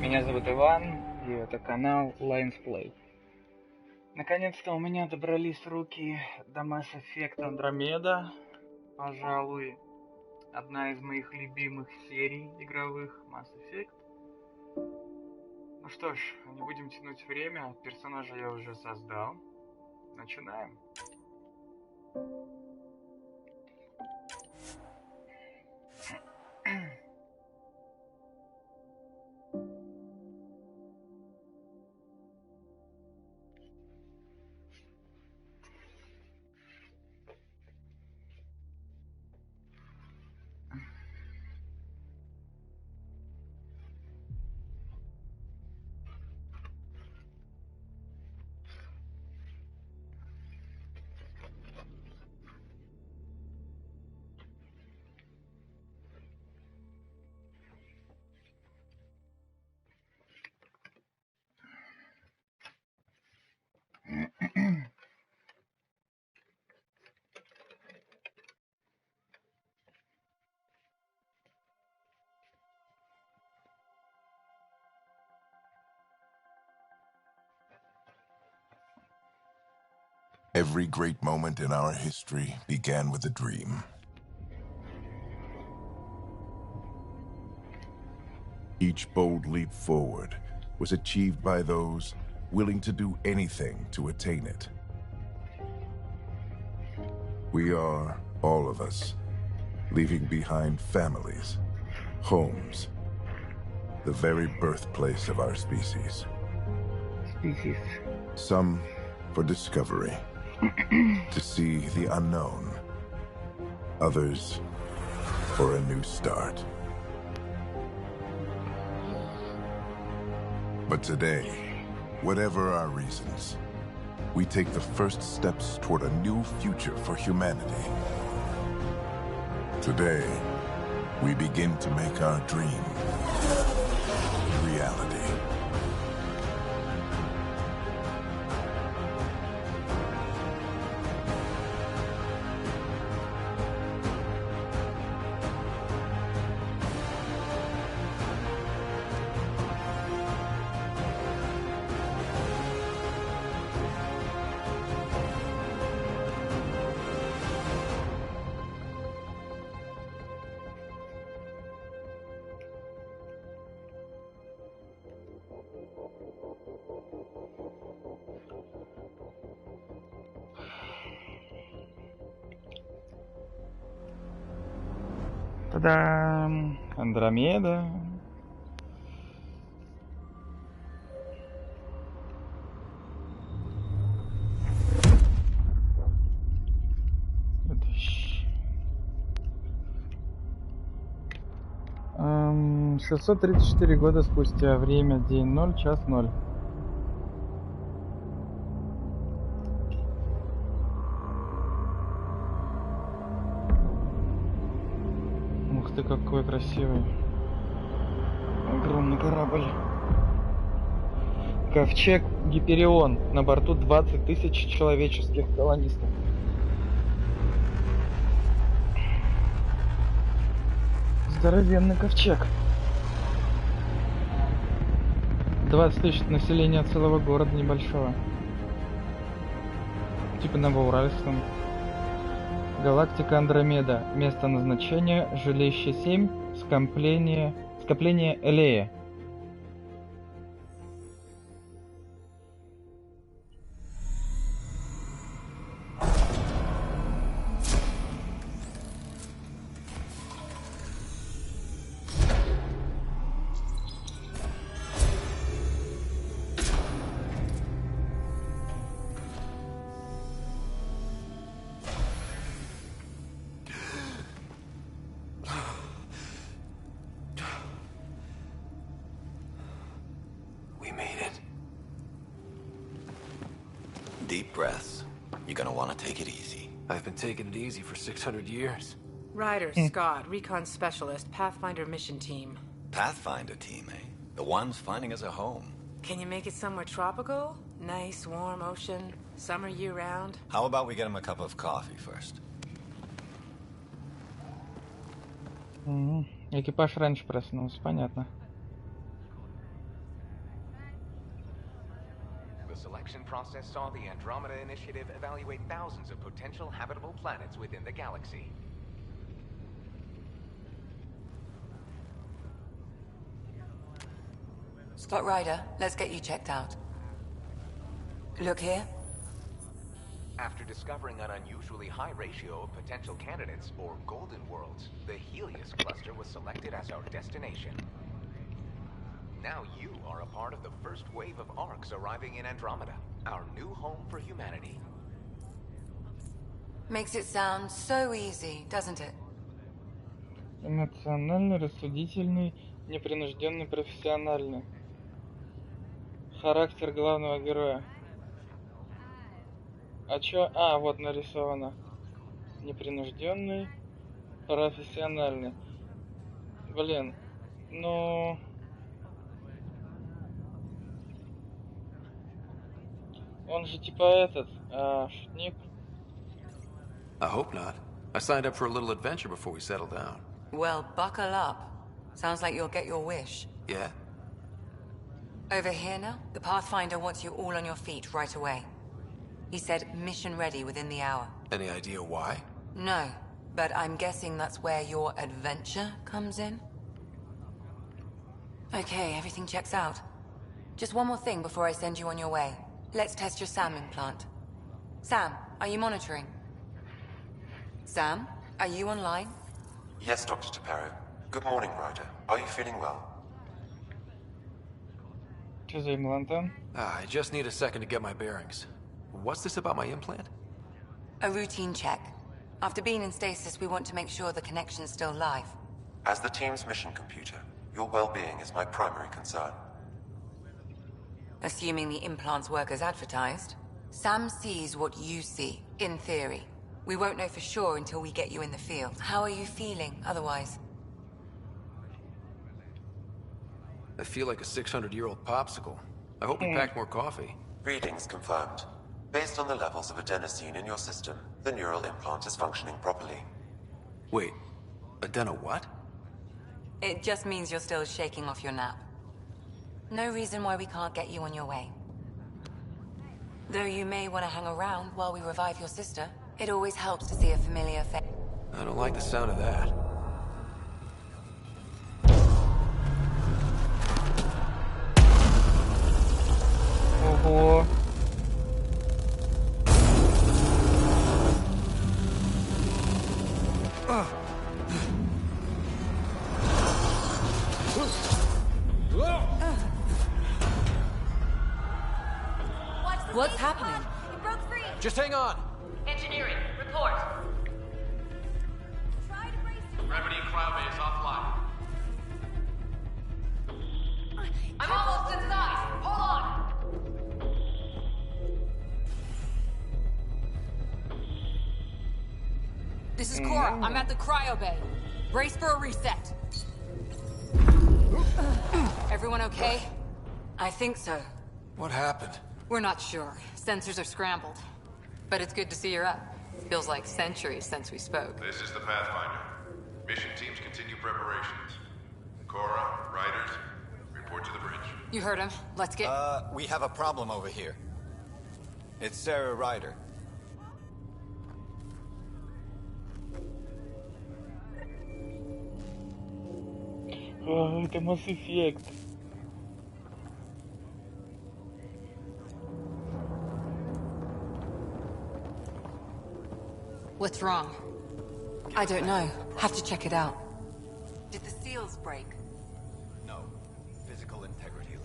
Меня зовут Иван, и это канал Lines Play. Наконец-то у меня добрались руки до Mass Effect Andromeda. Пожалуй, одна из моих любимых серий игровых Mass Effect. Ну что ж, не будем тянуть время, персонажа я уже создал. Начинаем. Every great moment in our history began with a dream. Each bold leap forward was achieved by those willing to do anything to attain it. We are, all of us, leaving behind families, homes, the very birthplace of our species. Some for discovery, to see the unknown. Others for a new start. But today, whatever our reasons, we take the first steps toward a new future for humanity. Today, we begin to make our dream reality. Та-дам! Андромеда. — 634 года спустя. Время день 0, час 0. Ух ты, какой красивый. Огромный корабль. Ковчег Гиперион. На борту 20 тысяч человеческих колонистов. Здоровенный ковчег. 20 тысяч населения целого города небольшого. Типа Новоуральском. Галактика Андромеда. Место назначения жилище 7. Скопление Элея. Deep breaths. You're gonna want to take it easy. I've been taking it easy for 600 years. Ryder, Scott, Recon Specialist, Pathfinder Mission Team. Pathfinder team, eh? The ones finding us a home. Can you make it somewhere tropical? Nice, warm ocean, summer year-round? How about we get him a cup of coffee first? Экипаж раньше проснулся, понятно. process saw the Andromeda Initiative evaluate thousands of potential habitable planets within the galaxy. Scott Ryder, let's get you checked out. Look here. After discovering an unusually high ratio of potential candidates, or golden worlds, the Helios cluster was selected as our destination. Now you are a part of the first wave of ARCs arriving in Andromeda, our new home for humanity. Makes it sound so easy, doesn't it? Эмоциональный, рассудительный, непринужденный, профессиональный. Характер главного героя. А чё? А, вот нарисовано. Непринужденный, профессиональный. Блин, ну... Он же типа этот, шутник. I hope not. I signed up for a little adventure before we settle down. Well, buckle up. Sounds like you'll get your wish. Yeah? Over here now, the Pathfinder wants you all on your feet right away. He said mission ready within the hour. Any idea why? No, but I'm guessing that's where your adventure comes in. Okay, everything checks out. Just one more thing before I send you on your way. Let's test your SAM implant. Sam, are you monitoring? Sam, are you online? Yes, Dr. Taparo. Good morning, Ryder. Are you feeling well? Что за имплант? I just need a second to get my bearings. What's this about my implant? A routine check. After being in stasis, we want to make sure the connection's still live. As the team's mission computer, your well-being is my primary concern. Assuming the implants work as advertised, Sam sees what you see, in theory. We won't know for sure until we get you in the field. How are you feeling, otherwise? I feel like a 600-year-old popsicle. I hope you packed more coffee. Readings confirmed. Based on the levels of adenosine in your system, the neural implant is functioning properly. Wait, adeno what? It just means you're still shaking off your nap. No reason why we can't get you on your way. Though you may want to hang around while we revive your sister, it always helps to see a familiar face. I don't like the sound of that. Ого. What's happening? It broke free. Just hang on! Engineering, report. Try to brace your... Remedy Cloudbase offline. I'm almost inside. Hold on. This is Cora. I'm at the cryo bay. Brace for a reset. Everyone okay? I think so. What happened? We're not sure. Sensors are scrambled. But it's good to see you're up. Feels like centuries since we spoke. This is the Pathfinder. Mission teams continue preparations. Cora, Riders, report to the bridge. You heard him. Let's get... We have a problem over here. It's Sarah Ryder. Это Mass Effect. What's wrong? I don't know. Have to check it out. Did the seals break? No. Physical integrity.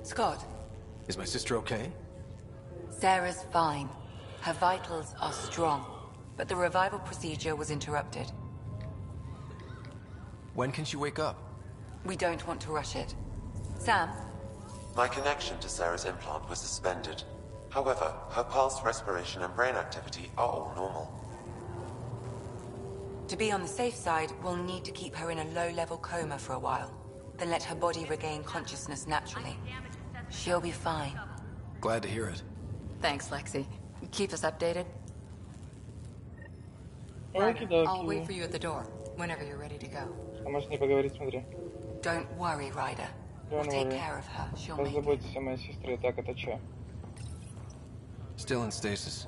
Scott, Is my sister okay? Sarah's fine. Her vitals are strong. But the revival procedure was interrupted. When can she wake up? We don't want to rush it. Sam? My connection to Sarah's implant was suspended. However, her pulse, respiration, and brain activity are all normal. To be on the safe side, we'll need to keep her in a low-level coma for a while. Then let her body regain consciousness naturally. She'll be fine. Glad to hear it. Thanks, Lexi. Keep us updated. I'll wait for you at the door, whenever you're ready to go. А можешь не поговорить, смотри. Don't worry, Ryder. We'll Don't take worry. care of her. She'll make it. Позаботься о моей сестре. Так, это чё? Still in stasis.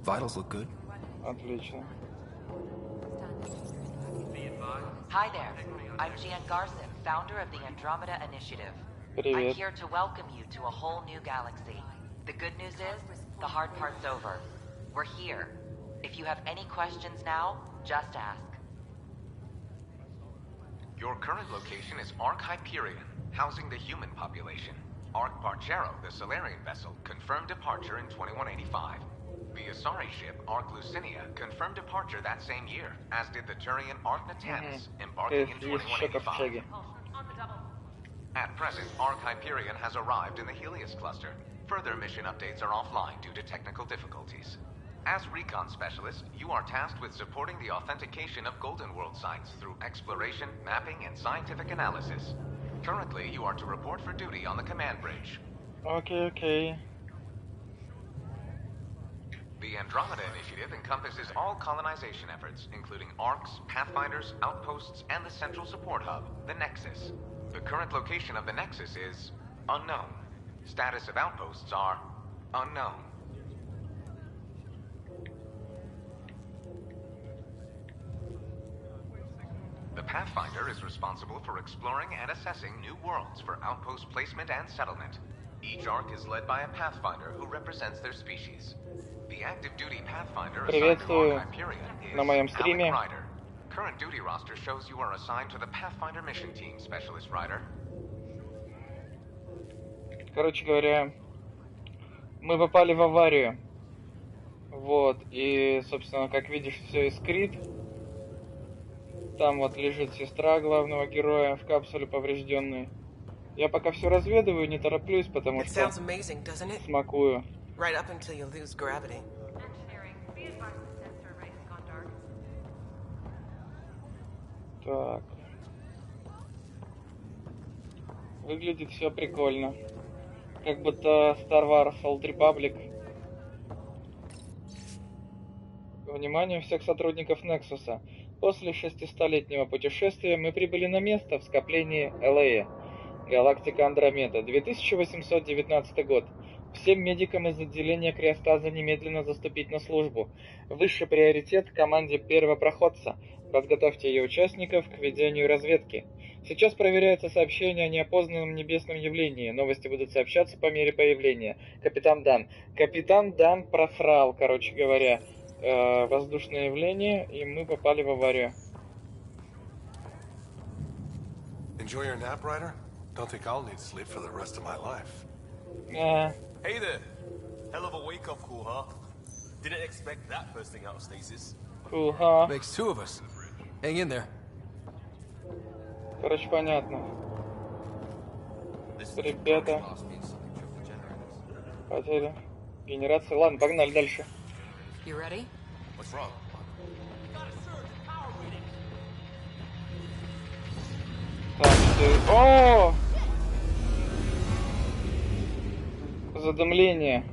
Vitals look good. Отлично. Hi there. I'm Gian Garson, founder of the Andromeda Initiative. Привет. I'm here to welcome you to a whole new galaxy. The good news is, the hard part's over. We're here. If you have any questions now, just ask. Your current location is Ark Hyperion, housing the human population. Ark Barchero, the Solarian vessel, confirmed departure in 2185. The Asari ship, Ark Lucinia, confirmed departure that same year, as did the Turian Ark Natanus, embarking in 2185. At present, Ark Hyperion has arrived in the Helios cluster. Further mission updates are offline due to technical difficulties. As recon specialist, you are tasked with supporting the authentication of Golden World sites through exploration, mapping, and scientific analysis. Currently, you are to report for duty on the command bridge. Okay. The Andromeda Initiative encompasses all colonization efforts, including arcs, pathfinders, outposts, and the central support hub, the Nexus. The current location of the Nexus is unknown. Status of outposts are unknown. The Pathfinder is responsible for exploring and assessing new worlds for outpost placement and settlement. Each arc is led by a Pathfinder who represents their species. The active duty Pathfinder assigned to Ark Hyperion is Alec Ryder. Current duty roster shows you are assigned to the Pathfinder mission team, Specialist Ryder. Короче говоря, мы попали в аварию. Вот, и, собственно, как видишь, все искрит. Там вот лежит сестра главного героя в капсуле поврежденной. Я пока все разведываю, не тороплюсь, потому что смакую. Right up until you lose gravity. Так. Выглядит все прикольно. Как будто Star Wars Old Republic. Внимание всех сотрудников Нексуса. После 600-летнего путешествия мы прибыли на место в скоплении Элея. Галактика Андромеда. 2819 год. Всем медикам из отделения криостаза немедленно заступить на службу. Высший приоритет команде первопроходца. Подготовьте ее участников к ведению разведки. Сейчас проверяется сообщение о неопознанном небесном явлении. Новости будут сообщаться по мере появления. Капитан Дан. Капитан Дан просрал, короче говоря, воздушное явление, и мы попали в аварию. Enjoy your nap, Ryder? Don't think I'll need sleep for the rest of my life. Hey there. Hell of a wake-up call, huh? Didn't expect that first thing out of stasis. Cool, huh? Makes two of us. Hang in there. Короче, понятно. Ребята. Потеря. Генерация. Ладно, погнали дальше. You ready? What's wrong? Так, о! Задымление.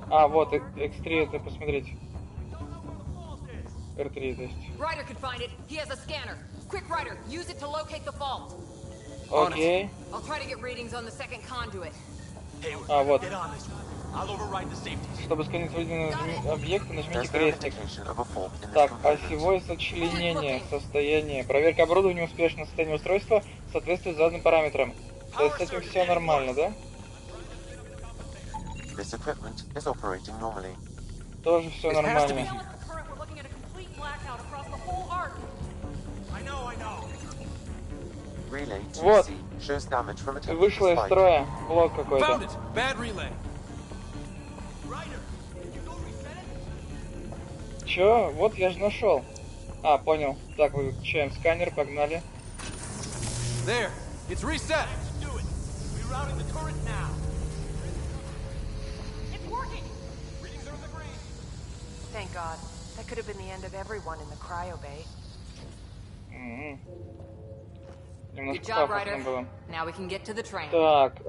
А, вот, X3, это посмотрите. R3, то есть. Ryder could find it. He has a scanner. Quick, Ryder, use it to locate the fault. Окей. I'll try to get readings on the second conduit. А, вот. Get on this one. I'll override the safety. Чтобы сканировать выделенные объекты, нажмите крестик. Так, осевое сочленение, состояние. Проверка оборудования, успешное состояние устройства соответствует заданным параметрам. То есть с этим все нормально, да? Тоже все нормально. Вот. Вышла из строя. Блок какой-то. Чё? Вот я же нашел. А, понял. Так, выключаем сканер, погнали. There, it's reset. Thank God. That could have been the end of everyone in the cryo bay. Немножко пафосно было. Now we can get to the train. Так,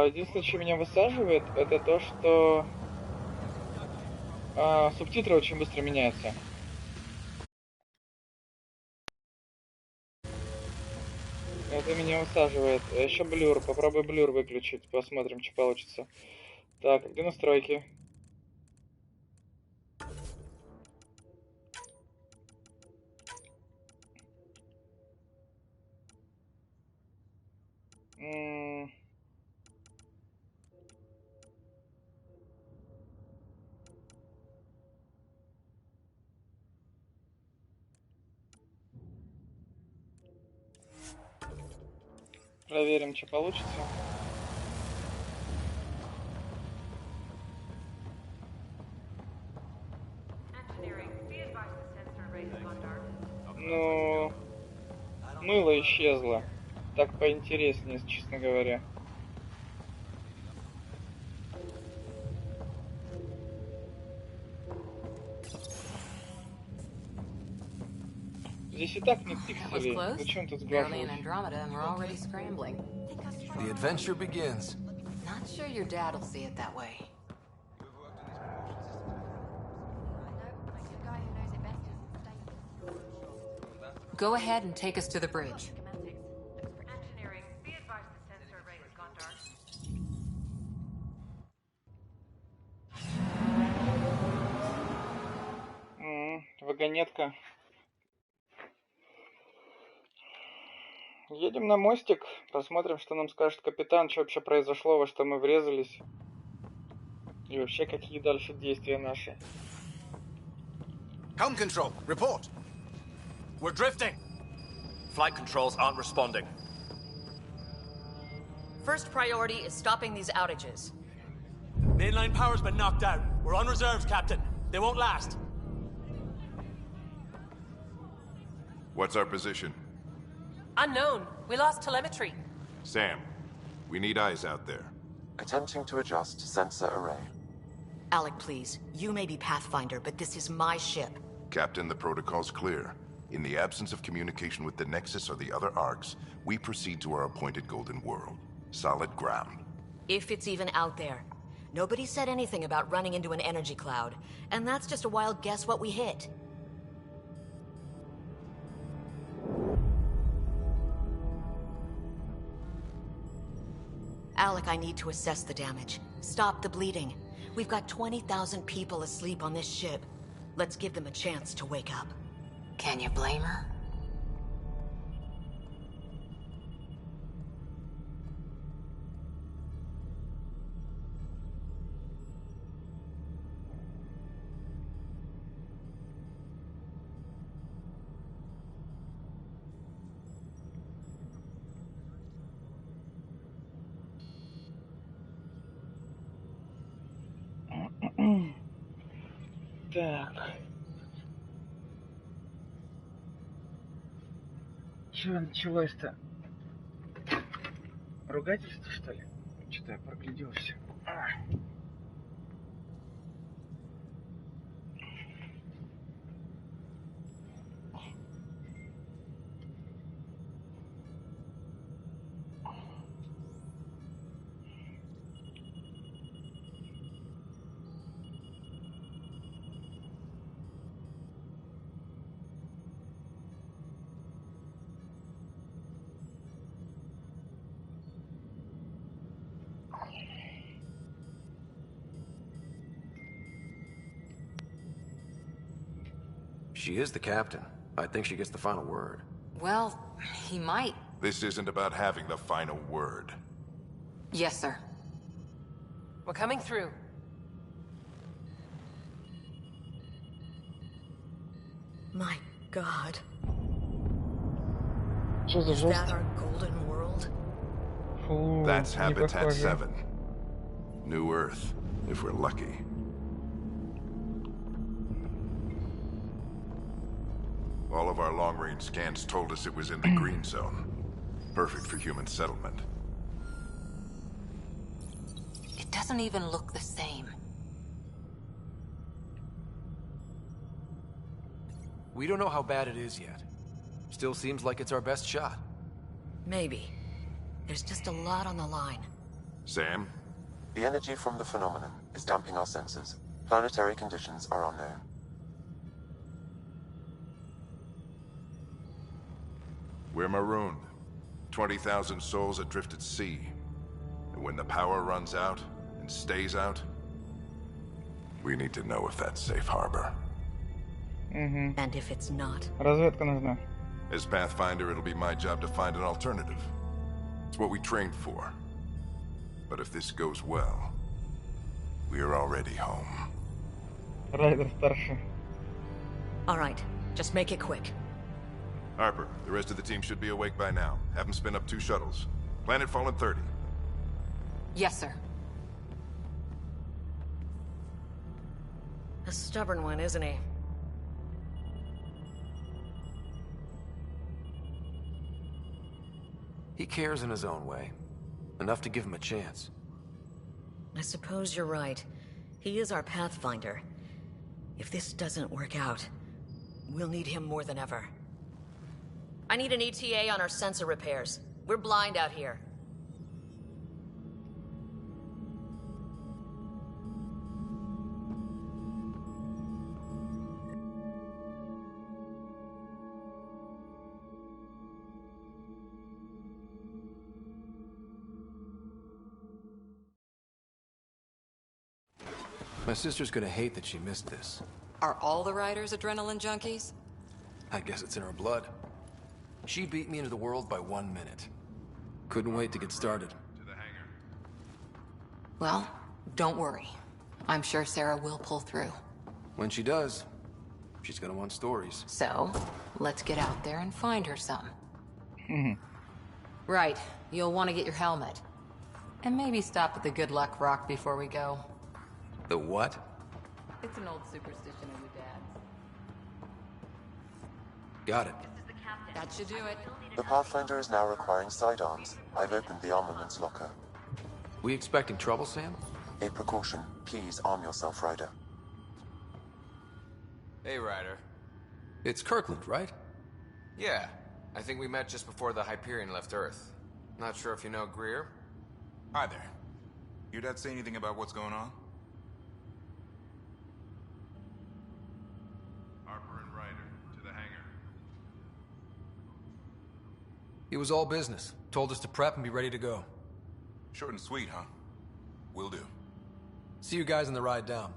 единственное, что меня высаживает, это то, что субтитры очень быстро меняются. Вот и меня усаживает. А еще блюр. Попробуй блюр выключить. Посмотрим, что получится. Так, где настройки? Проверим, что получится. Ну, мыло исчезло. Так поинтереснее, честно говоря. Здесь и так нет пикселей. Зачем тут Barely сглаживать? in Andromeda and we're already scrambling. The adventure begins. Not sure your dad'll see it that way. Go ahead and take us to the bridge. Вагонетка. Едем на мостик, посмотрим, что нам скажет капитан, что вообще произошло, во что мы врезались. И вообще, какие дальше действия наши. Helm control, report. We're drifting. Flight controls aren't responding. First priority is stopping these outages. Mainline power's been knocked out. We're on reserves, Captain. They won't last. What's our position? Unknown. We lost telemetry. Sam, we need eyes out there. Attempting to adjust sensor array. Alec, please. You may be Pathfinder, but this is my ship. Captain, the protocol's clear. In the absence of communication with the Nexus or the other arcs, we proceed to our appointed Golden World. Solid ground. If it's even out there. Nobody said anything about running into an energy cloud, and that's just a wild guess what we hit. Alec, I need to assess the damage. Stop the bleeding. We've got 20,000 people asleep on this ship. Let's give them a chance to wake up. Can you blame her? Так. Чего началось-то? Ругательство, что ли? Что-то я прогляделся. She is the captain. I think she gets the final word. Well, he might. This isn't about having the final word. Yes, sir. We're coming through. My God. Что за Is жесть? that our golden world? Фу, That's не Habitat похоже. 7. New Earth, if we're lucky. All of our long-range scans told us it was in the green zone. Perfect for human settlement. It doesn't even look the same. We don't know how bad it is yet. Still seems like it's our best shot. Maybe. There's just a lot on the line. Sam? The energy from the phenomenon is damping our sensors. Planetary conditions are unknown. We're marooned. 20,000 souls adrift at sea. And when the power runs out, and stays out, we need to know if that's safe harbor. And if it's not? Разведка нужна. As Pathfinder, it'll be my job to find an alternative. It's what we trained for. But if this goes well, we are already home. Райдер старший. All right, just make it quick. Harper, the rest of the team should be awake by now. Have them spin up 2 shuttles. Planet Fallen 30. Yes, sir. A stubborn one, isn't he? He cares in his own way. Enough to give him a chance. I suppose you're right. He is our Pathfinder. If this doesn't work out, we'll need him more than ever. I need an ETA on our sensor repairs. We're blind out here. My sister's gonna hate that she missed this. Are all the riders adrenaline junkies? I guess it's in her blood. She beat me into the world by 1 minute. Couldn't wait to get started. Well, don't worry. I'm sure Sarah will pull through. When she does, she's gonna want stories. So, let's get out there and find her some. Right, you'll want to get your helmet. And maybe stop at the Good Luck Rock before we go. The what? It's an old superstition of your dad's. Got it. That should do it. The Pathfinder is now requiring sidearms. I've opened the armaments locker. We expecting trouble, Sam? A precaution. Please arm yourself, Ryder. Hey, Ryder. It's Kirkland, right? Yeah. I think we met just before the Hyperion left Earth. Not sure if you know Greer? Hi there. Your dad say anything about what's going on? Harper and Ryder, to the hangar. It was all business. Told us to prep and be ready to go. Short and sweet, huh? Will do. See you guys on the ride down.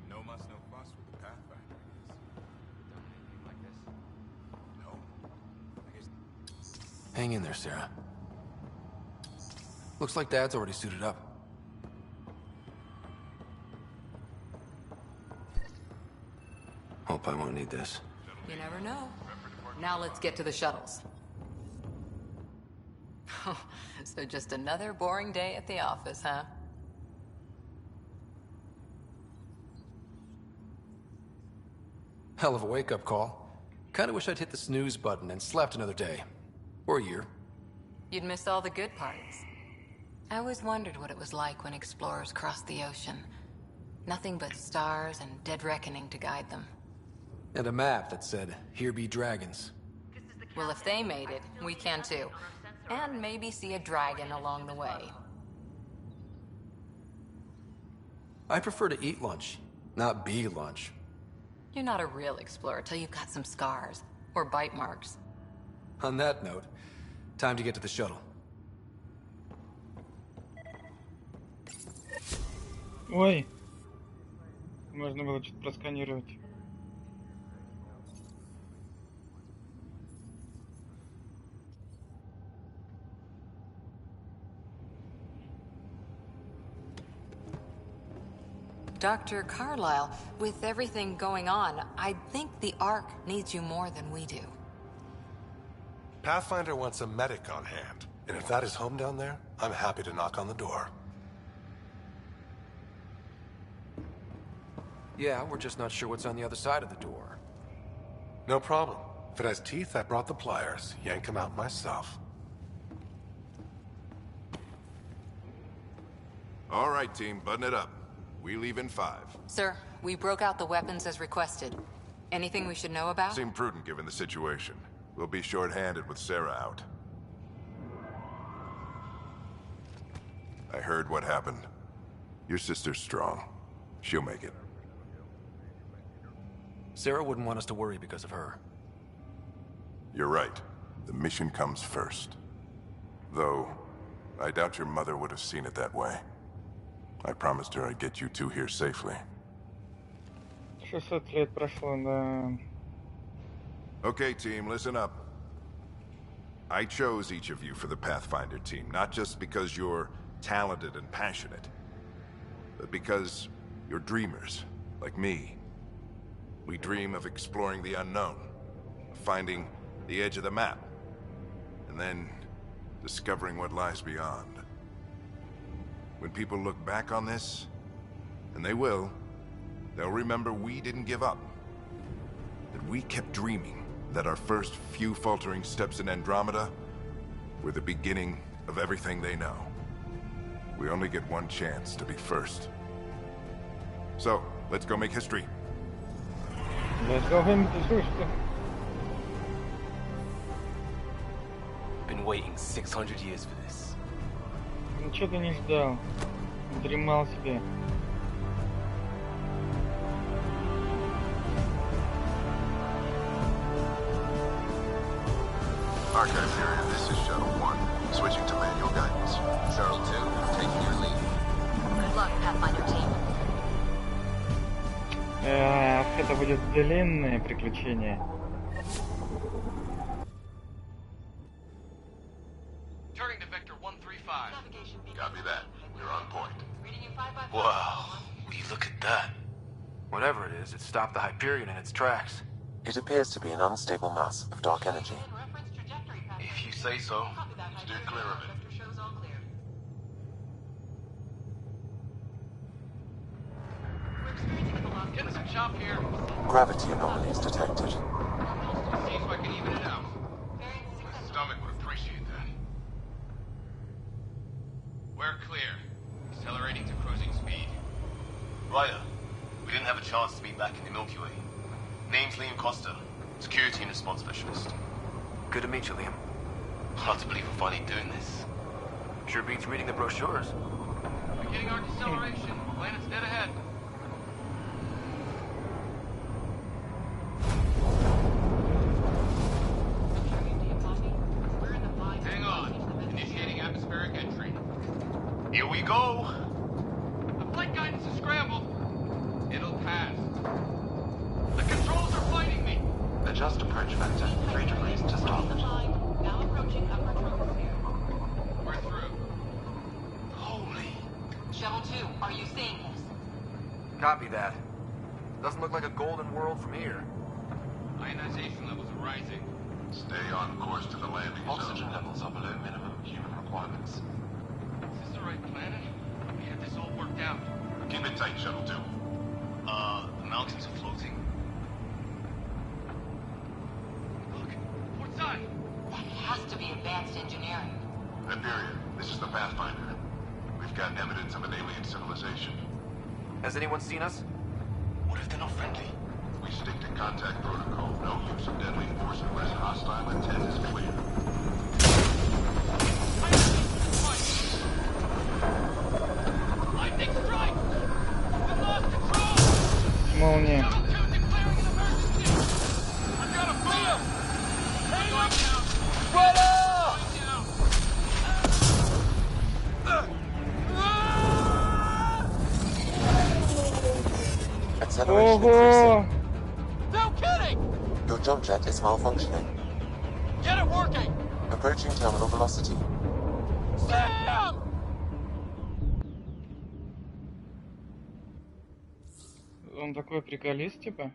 No muss, no fuss with the Pathfinder. Hang in there, Sarah. Looks like Dad's already suited up. Hope I won't need this. You never know. Now let's get to the shuttles. So just another boring day at the office, huh? Hell of a wake-up call. Kinda wish I'd hit the snooze button and slept another day. Or a year. You'd miss all the good parts. I always wondered what it was like when explorers crossed the ocean. Nothing but stars and dead reckoning to guide them. And a map that said, "Here be dragons." Well, if they made it, we can too. And maybe see a dragon along the way. I prefer to eat lunch, not be lunch. You're not a real explorer till you've got some scars. Or bite marks. On that note, time to get to the shuttle. Ой. Можно было что-то просканировать. Dr. Carlyle, with everything going on, I think the Ark needs you more than we do. Pathfinder wants a medic on hand, and if that is home down there, I'm happy to knock on the door. Yeah, we're just not sure what's on the other side of the door. No problem. If it has teeth, I brought the pliers. Yank them out myself. All right, team, button it up. We leave in 5. Sir, we broke out the weapons as requested. Anything we should know about? Seem prudent given the situation. We'll be short-handed with Sarah out. I heard what happened. Your sister's strong. She'll make it. Sarah wouldn't want us to worry because of her. You're right. the mission comes first. Though, I doubt your mother would have seen it that way. I promised her I'd get you two here safely. 600 лет прошло, да. Okay, team, listen up. I chose each of you for the Pathfinder team, not just because you're talented and passionate, but because you're dreamers, like me. We dream of exploring the unknown, of finding the edge of the map, and then discovering what lies beyond. When people look back on this, and they will, they'll remember we didn't give up. That we kept dreaming, that our first few faltering steps in Andromeda were the beginning of everything they know. We only get one chance to be first. So, let's go make history. Let's go make history. Been waiting 600 years for this. Ничего ты не ждал. Дремал себе. Archive area, this is Shuttle 1. Switching to manual guidance. Shuttle 2, taking your lead. Good luck, Pathfinder team. Это будет длинное приключение. Turning to Vector 135. Copy that. We're on point. Wow. Will you look at that? Whatever it is, it stopped the Hyperion in its tracks. It appears to be an unstable mass of dark energy. If you say so. Steer clear of it. Getting some chop here. Gravity anomalies detected. See if I can even it out. My stomach would appreciate that. We're clear. Accelerating to cruising speed. Ryder, we didn't have a chance to meet back in the Milky Way. Name's Liam Costa, Security and Response Specialist. Good to meet you, Liam. Hard to believe we're finally doing this. Sure beats reading the brochures. Beginning our deceleration. Planet's dead ahead. Hang on. Initiating atmospheric entry. Here we go! The flight guidance is scrambled. It'll pass. The controls are fighting me. Adjust approach vector 3 degrees to starboard. Now approaching upper troposphere. We're through. Holy. Shuttle 2, are you seeing this? Copy that. Doesn't look like a golden world from here. Ionization levels are rising. Stay on course to the landing zone. Oxygen levels are below minimum human requirements. Is this the right planet? We had this all worked out. Keep it tight, Shuttle 2. The mountains are floating. Look, port side. That has to be advanced engineering. Hyperion, this is the Pathfinder. We've got evidence of an alien civilization. Has anyone seen us? What if they're not friendly? We stick to contact protocol. No use of deadly force unless hostile intent is clear. Lightning strike! We've lost control! Молния. Shuttle 2 declaring an emergency! I've got a fire! Hey, going down! Right up! Acceleration Ого! increasing. No kidding! Your jump jet is malfunctioning. Get it working! Approaching terminal velocity. Sam! Он такой приколист, типа?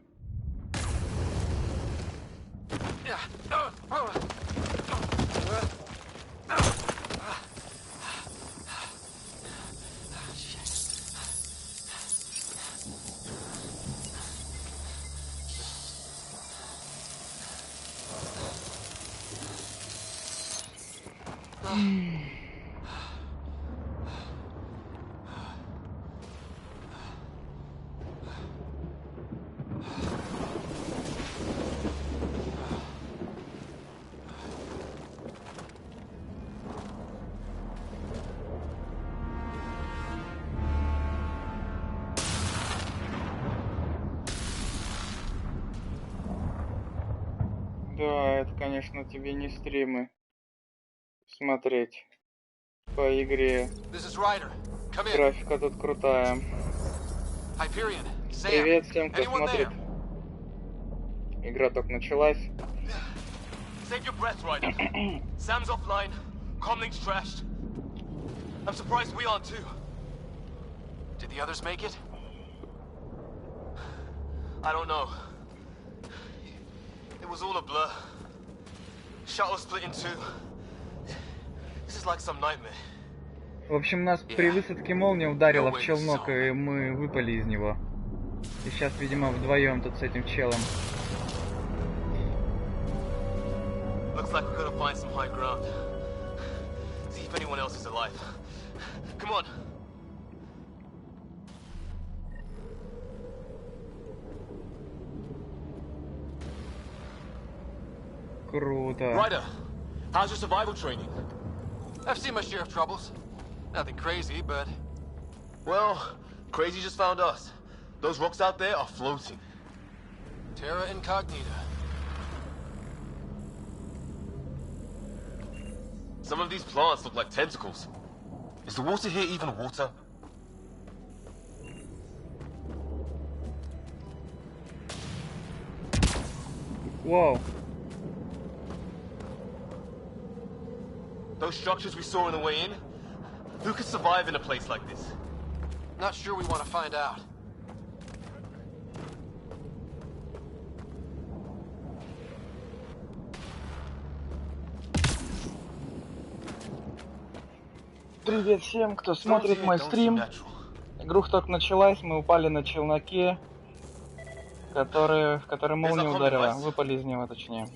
Да, это, конечно, тебе не стримы смотреть по игре. Графика тут крутая. Привет всем, кто смотрит. Игра только началась. Save your breath, Ryder. Sam's offline. Comlink's trashed. I'm surprised we aren't too. Did the others make it? I don't know. It was all a blur. Shuttle split in two. This is like some nightmare. В общем, нас при высадке молния ударила в челнок, и мы выпали из него. И сейчас, видимо, вдвоем тут с этим челом. Looks like we're gonna find some high ground. See if anyone else is alive. Come on. Круто. Ryder, how's your survival training? I've seen my share of troubles. Nothing crazy, but... Well, crazy just found us. Those rocks out there are floating. Terra Incognita. Some of these plants look like tentacles. Is the water here even water? Whoa. Those structures we saw on the way in? Who could survive in a place like this? Not sure we want to find out. Привет всем, кто смотрит мой стрим. Игруха только началась, мы упали на челноке, в который молния ударила. Выпали из него, точнее.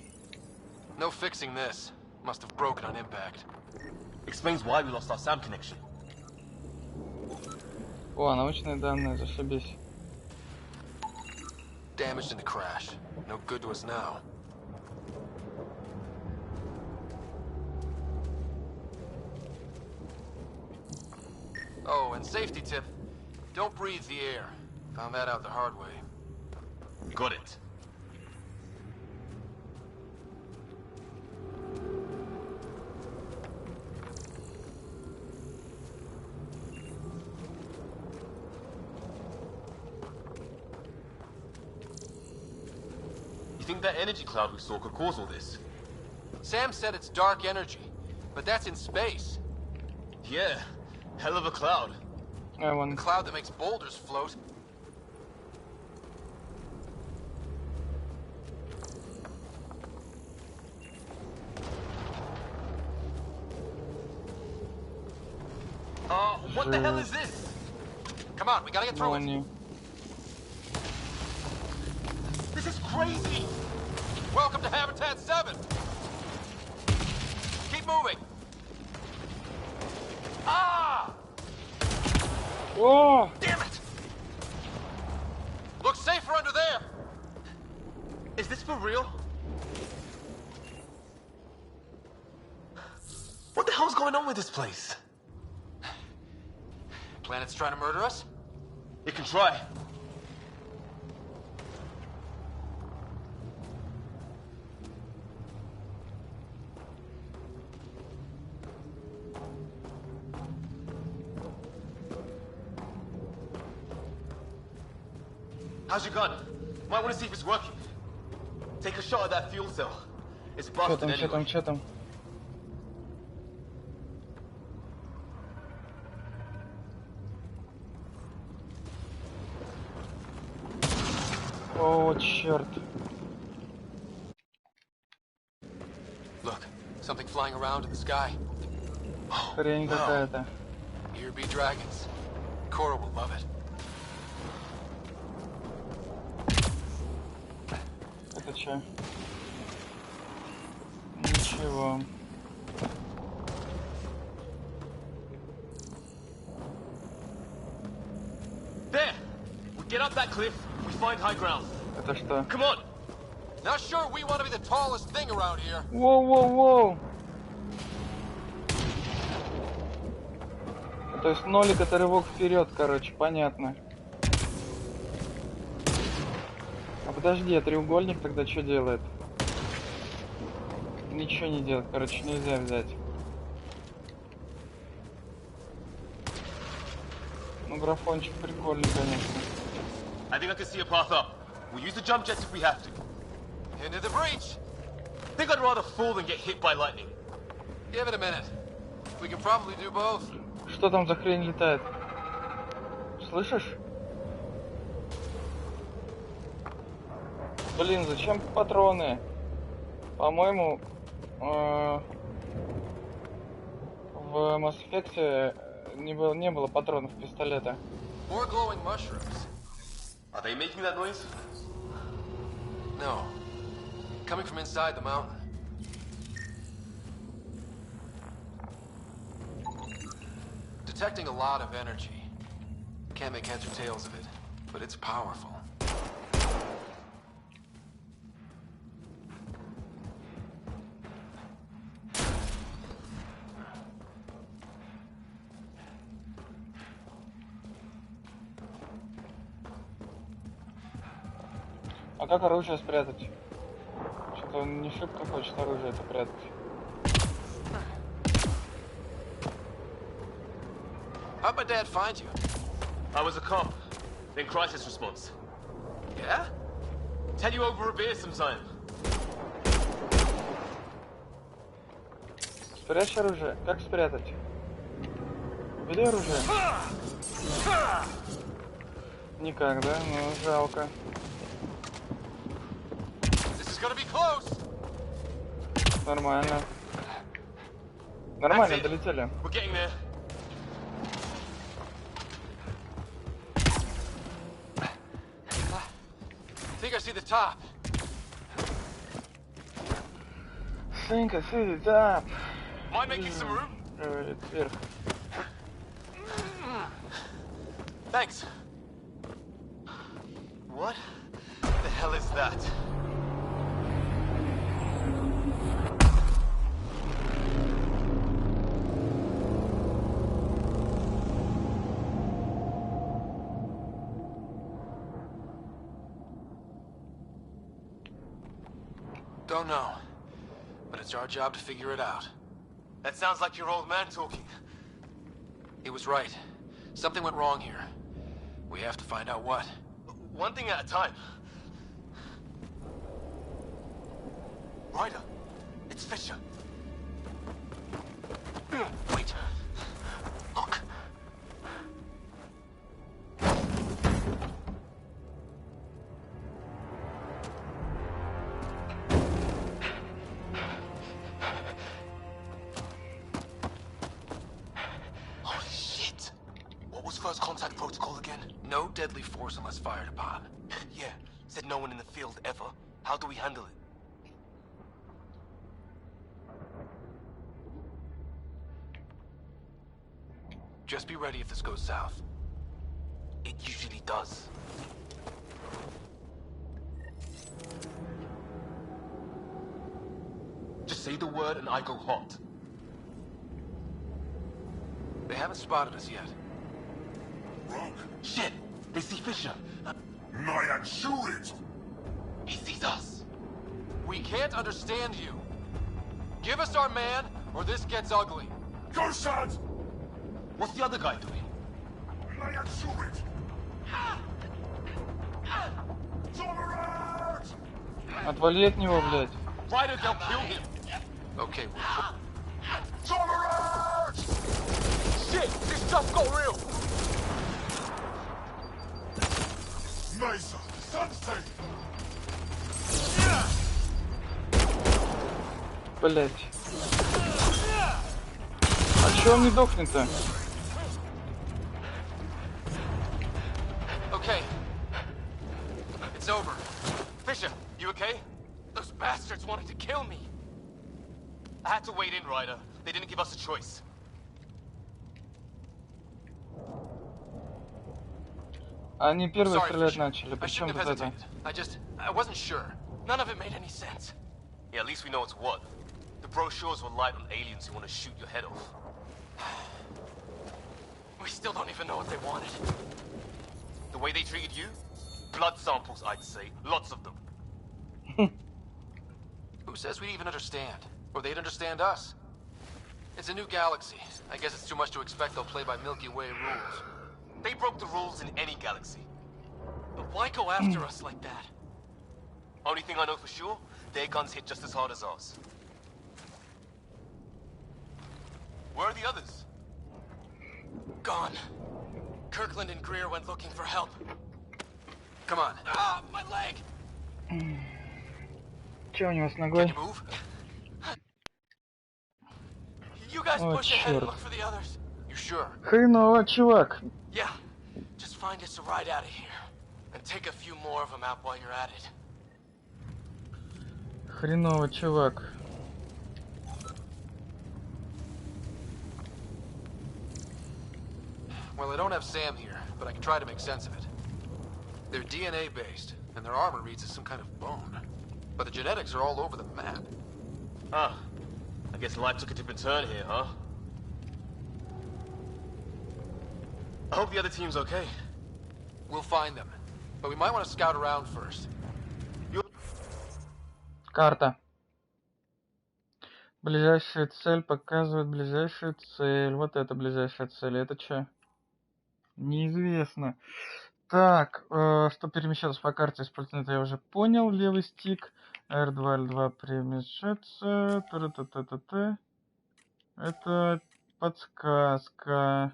No fixing this. Must have broken on impact. Explains why we lost our SAM connection. О, научные данные, зашибись. Damaged in the crash. No good to us now. Oh, and safety tip. Don't breathe the air. Found that out the hard way. Got it. You think that energy cloud we saw could cause all this? Sam said it's dark energy, but that's in space. Yeah, hell of a cloud. A cloud that makes boulders float. What the hell is this? Come on, we gotta get through it. This is crazy! Welcome to Habitat 7! Keep moving! Ah! Whoa! Damn it! Looks safer under there! Is this for real? What the hell's going on with this place? Planet's trying to murder us? It can try. How's your gun? Might want to see if it's working. Take a shot at that fuel cell. It's busted anyway. Чё там? О, черт. Look, something flying around in the sky. Хрень какая-то. Here be dragons. Cora will love it. Это чё? Ничего. There! We get up that cliff, we find high ground. Это что? Come on! Not sure we want to be the tallest thing around here. Воу-воу-воу! То есть нолик это рывок вперед, короче, понятно. А подожди, а треугольник тогда что делает? ничего не делать, короче, нельзя взять. Ну, графончик прикольный, конечно. I think I can see a path up. We'll use the jump jets if we have to. Into the breach! Think I'd rather fall than get hit by lightning. Give it a minute. We can probably do both. Что там за хрень летает? Слышишь? Блин, зачем патроны? По-моему, в Mass Effect не было патронов пистолета. More glowing mushrooms. Are they making that noise? No. Coming from inside the mountain. Detecting a lot of energy. Can't make heads or tails of it, but it's powerful. А как оружие спрятать? Что-то он не шибко хочет оружие это прятать. How'd my dad find you? I was a cop, then crisis response. Yeah? Tell you over a beer sometime. Спрячь оружие. Как спрятать? Убери оружие. Никак, да? Ну, жалко. Нормально. Нормально, долетели. We're getting there. I think I see the top. Think I see the top. Mind making some room? Вверх. Thanks. What the hell is that? Don't know. But it's our job to figure it out. That sounds like your old man talking. He was right. Something went wrong here. We have to find out what. One thing at a time. Ryder, it's Fisher. Wait. Look. Holy shit. What was first contact protocol again? No deadly force unless fired upon. Yeah, said no one in the field ever. How do we handle it? Just be ready if this goes south. It usually does. Just say the word and I go hot. They haven't spotted us yet. Wrong. Shit! They see Fisher. Nyan, shoot it! He sees us. We can't understand you. Give us our man, or this gets ugly. Go, son! What's the other guy doing? Nyan, shoot it! Tolerance! Отвали от него, блядь. Ryder, they'll kill him. Okay, Tolerance! Shit! This stuff got real! Mesa, sunset! Блядь. А чё он не дохнет-то? Okay. It's over. Fisher, you okay? Those bastards wanted to kill me. I had to wait in, Ryder. They didn't give us a choice. Они первые Sorry, стрелять Fisher. начали. I Причем shouldn't have тут это? hesitated. I wasn't sure. None of it made any sense. Yeah, at least we know it's what. The brochures were light on aliens who want to shoot your head off. We still don't even know what they wanted. The way they treated you? Blood samples, I'd say. Lots of them. Who says we even understand? or they'd understand us. It's a new galaxy. I guess it's too much to expect they'll play by Milky Way rules. They broke the rules in any galaxy. But why go after us like that? Only thing I know for sure, their guns hit just as hard as ours. Where are the others? Gone. Kirkland and Greer went looking for help. Come on. Ah, my leg! Че у него с ногой? You guys О, push ahead and черт. look for the others. You sure? Хреново, чувак. Yeah. Just find us a ride out of here. And take a few more of them out while you're at it. Хреново, чувак. Well, I don't have Sam here, but I can try to make sense of it. They're DNA-based, and their armor reads as some kind of bone. But the genetics are all over the map. Ah, I guess life took a different turn here, huh? I hope the other team's okay. We'll find them, but we might want to scout around first. Карта. Ближайшая цель показывает ближайшую цель. Вот это ближайшая цель. Это что? Неизвестно. Так, что перемещаться по карте, использовать это я уже понял. Левый стик. R2, L2 перемещаться. Та-та-та-та-та. Это подсказка.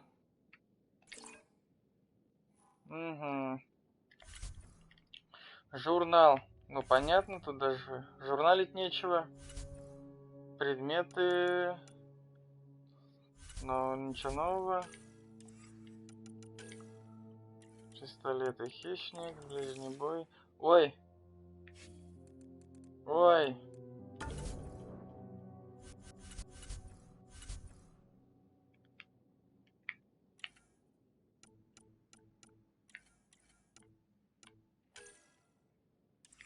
Угу. Журнал. Ну, понятно, тут даже журналить нечего. Предметы. Но ничего нового. Пистолет и хищник, ближний бой. Ой! Ой!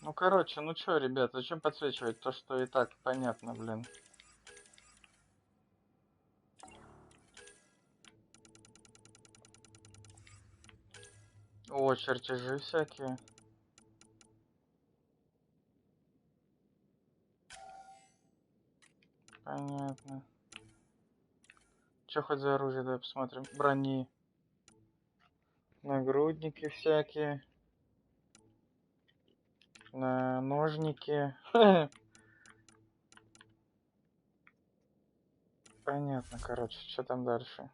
Ну, короче, ну чё, ребят, зачем подсвечивать то, что и так понятно, блин. О, чертежи всякие. Понятно. Чё хоть за оружие, давай посмотрим. Брони. Нагрудники всякие. Ножники. Понятно, короче, что там дальше?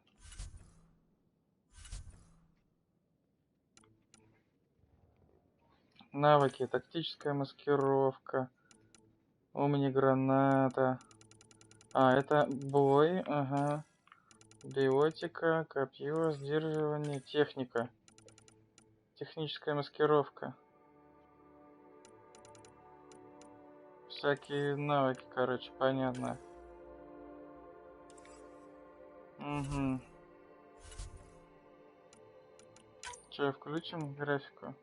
Навыки. Тактическая маскировка. Омни-граната. А, это бой. Ага. Биотика. Копье. Сдерживание. Техника. Техническая маскировка. Всякие навыки, короче, понятно. Угу. Че, включим графику?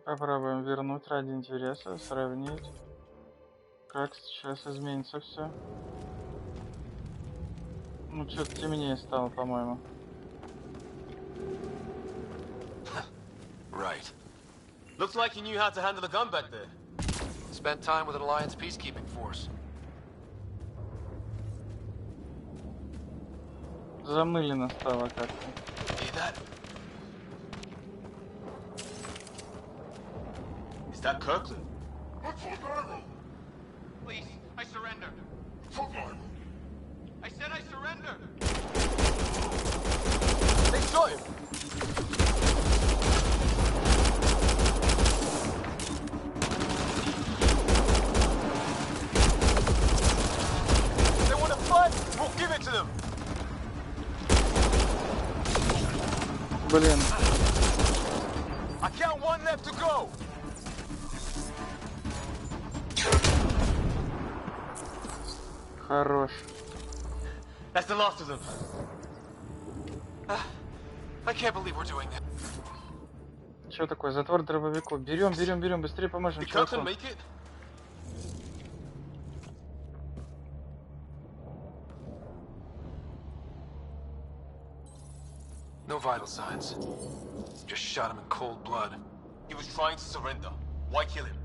Попробуем вернуть ради интереса, сравнить, как сейчас изменится все. Ну, что-то темнее стало, по-моему. Right. Looks like you knew how to handle a gun back there. Spent time with an Alliance peacekeeping force. Замылено стало как-то. Is that Kirkland? Please, I surrender. I said I surrender. They shot him. They want to fight? We'll give it to them. Блин. I count one left to go. Хорош. That's the last of them. I can't believe we're doing that. Что такое? Затвор дробовику. Берем, берем, берем, быстрее поможем чуваку. No vital signs. Just shot him in cold blood. He was trying to surrender. Why kill him?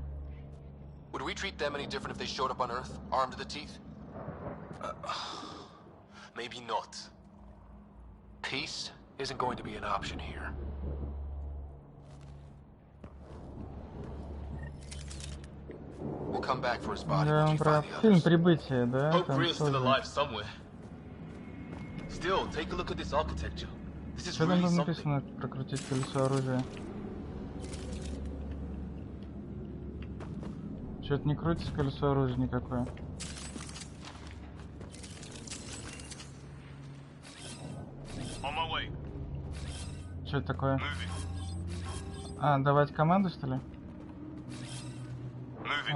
Would we treat them any different if they showed up on Earth, armed to the teeth? Maybe not. Peace isn't going to be an option here. We'll come back for his body Да, once он we про find the фильм others. «Прибытие», да? Hope Там Rhea's still тоже. alive somewhere. Still, take a look at this architecture. This is Что там really something. написано? Прокрутить колесо оружия. Что-то не крутится колесо оружия никакое. On my way. Что это такое? А, давать команду, что ли?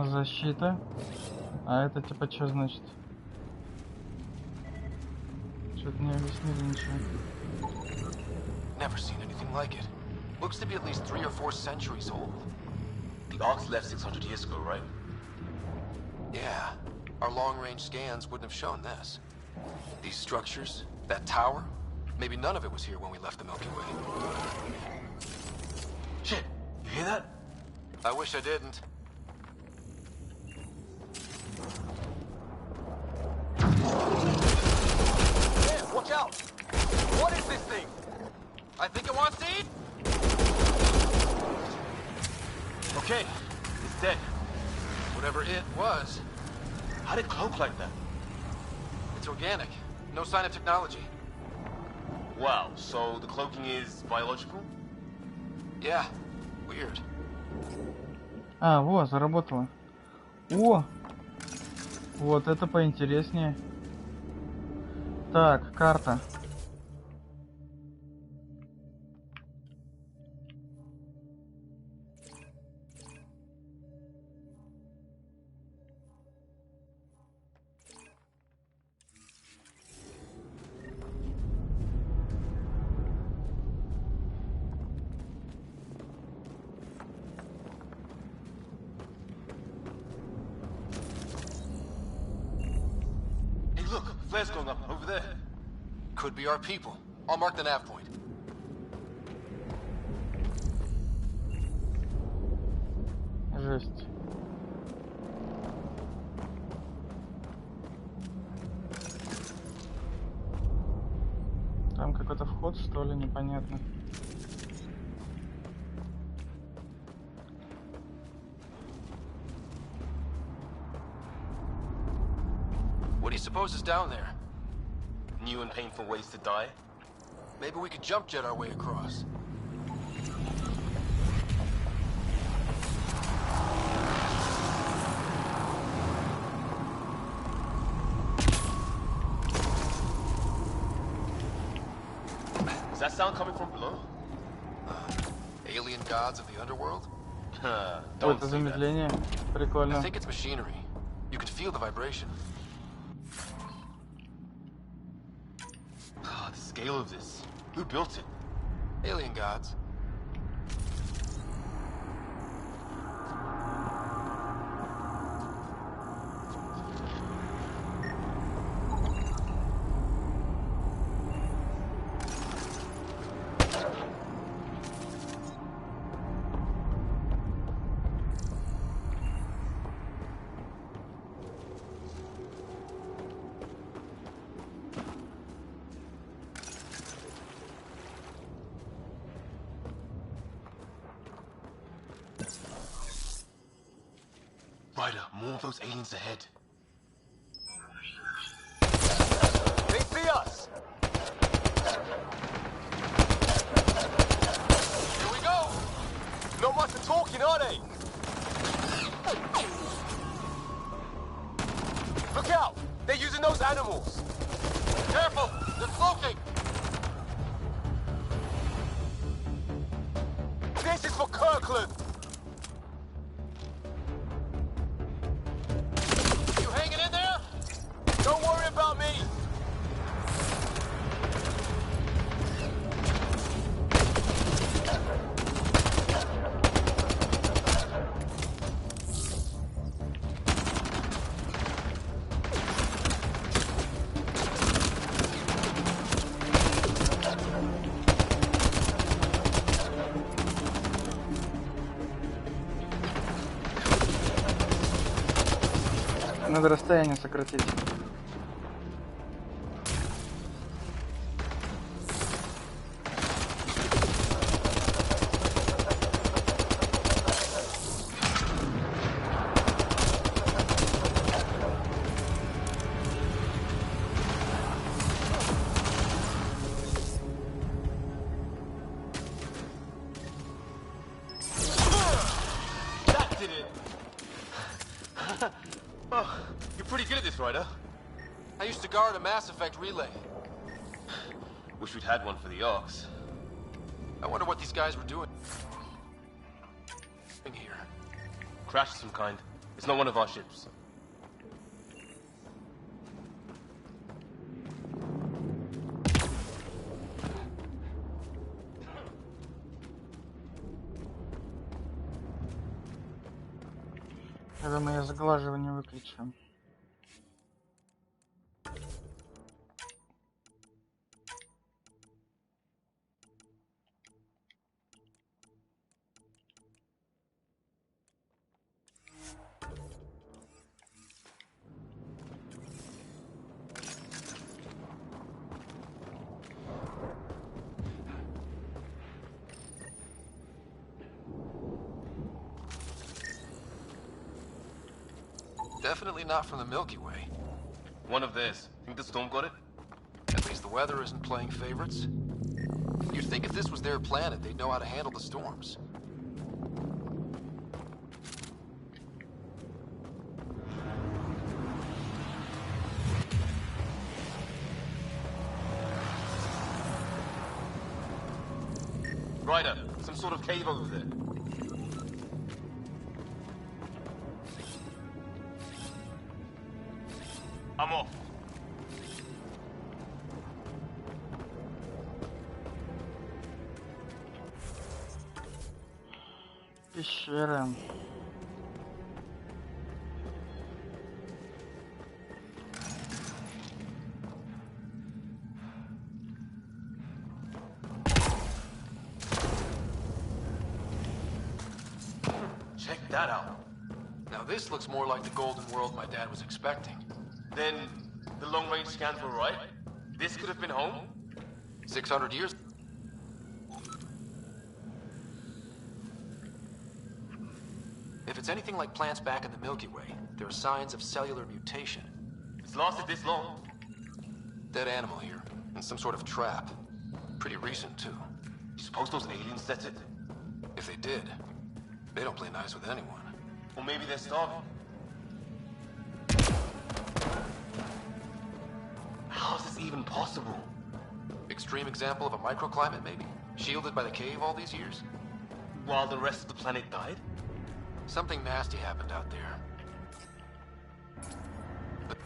Защита. А это типа что значит? Что-то не объяснили ничего. Never seen anything like it. Looks to be at least 3 or 4 centuries old. The Arks left 600 years ago, right? Yeah. Our long-range scans wouldn't have shown this. These structures, that tower, maybe none of it was here when we left the Milky Way. Shit, you hear that? I wish I didn't. Yeah, watch out! What is this thing? I think it wants to eat? Okay, it's dead. Whatever it was. How'd it cloak like that? It's organic. No sign of technology. Wow, so the cloaking is biological? Yeah. Weird. А, во, заработало. О! Вот это поинтереснее. Так, карта. Flares going up over there. Could be our people. I'll mark the nav point. Жесть. Там какой-то вход, что ли, непонятно. What do you suppose is down there? New and painful ways to die? Maybe we could jump jet our way across. Is that sound coming from below? Alien gods of the underworld? Вот это замедление. Прикольно. I think it's machinery. You can feel the vibration. The scale of this. Who built it? Alien gods. Ryder, more of those aliens ahead. They see us! Here we go! Not much of talking, are they? Look out! They're using those animals! Careful! They're cloaking! This is for Kirkland! You hanging in there? Don't worry about me! Надо расстояние сократить. I used to guard a Mass Effect relay. Wish we'd had one for the Arcs. I wonder what these guys were doing here. Crash of some kind. It's not one of our ships. Наверное, я заглаживание выключу. Definitely not from the Milky Way. One of theirs. Think the storm got it? At least the weather isn't playing favorites. You'd think if this was their planet, they'd know how to handle the storms. Ryder, some sort of cave over there. I'm off. Пещера. Check that out. Now this looks more like the golden world my dad was expecting. Then the long-range scans were right? This could have been home? 600 years. If it's anything like plants back in the Milky Way, there are signs of cellular mutation. It's lasted this long? Dead animal here, and some sort of trap. Pretty recent, too. You suppose those aliens set it? If they did, they don't play nice with anyone. Or maybe they're starving. How is this even possible? Extreme example of a microclimate, maybe? Shielded by the cave all these years? While the rest of the planet died? Something nasty happened out there. But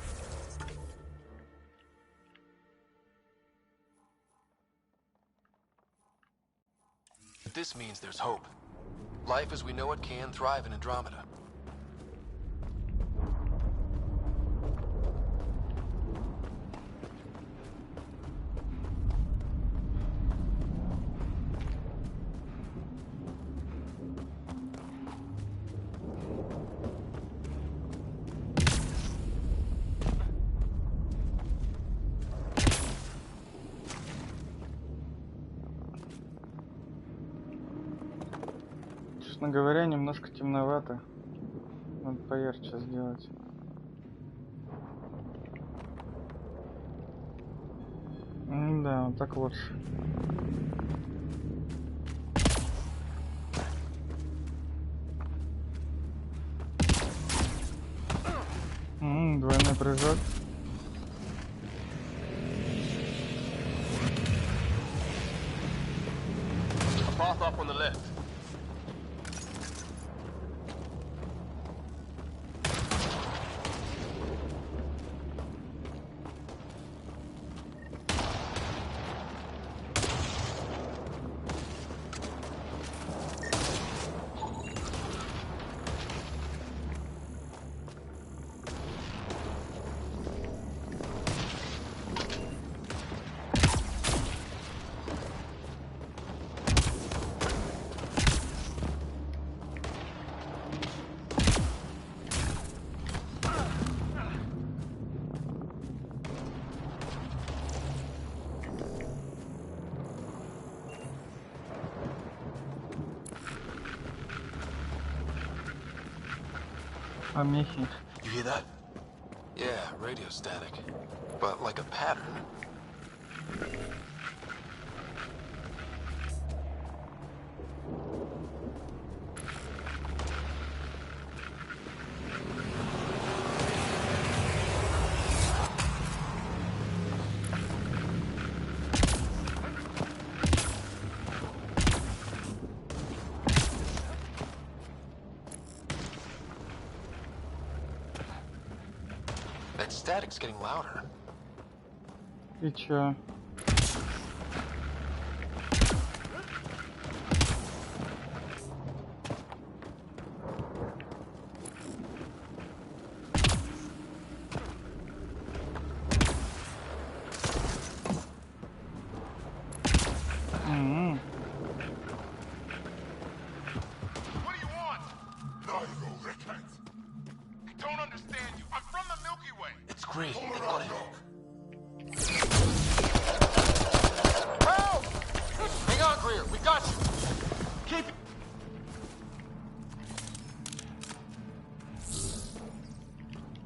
this means there's hope. Life as we know it can thrive in Andromeda. Честно говоря, немножко темновато. Надо поярче сделать. Да, вот так лучше. Двойной прыжок. A path up on the left. Помехи. You hear that? Yeah, radio static. But like a pattern. That static's getting louder. И чё? What do you want? I don't understand you. I'm from the Milky Way. It's great. They got it. Help! Hang on, Greer. We got you. Keep it.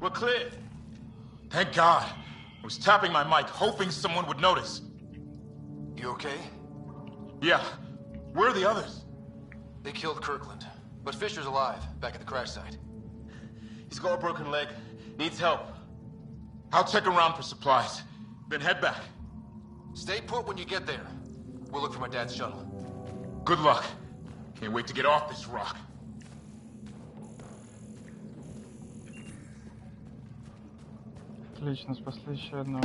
We're clear. Thank God. I was tapping my mic, hoping someone would notice. You okay? Yeah. Where are the others? They killed Kirkland. But Fisher's alive, back at the crash site. He's got a broken leg. Needs help. I'll check around for supplies. Then head back. Stay put when you get there. We'll look for my dad's shuttle. Good luck. Can't wait to get off this rock. Отлично, спасли еще одного.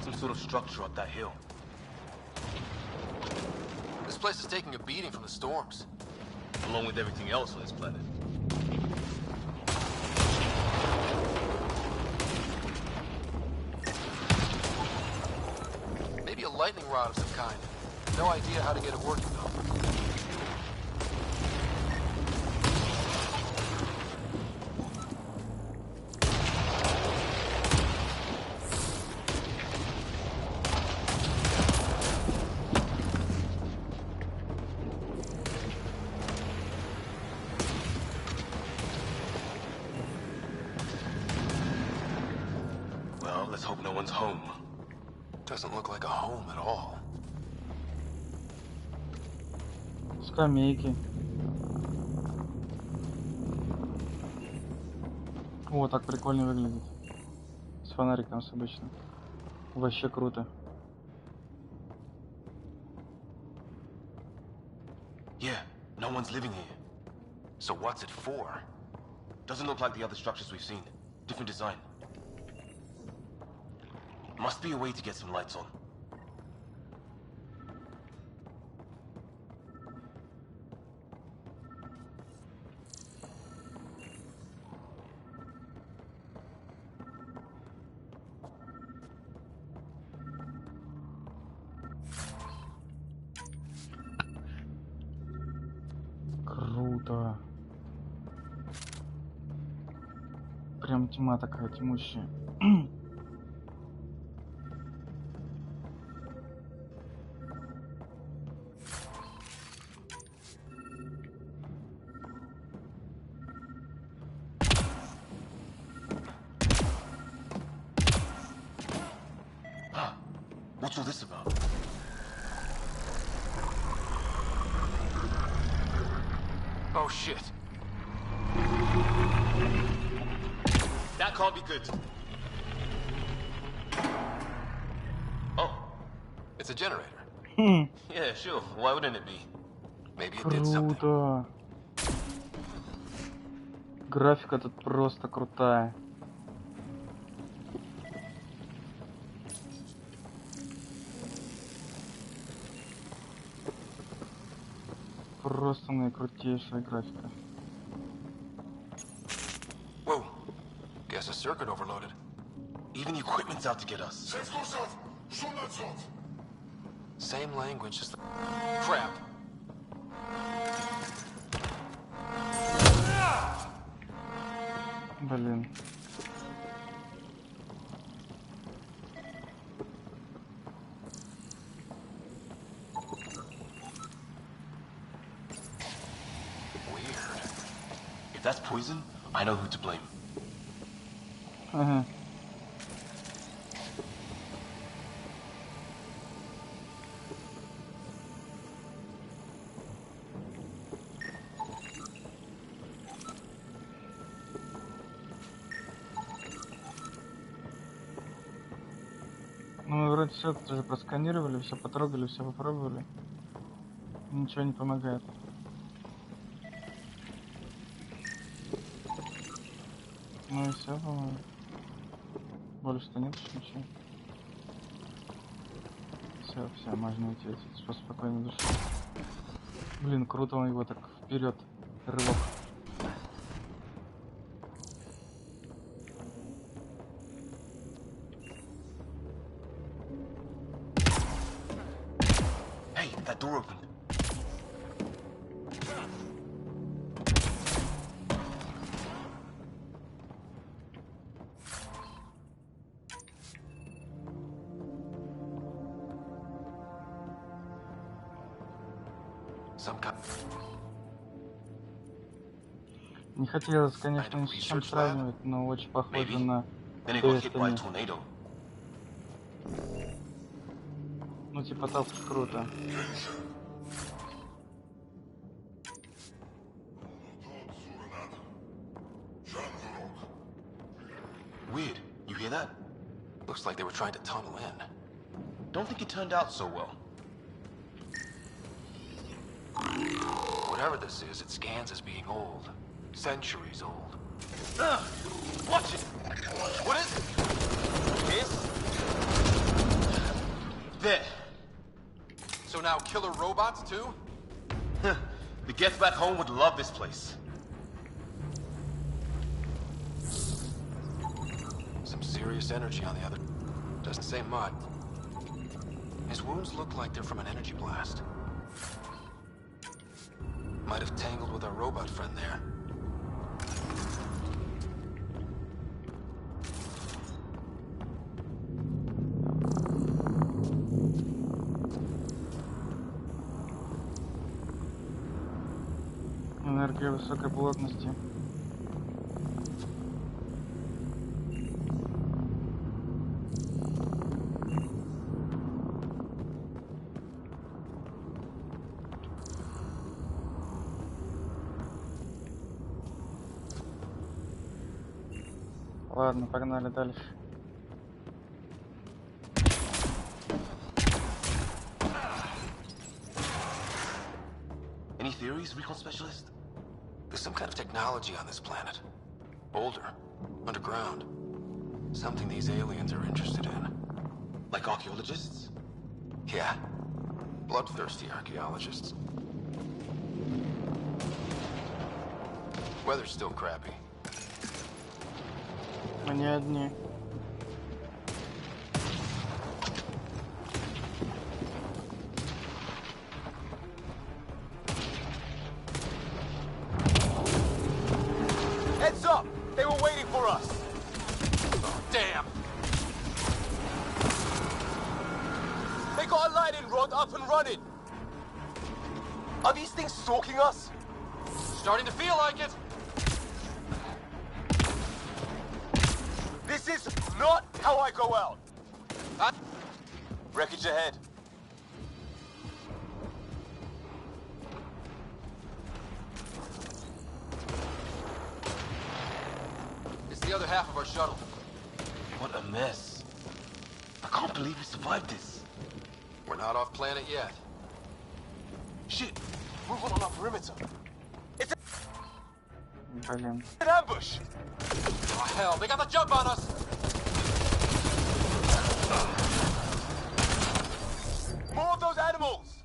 Some sort of structure up that hill. This place is taking a beating from the storms. Along with everything else on this planet. Maybe a lightning rod of some kind. No idea how to get it working, though. Well, let's hope no one's home. Doesn't look like a home at all. Скамейки. О, так прикольно выглядит. С фонариком с обычным. Вообще круто. Yeah, no one's living here. So what's it for? Doesn't look like the other structures we've seen. Different design. Must be a way to get some lights on. Круто. Прям тьма такая тьмущая. What's all this about? Oh, shit. That can't be good. Oh. It's a generator. Yeah, sure. Why wouldn't it be? Maybe it did something. Круто. Графика тут просто крутая. Просто наикрутейшая графика. Whoa. Guess a circuit overloaded. Even the equipment's out to get us. Same language as the... Crap. Блин. poison, I know who to blame. Ага. Ну, мы вроде все тут уже просканировали, все потрогали, все попробовали. Ничего не помогает. Ну и все, по-моему. Больше-то нет ничего. Все, можно уйти отсюда по спокойной душе. Блин, круто он его так вперед рывок. Hey, that door opened. Не хотелось, конечно, ни с чем сравнивать, но очень похоже на Destiny. Ну типа так уж круто. Weird. You hear that? Looks like they were trying to tunnel in. Don't think it turned out so well. Whatever this is, it scans as being old. Centuries old. Watch it! What is it? This? There. So now killer robots too? The Geth back home would love this place. Some serious energy on the other. Doesn't say much. His wounds look like they're from an energy blast. Might have tangled with our robot friend there. Энергия высокой плотности. Ладно, погнали дальше. Any theories, recon specialist? There's some kind of technology on this planet. Older. Underground. Something these aliens are interested in. Like archaeologists? Yeah. Bloodthirsty archaeologists. Weather's still crappy. Они одни. Heads up! They were waiting for us! Oh, damn! They got a lightning rod up and running! Are these things stalking us? Starting to feel like it! This is not how I go out! Wreckage ahead. It's the other half of our shuttle. What a mess. I can't believe we survived this. We're not off planet yet. Shit! Movement on our perimeter. It's Блин. an ambush! Oh, hell, they got the jump on us! More of those animals!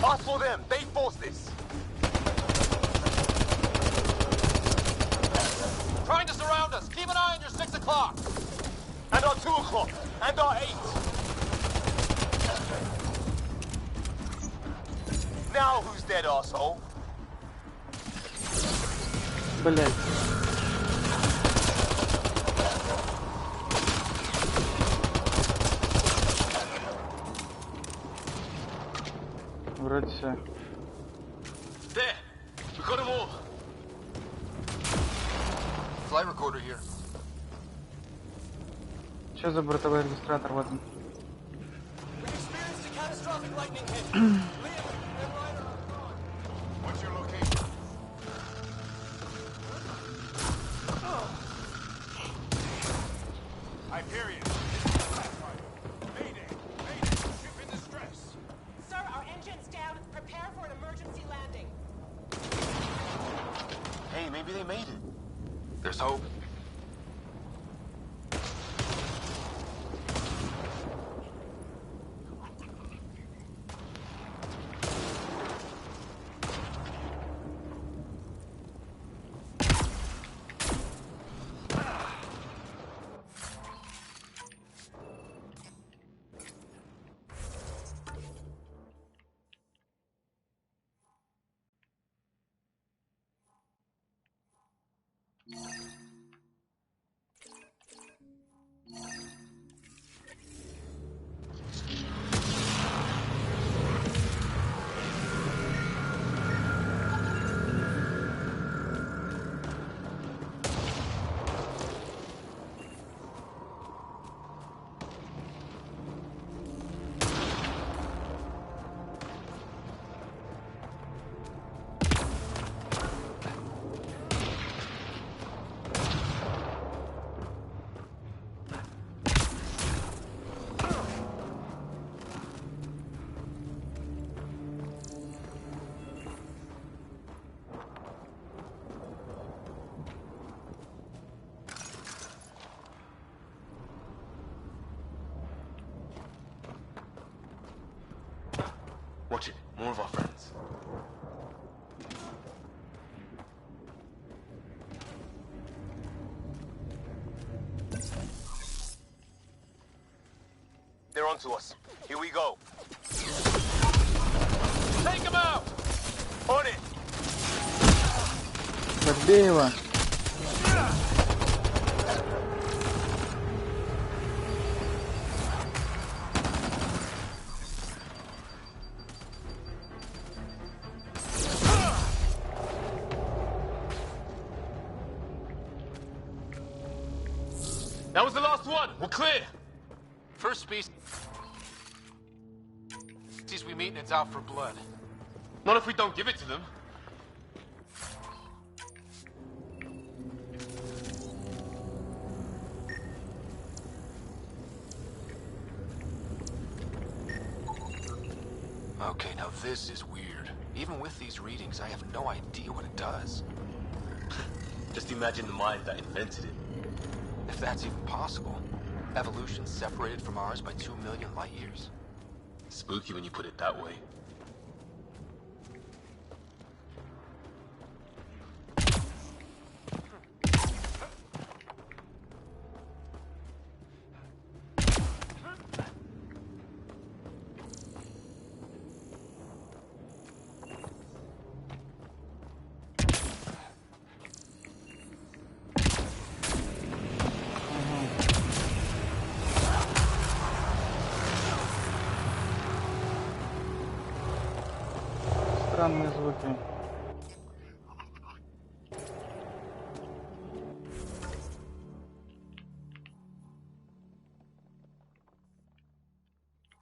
Us for them, they forced this! Trying to surround us! Keep an eye on your 6 o'clock! And our 2 o'clock! And our 8! Now who's dead, asshole? Блять. Вроде все. Got them all. Flight recorder here. Что за бортовой регистратор? Вот он. What's your location? Hyperion. Mayday. Mayday. Ship in distress. Sir, our engine's down. Prepare for an emergency landing. Hey, maybe they made it. There's hope. Watch it. More of our friends. They're onto us. Here we go. Take them out! On it! Разбей его. That was the last one. We're clear. First species we meet and it's out for blood. Not if we don't give it to them. Okay, now this is weird. Even with these readings, I have no idea what it does. Just imagine the mind that invented it. If that's even possible. Evolution separated from ours by 2 million light years. Spooky when you put it that way. Странные звуки.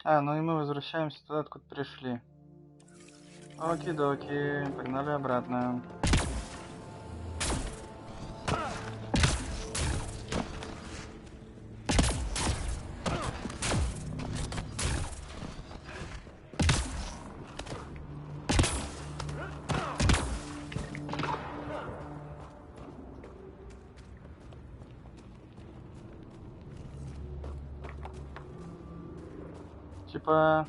Ну и мы возвращаемся туда, откуда пришли. Оки-доки, погнали обратно. Типа...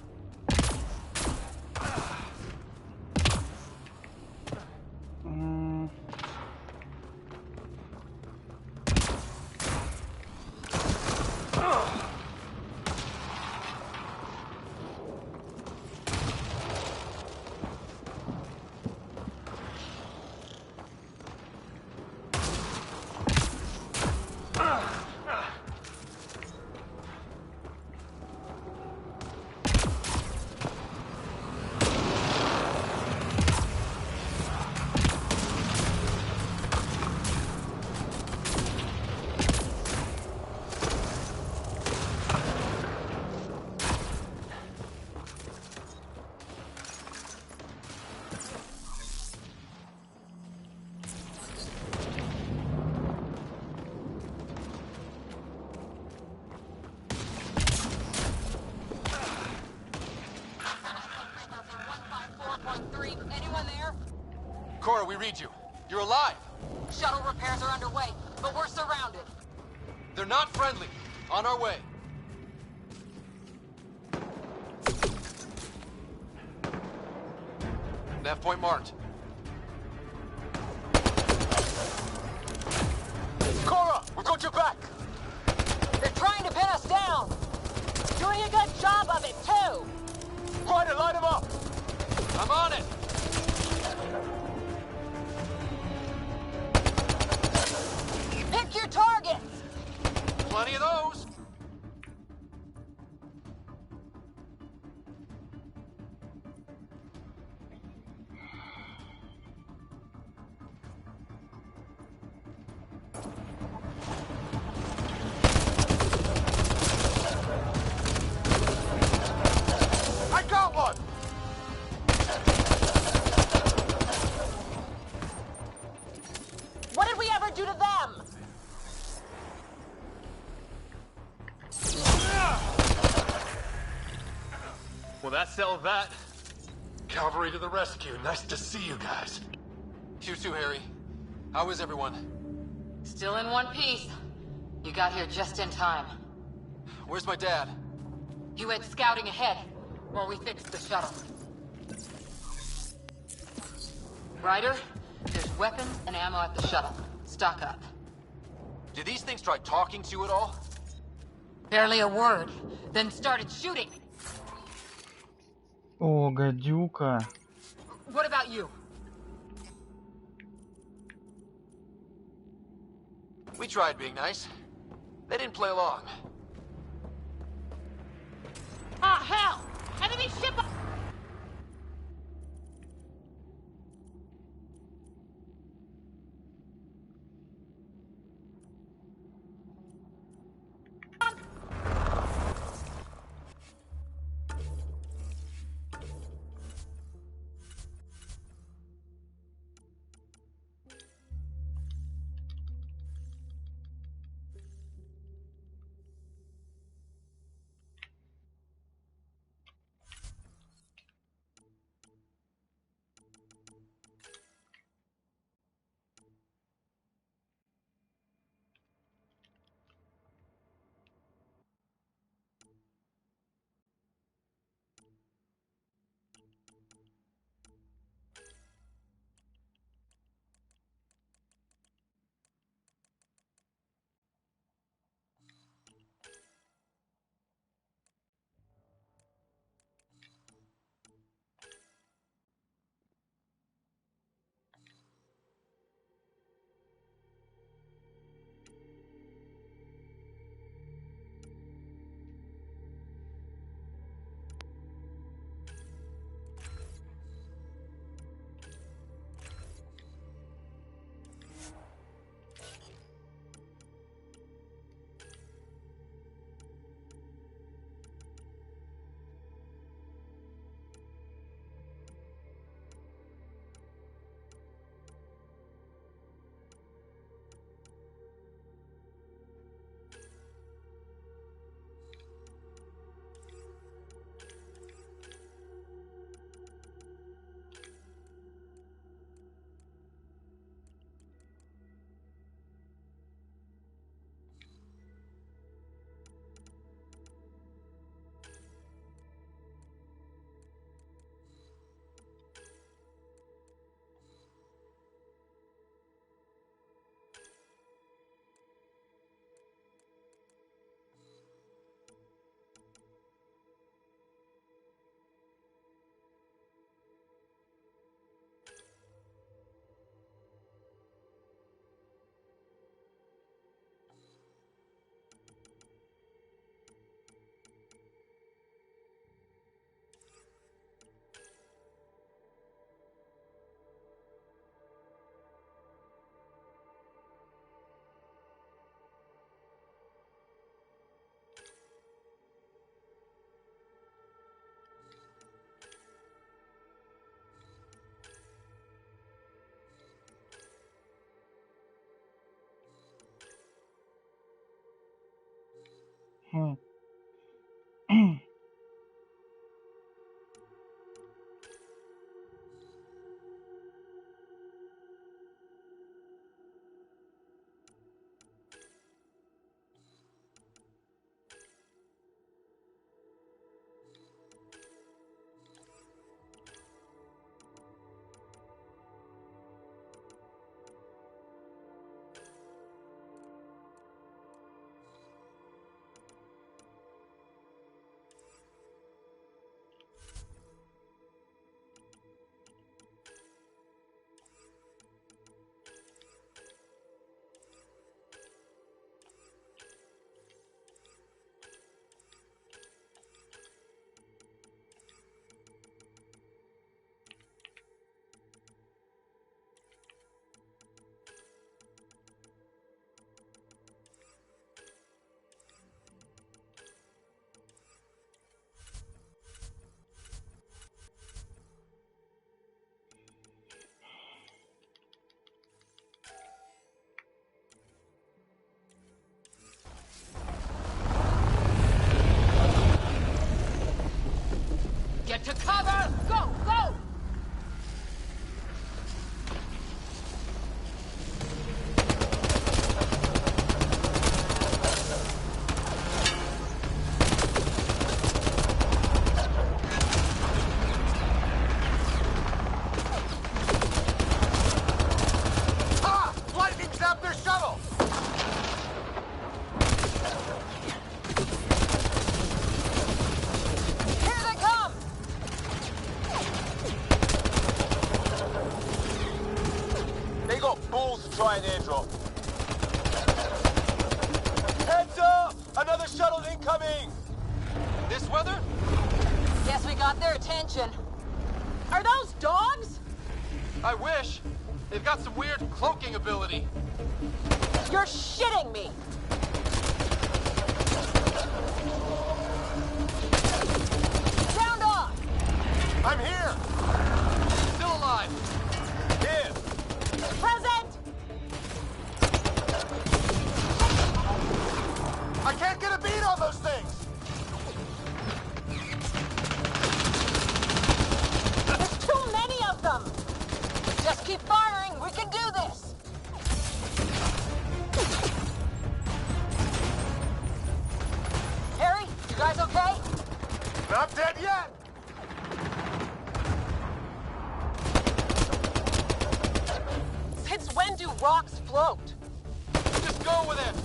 read you. You're alive. Shuttle repairs are underway, but we're surrounded. They're not friendly. On our way. Nav point marked. Cora, we've got your back. They're trying to pin us down. Doing a good job of it, too. Ryder, light him up. I'm on it. Pick your targets. Plenty of those. I got one! What did we ever do to them? Well, that settled that. Cavalry to the rescue. Nice to see you guys. You too, Harry. How is everyone? Still in one piece. You got here just in time. Where's my dad? He went scouting ahead while we fixed the shuttle. Ryder, there's weapons and ammo at the shuttle. Stock up. Did these things try talking to you at all? Barely a word, then started shooting. О, гадюка. What about you? We tried being nice. They didn't play along. Ah, hell! Enemy ship! Hmm. Get to cover! Go! Go! Try an airdrop. Heads up! Another shuttle incoming! This weather? Guess we got their attention. Are those dogs? I wish. They've got some weird cloaking ability. You're shitting me! Sound off! I'm here! Still alive. Here! Present! I can't get a beat on those things! There's too many of them! Just keep firing, we can do this! Harry, you guys okay? Not dead yet! Since when do rocks float? Just go with it!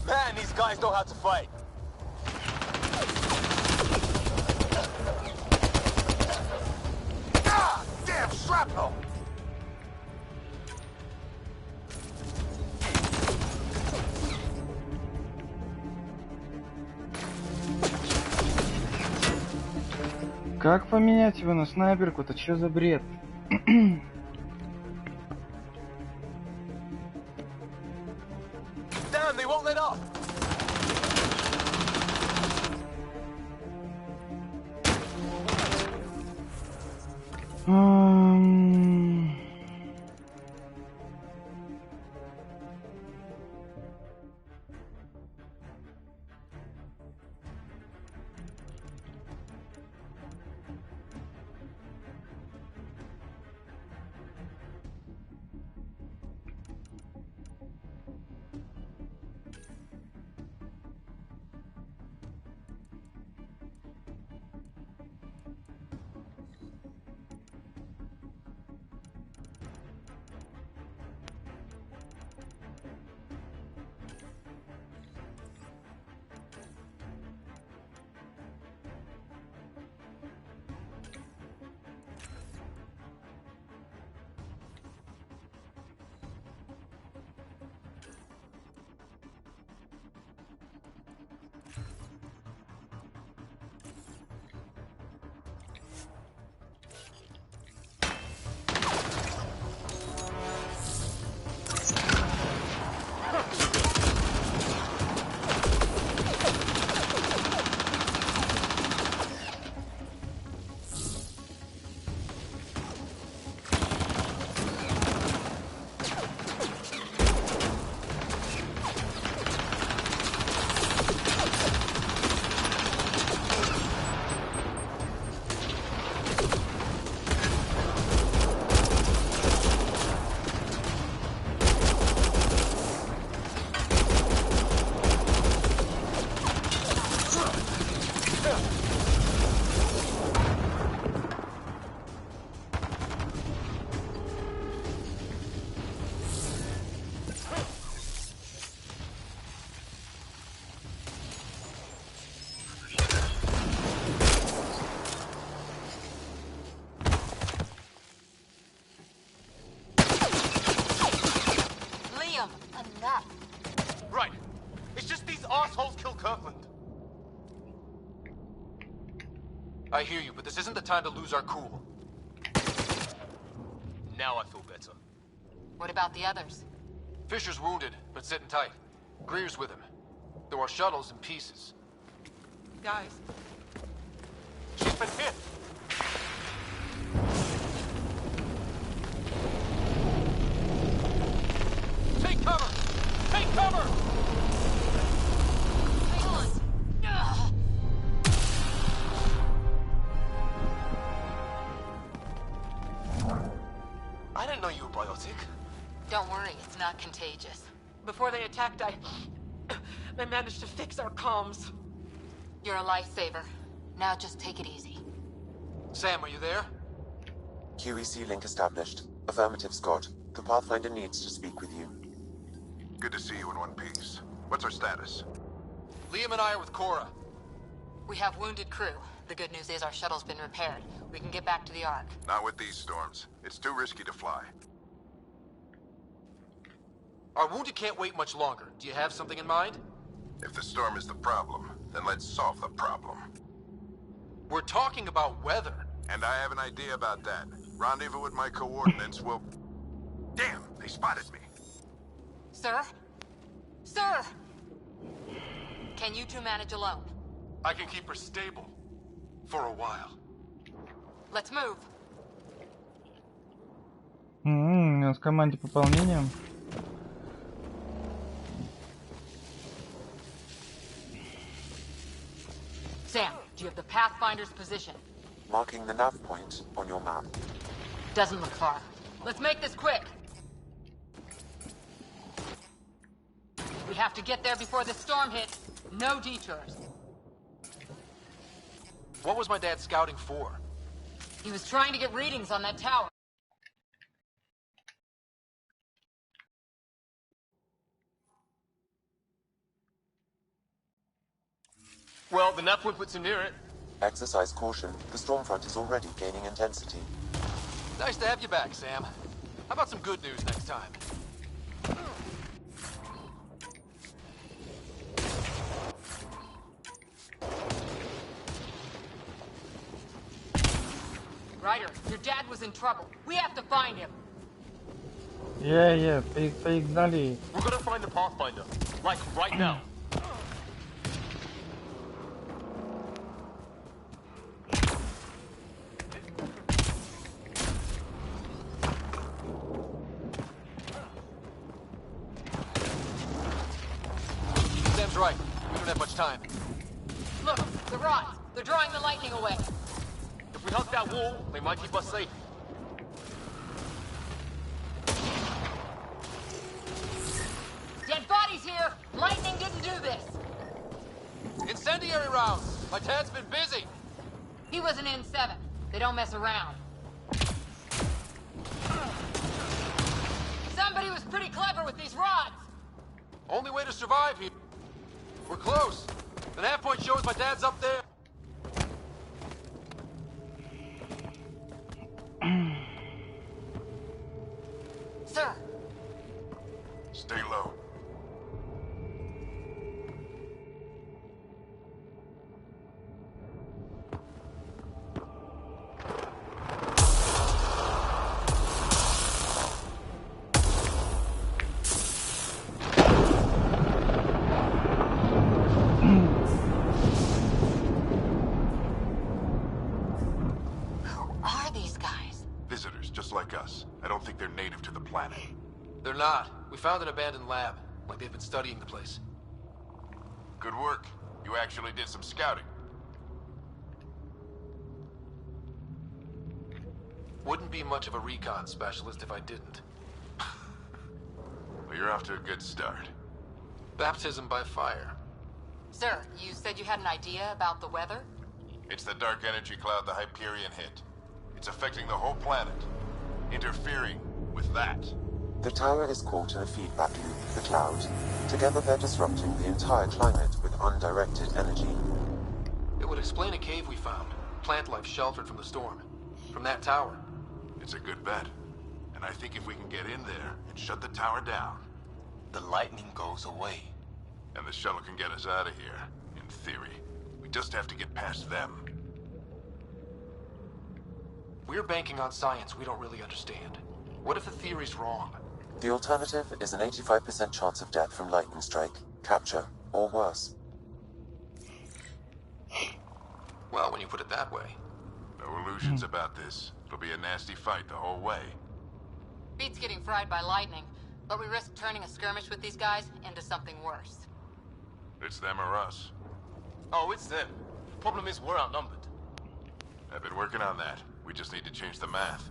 Man, these guys know how to fight. Ah! Damn shrapnel! Как поменять его на снайперку-то? Чё за бред? Damn, they won't let up! Right. It's just these assholes kill Kirkland. I hear you, but this isn't the time to lose our cool. Now I feel better. What about the others? Fisher's wounded, but sitting tight. Greer's with him. There are shuttles in pieces. Guys. She's been hit! cover! Take cover! Hang on. Ugh. I didn't know you were biotic. Don't worry, it's not contagious. Before they attacked, I managed to fix our comms. You're a lifesaver. Now just take it easy. Sam, are you there? QEC link established. Affirmative, Scott. The Pathfinder needs to speak with you. Good to see you in one piece. What's our status? Liam and I are with Cora. We have wounded crew. The good news is our shuttle's been repaired. We can get back to the Ark. Not with these storms. It's too risky to fly. Our wounded can't wait much longer. Do you have something in mind? If the storm is the problem, then let's solve the problem. We're talking about weather. And I have an idea about that. Rendezvous with my coordinates will... Damn, they spotted me. Sir? Sir! Can you two manage alone? I can keep her stable. For a while. Let's move. У нас в команде пополнение. Sam, do you have the Pathfinder's position? Marking the nav point on your map. Doesn't look far. Let's make this quick. We have to get there before the storm hits. No detours. What was my dad scouting for? He was trying to get readings on that tower. Well, the nav point puts him near it. Exercise caution. The storm front is already gaining intensity. Nice to have you back, Sam. How about some good news next time? Ryder, your dad was in trouble. We have to find him. Yeah, поигнали. We're gonna find the Pathfinder. Like, right now. Sam's right. We don't have much time. Look, the rods. They're drawing the lightning away. If we hug that wall, they might keep us safe. Dead bodies here! Lightning didn't do this! Incendiary rounds! My dad's been busy! He was an N7. They don't mess around. Somebody was pretty clever with these rods! Only way to survive here. We're close. The nav point shows my dad's up there. Sir! Stay low. They're not. We found an abandoned lab. Like they've been studying the place. Good work. You actually did some scouting. Wouldn't be much of a recon specialist if I didn't. Well, you're off to a good start. Baptism by fire. Sir, you said you had an idea about the weather? It's the dark energy cloud the Hyperion hit. It's affecting the whole planet. Interfering with that. The tower is caught in a feedback loop, the cloud. Together they're disrupting the entire climate with undirected energy. It would explain a cave we found. Plant life sheltered from the storm. From that tower. It's a good bet. And I think if we can get in there and shut the tower down... the lightning goes away. And the shuttle can get us out of here, in theory. We just have to get past them. We're banking on science we don't really understand. What if the theory's wrong? The alternative is an 85% chance of death from lightning strike, capture, or worse. Well, when you put it that way. No illusions about this. It'll be a nasty fight the whole way. Beats getting fried by lightning. But we risk turning a skirmish with these guys into something worse. It's them or us. Oh, it's them. Problem is, we're outnumbered. I've been working on that. We just need to change the math.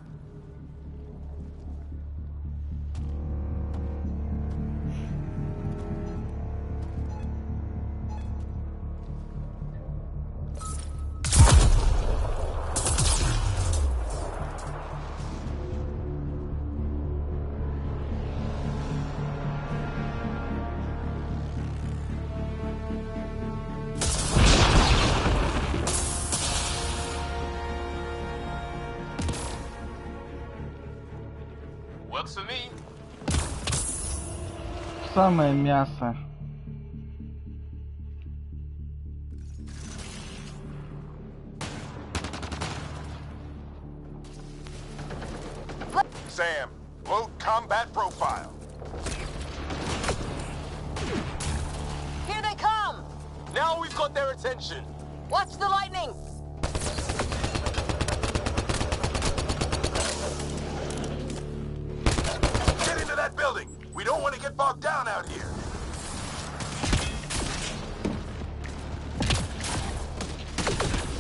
Works for me. Самое мясо. Sam, load combat profile. Here they come! Now we've got their attention. Watch the lightning! Get into that building. We don't want to get bogged down out here.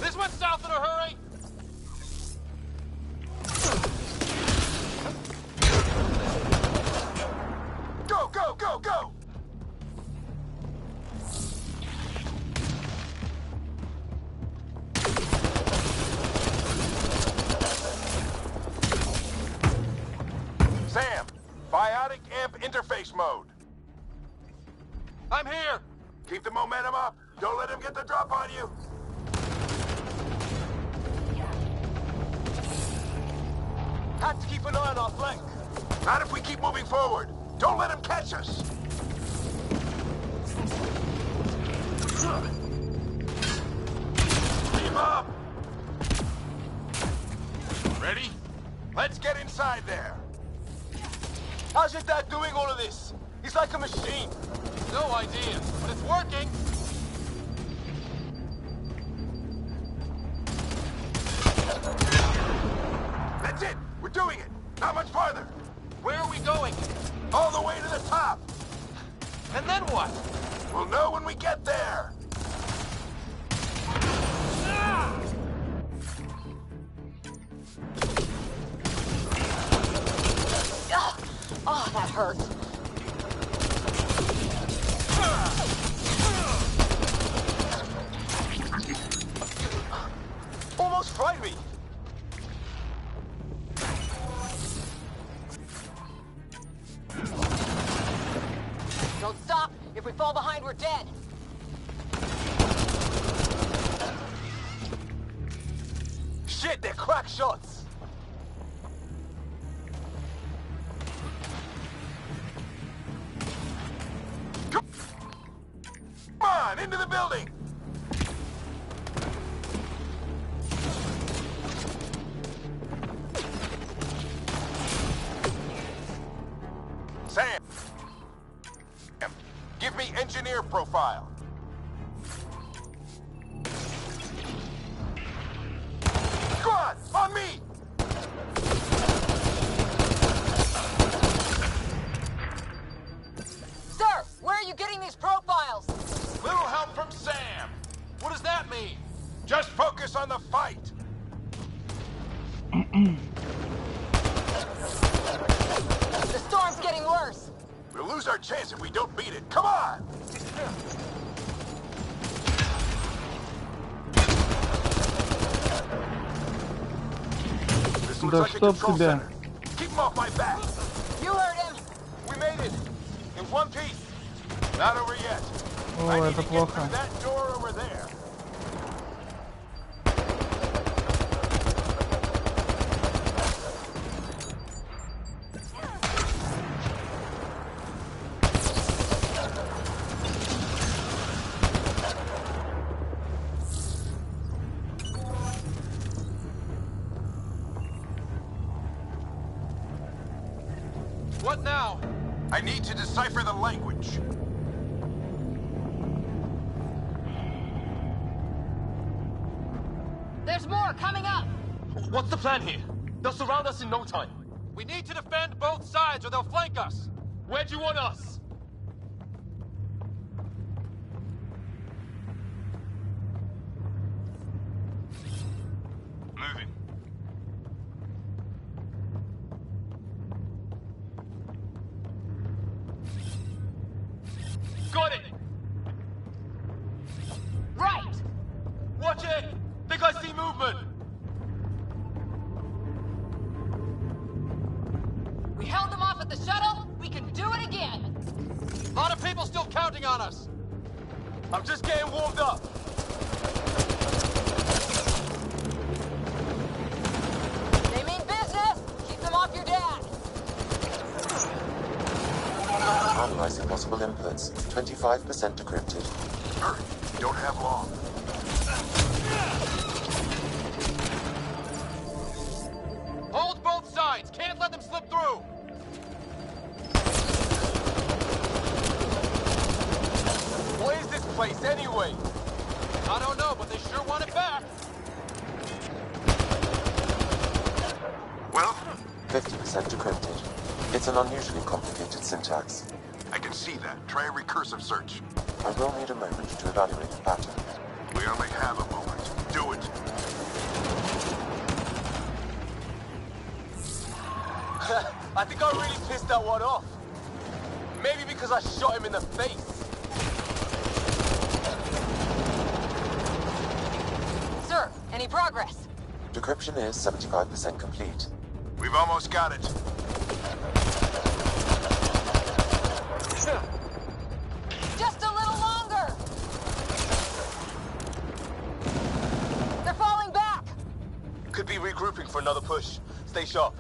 This went south in a hurry. Go, go, go, go! Sam, biotic amp interface mode. I'm here. Keep the momentum up. Don't let him get the drop on you. Have to keep an eye on our flank. Not if we keep moving forward. Don't let him catch us. Beam up. Ready? Let's get inside there. How's your dad doing all of this? He's like a machine. No idea, but it's working. That's it. We're doing it. Not much farther. Where are we going? All the way to the top. And then what? We'll know when we get there. Oh, that hurt. Almost fried me. Don't stop. If we fall behind, we're dead. Shit, they're crack shots. Come on, into the building. Sam, give me engineer profile. Squad, on me! Sir, where are you getting these profiles? Little help from Sam. What does that mean? Just focus on the fight. The storm's getting worse. We'll lose our chance if we don't beat it. Come on! This looks Да like a чтоб control тебя. center. Keep him off my back. You heard him. We made it. In one piece. Not over yet. О, I need это to get плохо. through that door over there. What now? I need to decipher the language. There's more coming up. What's the plan here? They'll surround us in no time. We need to defend both sides or they'll flank us. Where'd you want us? Moving. Got it! Right! Watch it! Think I see movement! We held them off at the shuttle. We can do it again. A lot of people still counting on us. I'm just getting warmed up. They mean business. Keep them off your dad. Analyzing possible inputs. 25% decrypted. Hurry, you don't have long. Hold both sides. Can't let them slip through. What is this place anyway? I don't know, but they sure want it back. Well? 50% decrypted. It's an unusually complicated syntax. I can see that. Try a recursive search. I will need a moment to evaluate the pattern. We only have a moment. Do it. I think I really pissed that one off. Maybe because I shot him in the face. Sir, any progress? Decryption is 75% complete. We've almost got it. Just a little longer. They're falling back. Could be regrouping for another push. Stay sharp.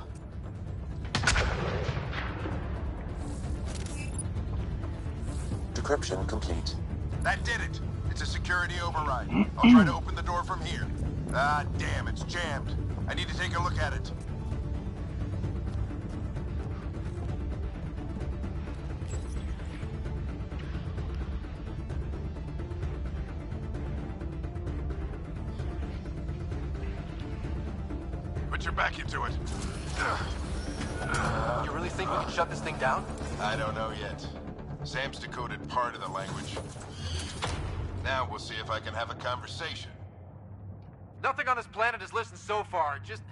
Decryption complete. That did it. It's a security override. I'll try to open the door from here. Ah, damn, it's jammed. I need to take a look at it. Put your back into it. You really think we can shut this thing down? I don't know yet. Sam's decoded part of the language. Now we'll see if I can have a conversation. Nothing on this planet has listened so far. Just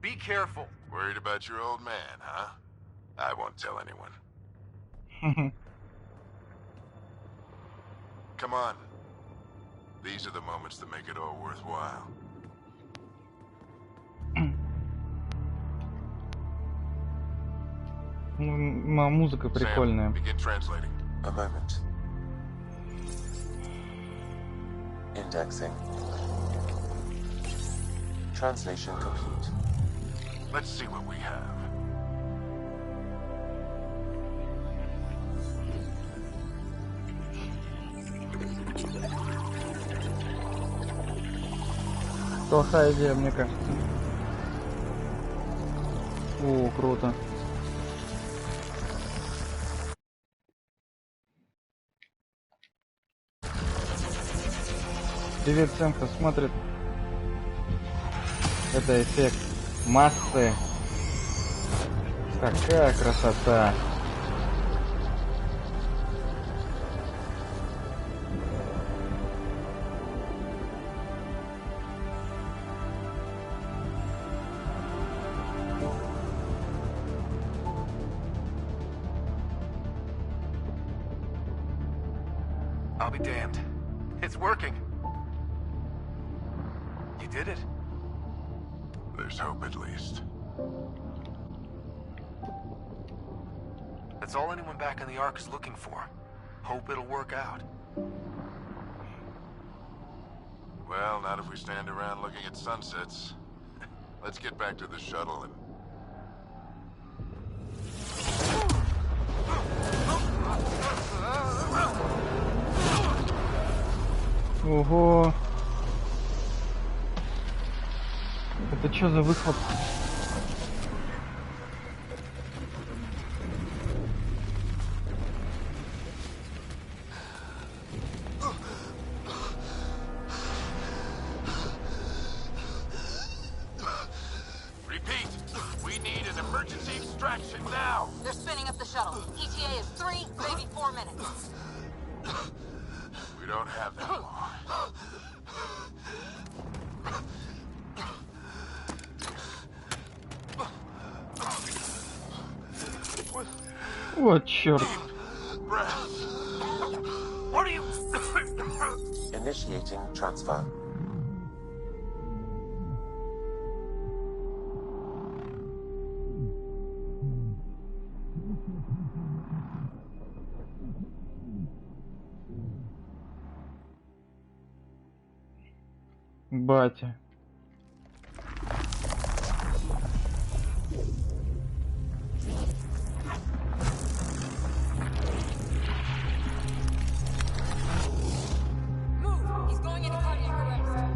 be careful. Worried about your old man, huh? I won't tell anyone. Come on. These are the moments that make it all worthwhile. Музыка прикольная. Sam, begin translating. A moment. Indexing. Translation complete. Let's see what we have. Плохая идея, мне кажется. О, круто. Привет всем, кто смотрит. Это эффект массы. Какая красота. I'll be damned. It's working. You did it. There's hope at least. That's all anyone back in the Ark is looking for. Hope it'll work out. Well, not if we stand around looking at sunsets. Let's get back to the shuttle and... Ого. Это что за выхлоп? Repeat, we need an emergency extraction now. They're spinning up the shuttle. minutes. We don't have that long. Вот черт. What are you? Initiating transfer. Батя. He's going into cardiac arrest.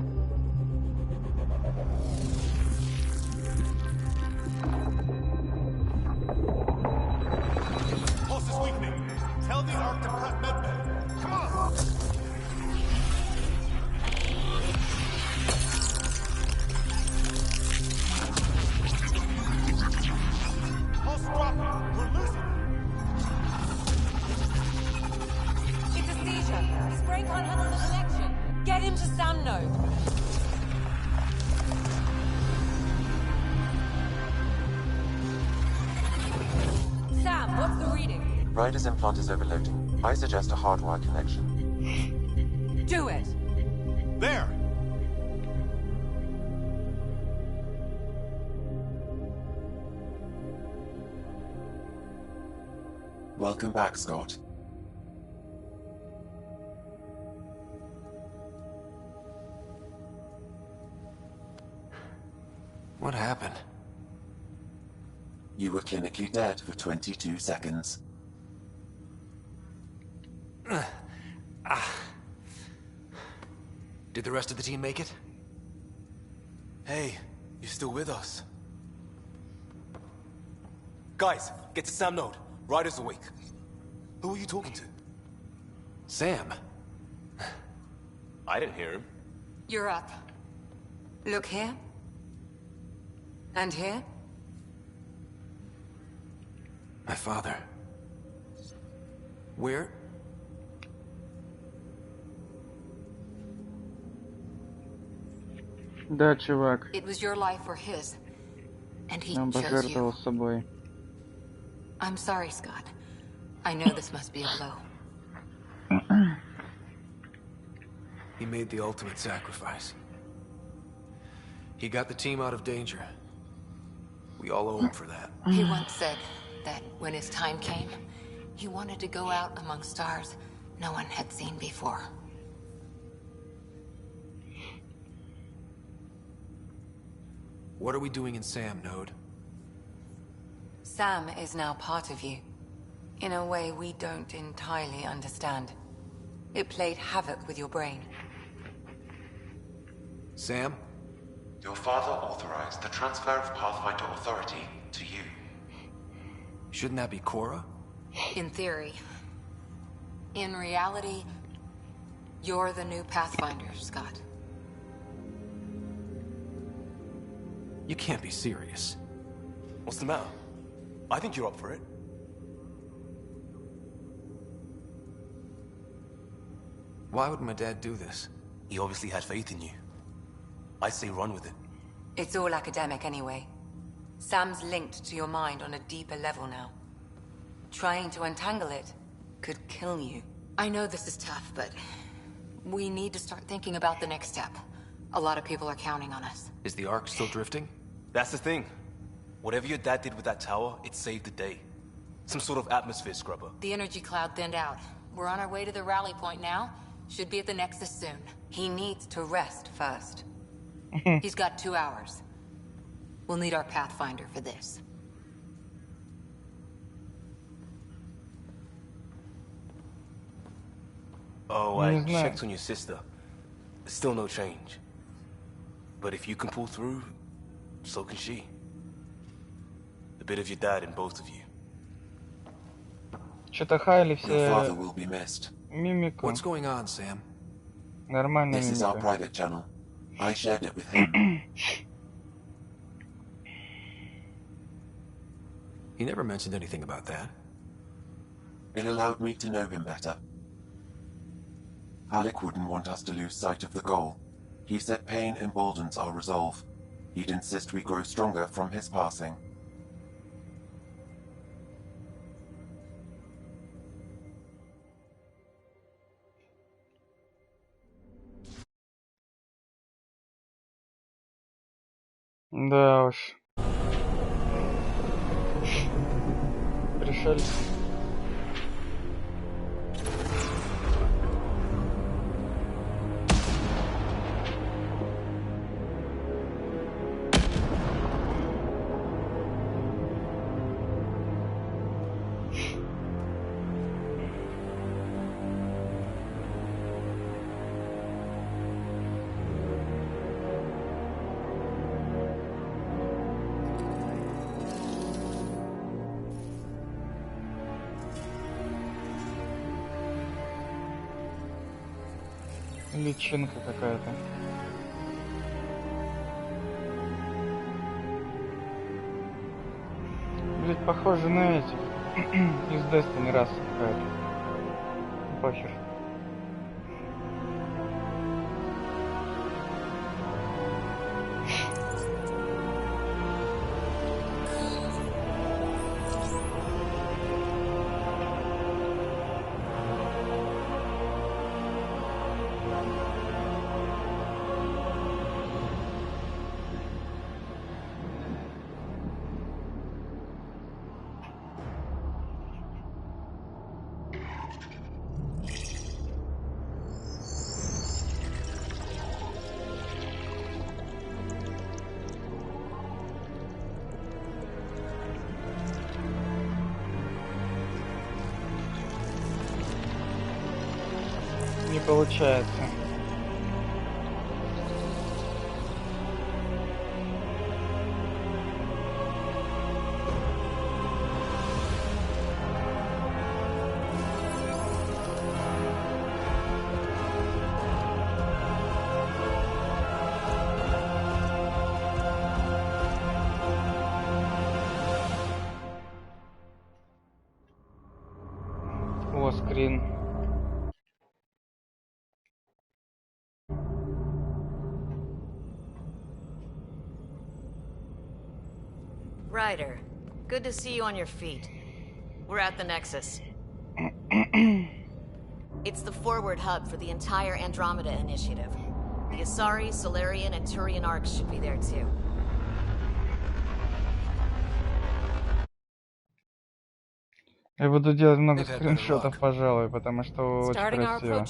Pulse is weakening. Tell the Ark to prep medbay. Come on! Pulse dropping. We're losing. It's a seizure. His brain can't handle the connection. Get him to sound node. Sam, what's the reading? Ryder's implant is overloading. I suggest a hardwire connection. Do it. There! Welcome back, Scott. What happened? You were clinically dead for 22 seconds. Did the rest of the team make it? Hey, you're still with us. Guys, get to Sam Node. Ryder's awake. Who are you talking to? Sam. I didn't hear him. You're up. Look here. And here. My father. Where? Да, чувак. It was your life or his. And he Он chose пожертвовал you. собой. I'm sorry, Scott. I know this must be a blow. He made the ultimate sacrifice. He got the team out of danger. We all owe him for that. He once said that when his time came, he wanted to go out among stars no one had seen before. What are we doing in Sam, Node? Sam is now part of you. In a way we don't entirely understand. It played havoc with your brain. Sam? Your father authorized the transfer of Pathfinder authority to you. Shouldn't that be Cora? In theory. In reality, you're the new Pathfinder, Scott. You can't be serious. What's the matter? I think you're up for it. Why would my dad do this? He obviously had faith in you. I say run with it. It's all academic anyway. Sam's linked to your mind on a deeper level now. Trying to untangle it could kill you. I know this is tough, but we need to start thinking about the next step. A lot of people are counting on us. Is the Ark still drifting? That's the thing. Whatever your dad did with that tower, it saved the day. Some sort of atmosphere scrubber. The energy cloud thinned out. We're on our way to the rally point now. Should be at the Nexus soon. He needs to rest first. He's got 2 hours. We'll need our Pathfinder for this. Oh, I checked on your sister. Still no change. But if you can pull through, so can she. A bit of your dad in both of you. Что-то хайли Your father все will be missed. мимику. What's going on, Sam? Нормальная This is our мимика. private channel. I shared it with him. He never mentioned anything about that. It allowed me to know him better. Alec wouldn't want us to lose sight of the goal. He said pain emboldens our resolve. He'd insist we grow stronger from his passing. Да уж. Пришельцы. Личинка какая-то. Блять, похоже на этих из Destiny раса какая-то. Похер. Не получается. О, скрин. Ryder, good to see you on your feet. We're at the Nexus. It's the forward hub for the entire Andromeda initiative. The Asari, Solarian, and Turian arcs should be there too. Я буду делать много скриншотов, пожалуй, потому что очень красиво.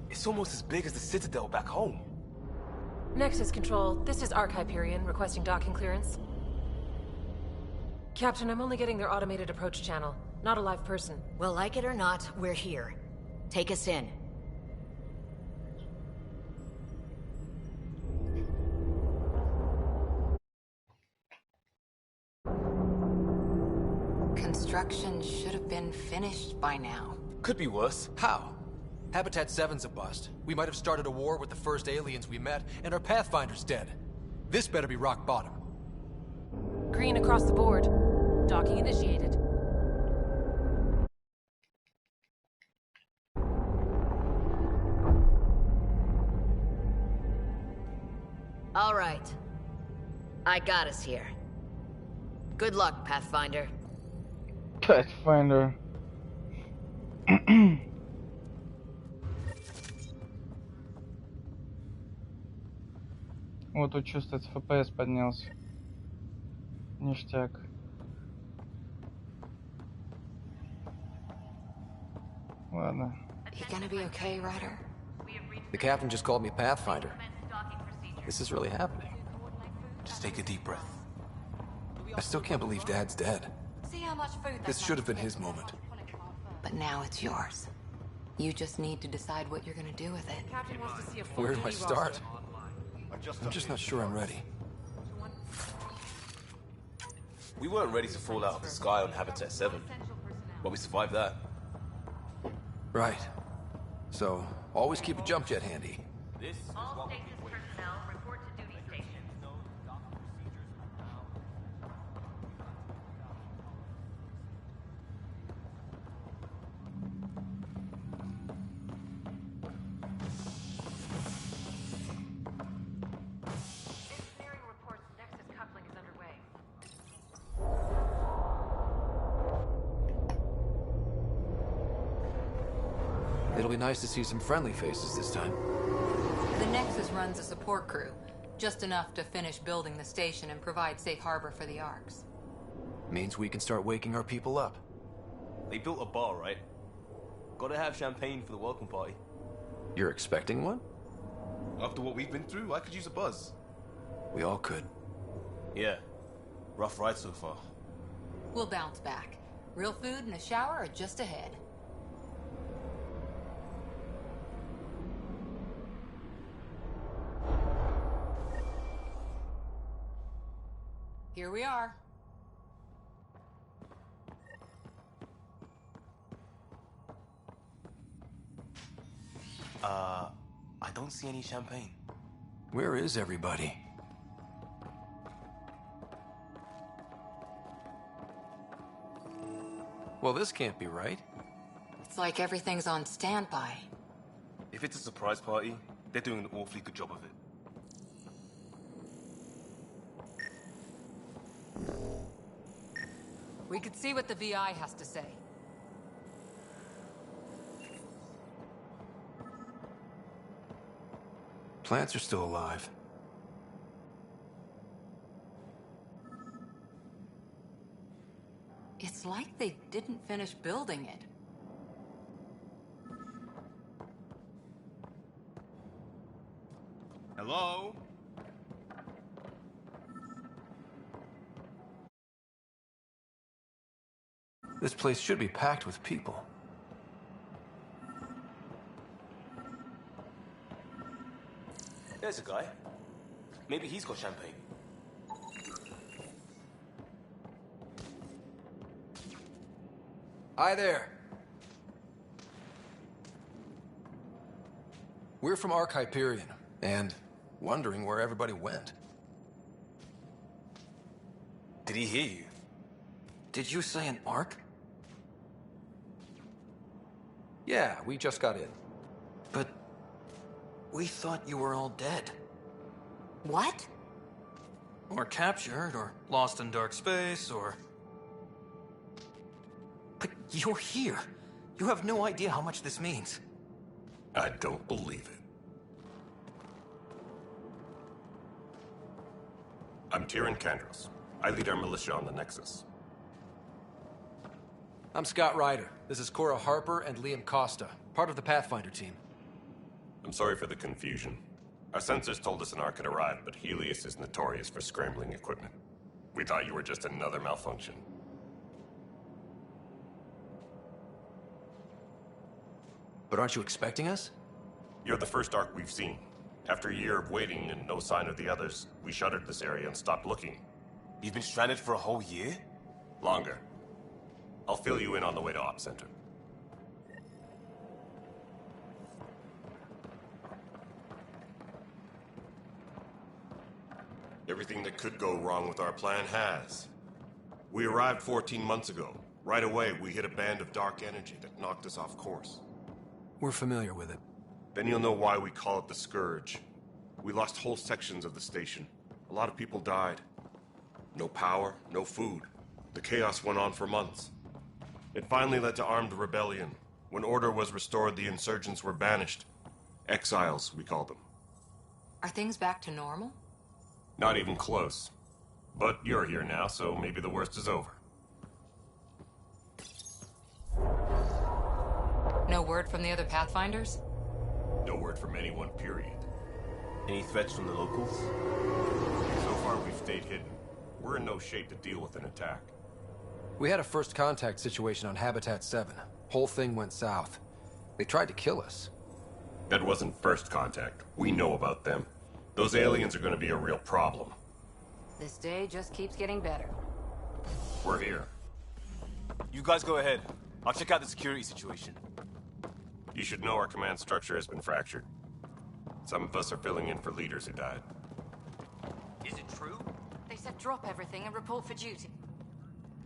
It's almost as big as the Citadel back home. Nexus Control, this is Arc Hyperion requesting docking clearance. Captain, I'm only getting their automated approach channel, not a live person. Well, like it or not, we're here. Take us in. Construction should have been finished by now. Could be worse. How? Habitat 7's a bust. We might have started a war with the first aliens we met, and our Pathfinder's dead. This better be rock bottom. Green across the board. Docking initiated. All right. I got us here. Good luck, Pathfinder. Pathfinder. Вот тут чувствуется, FPS поднялся. Ништяк. Ладно. You gonna be okay, Ryder? The captain just called me Pathfinder. This is really happening. Just take a deep breath. I still can't believe Dad's dead. See how much food This should have been his moment. But now it's yours. You just need to decide what you're gonna do with it. Captain wants to see a full Where do I duty start? roster. I'm just not sure I'm ready. We weren't ready to fall out of the sky on Habitat 7, but we survived that. Right. So, always keep a jump jet handy. All stasis personnel report to duty stations. It'll be nice to see some friendly faces this time. The Nexus runs a support crew. Just enough to finish building the station and provide safe harbor for the Arks. Means we can start waking our people up. They built a bar, right? Gotta have champagne for the welcome party. You're expecting one? After what we've been through, I could use a buzz. We all could. Yeah. Rough ride so far. We'll bounce back. Real food and a shower are just ahead. Here we are. I don't see any champagne. Where is everybody? Well, this can't be right. It's like everything's on standby. If it's a surprise party, they're doing an awfully good job of it. We could see what the VI has to say. Plants are still alive. It's like they didn't finish building it. Hello? This place should be packed with people. There's a guy. Maybe he's got champagne. Hi there. We're from Ark Hyperion, and wondering where everybody went. Did he hear you? Did you say an Ark? Yeah, we just got in. But we thought you were all dead. What? Or captured, or lost in dark space, or... But you're here. You have no idea how much this means. I don't believe it. I'm Tyrion Kandros. I lead our militia on the Nexus. I'm Scott Ryder. This is Cora Harper and Liam Costa, part of the Pathfinder team. I'm sorry for the confusion. Our sensors told us an Ark had arrived, but Helios is notorious for scrambling equipment. We thought you were just another malfunction. But aren't you expecting us? You're the first Ark we've seen. After a year of waiting and no sign of the others, we shuttered this area and stopped looking. You've been stranded for a whole year? Longer. I'll fill you in on the way to Op Center. Everything that could go wrong with our plan has. We arrived 14 months ago. Right away, we hit a band of dark energy that knocked us off course. We're familiar with it. Then you'll know why we call it the Scourge. We lost whole sections of the station. A lot of people died. No power, no food. The chaos went on for months. It finally led to armed rebellion. When order was restored, the insurgents were banished. Exiles, we call them. Are things back to normal? Not even close. But you're here now, so maybe the worst is over. No word from the other Pathfinders? No word from anyone, period. Any threats from the locals? So far, we've stayed hidden. We're in no shape to deal with an attack. We had a first contact situation on Habitat 7. Whole thing went south. They tried to kill us. That wasn't first contact. We know about them. Those aliens are going to be a real problem. This day just keeps getting better. We're here. You guys go ahead. I'll check out the security situation. You should know our command structure has been fractured. Some of us are filling in for leaders who died. Is it true? They said drop everything and report for duty.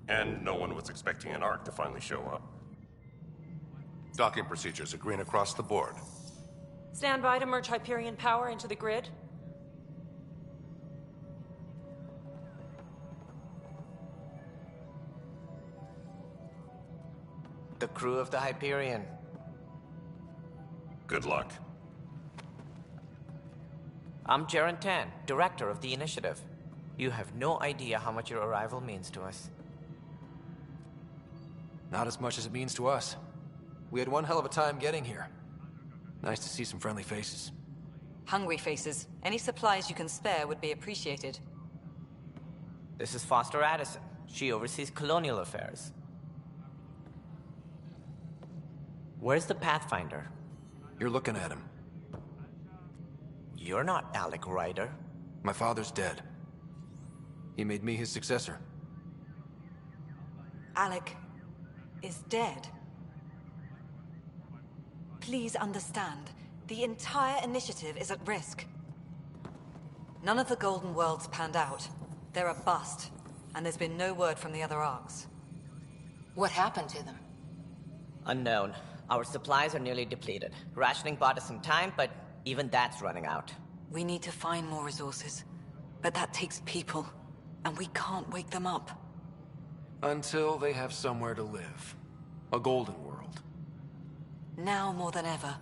And no one was expecting an Ark to finally show up. Docking procedures are green across the board. Stand by to merge Hyperion power into the grid. The crew of the Hyperion. Good luck. I'm Jaren Tan, director of the initiative. You have no idea how much your arrival means to us. Not as much as it means to us. We had one hell of a time getting here. Nice to see some friendly faces. Hungry faces. Any supplies you can spare would be appreciated. This is Foster Addison. She oversees colonial affairs. Where's the Pathfinder? You're looking at him. You're not Alec Ryder. My father's dead. He made me his successor. Alec is dead. Please understand, the entire initiative is at risk. None of the Golden Worlds panned out. They're a bust, and there's been no word from the other arcs. What happened to them? Unknown. Our supplies are nearly depleted. Rationing bought us some time, but even that's running out. We need to find more resources, but that takes people, and we can't wake them up. Until they have somewhere to live. A golden world. Now more than ever,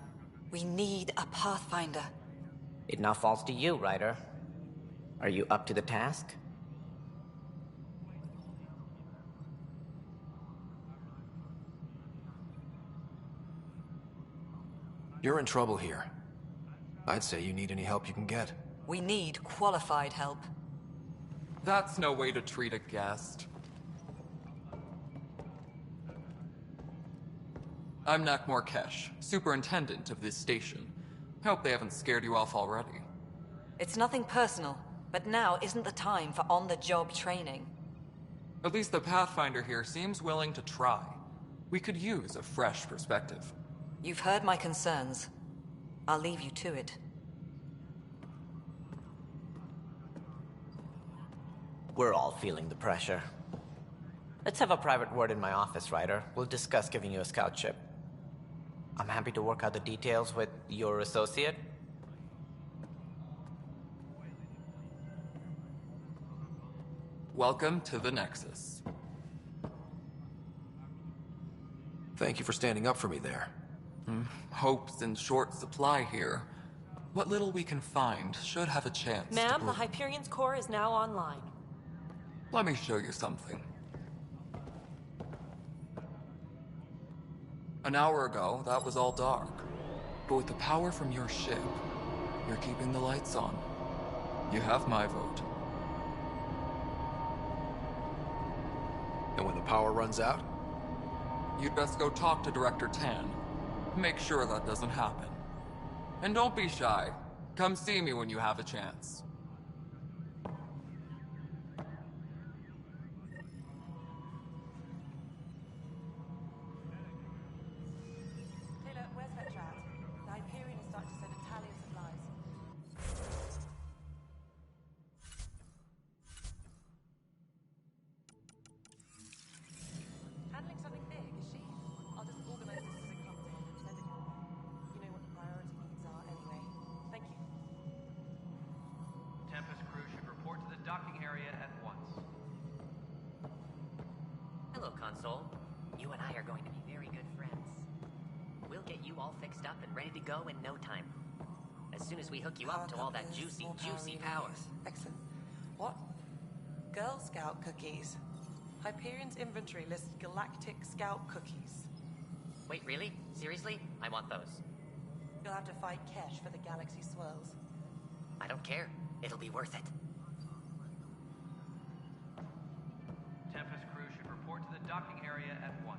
we need a Pathfinder. It now falls to you, Ryder. Are you up to the task? You're in trouble here. I'd say you need any help you can get. We need qualified help. That's no way to treat a guest. I'm Nakmor Kesh, superintendent of this station. Hope they haven't scared you off already. It's nothing personal, but now isn't the time for on-the-job training. At least the Pathfinder here seems willing to try. We could use a fresh perspective. You've heard my concerns. I'll leave you to it. We're all feeling the pressure. Let's have a private word in my office, Ryder. We'll discuss giving you a scout ship. I'm happy to work out the details with your associate. Welcome to the Nexus. Thank you for standing up for me there. Hope's in short supply here. What little we can find should have a chance Ma'am, the Hyperion's core is now online. Let me show you something. An hour ago, that was all dark. But with the power from your ship, you're keeping the lights on. You have my vote. And when the power runs out? You'd best go talk to Director Tan. Make sure that doesn't happen. And don't be shy. Come see me when you have a chance. Taylor, where's that chat? The Hyperion is starting to send a tally of supplies. Handling something big, is she? I'll just organize this as it comes in and send it to her. You know what the priority needs are anyway. Thank you. Tempest crew should report to the docking area at once. Hello, Console. You and I are going to be very good friends. We'll get you all fixed up and ready to go in no time. As soon as we hook you up to all that juicy power. Excellent. What? Girl Scout cookies. Hyperion's inventory lists Galactic Scout cookies. Wait, really? Seriously? I want those. You'll have to fight Kesh for the galaxy swirls. I don't care. It'll be worth it. Tempest crew should report to the docking area at once.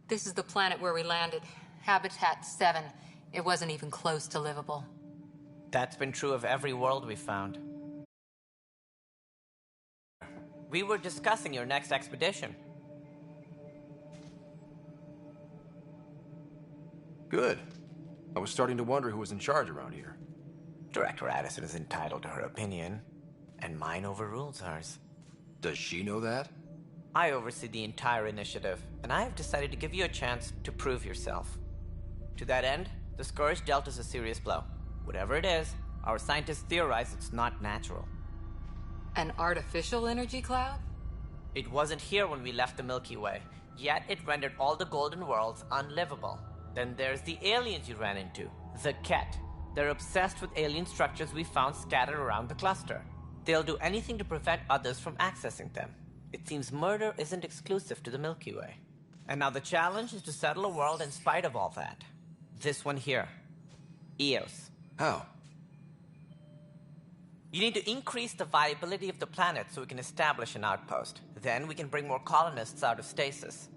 This is the planet where we landed. Habitat 7. It wasn't even close to livable. That's been true of every world we've found. We were discussing your next expedition. Good. I was starting to wonder who was in charge around here. Director Addison is entitled to her opinion, and mine overrules hers. Does she know that? I oversee the entire initiative, and I have decided to give you a chance to prove yourself. To that end, the Scourge dealt us a serious blow. Whatever it is, our scientists theorize it's not natural. An artificial energy cloud? It wasn't here when we left the Milky Way, yet it rendered all the Golden Worlds unlivable. Then there's the aliens you ran into, the Ket. They're obsessed with alien structures we found scattered around the cluster. They'll do anything to prevent others from accessing them. It seems murder isn't exclusive to the Milky Way. And now the challenge is to settle a world in spite of all that. This one here. Eos. How? You need to increase the viability of the planet so we can establish an outpost. Then we can bring more colonists out of stasis.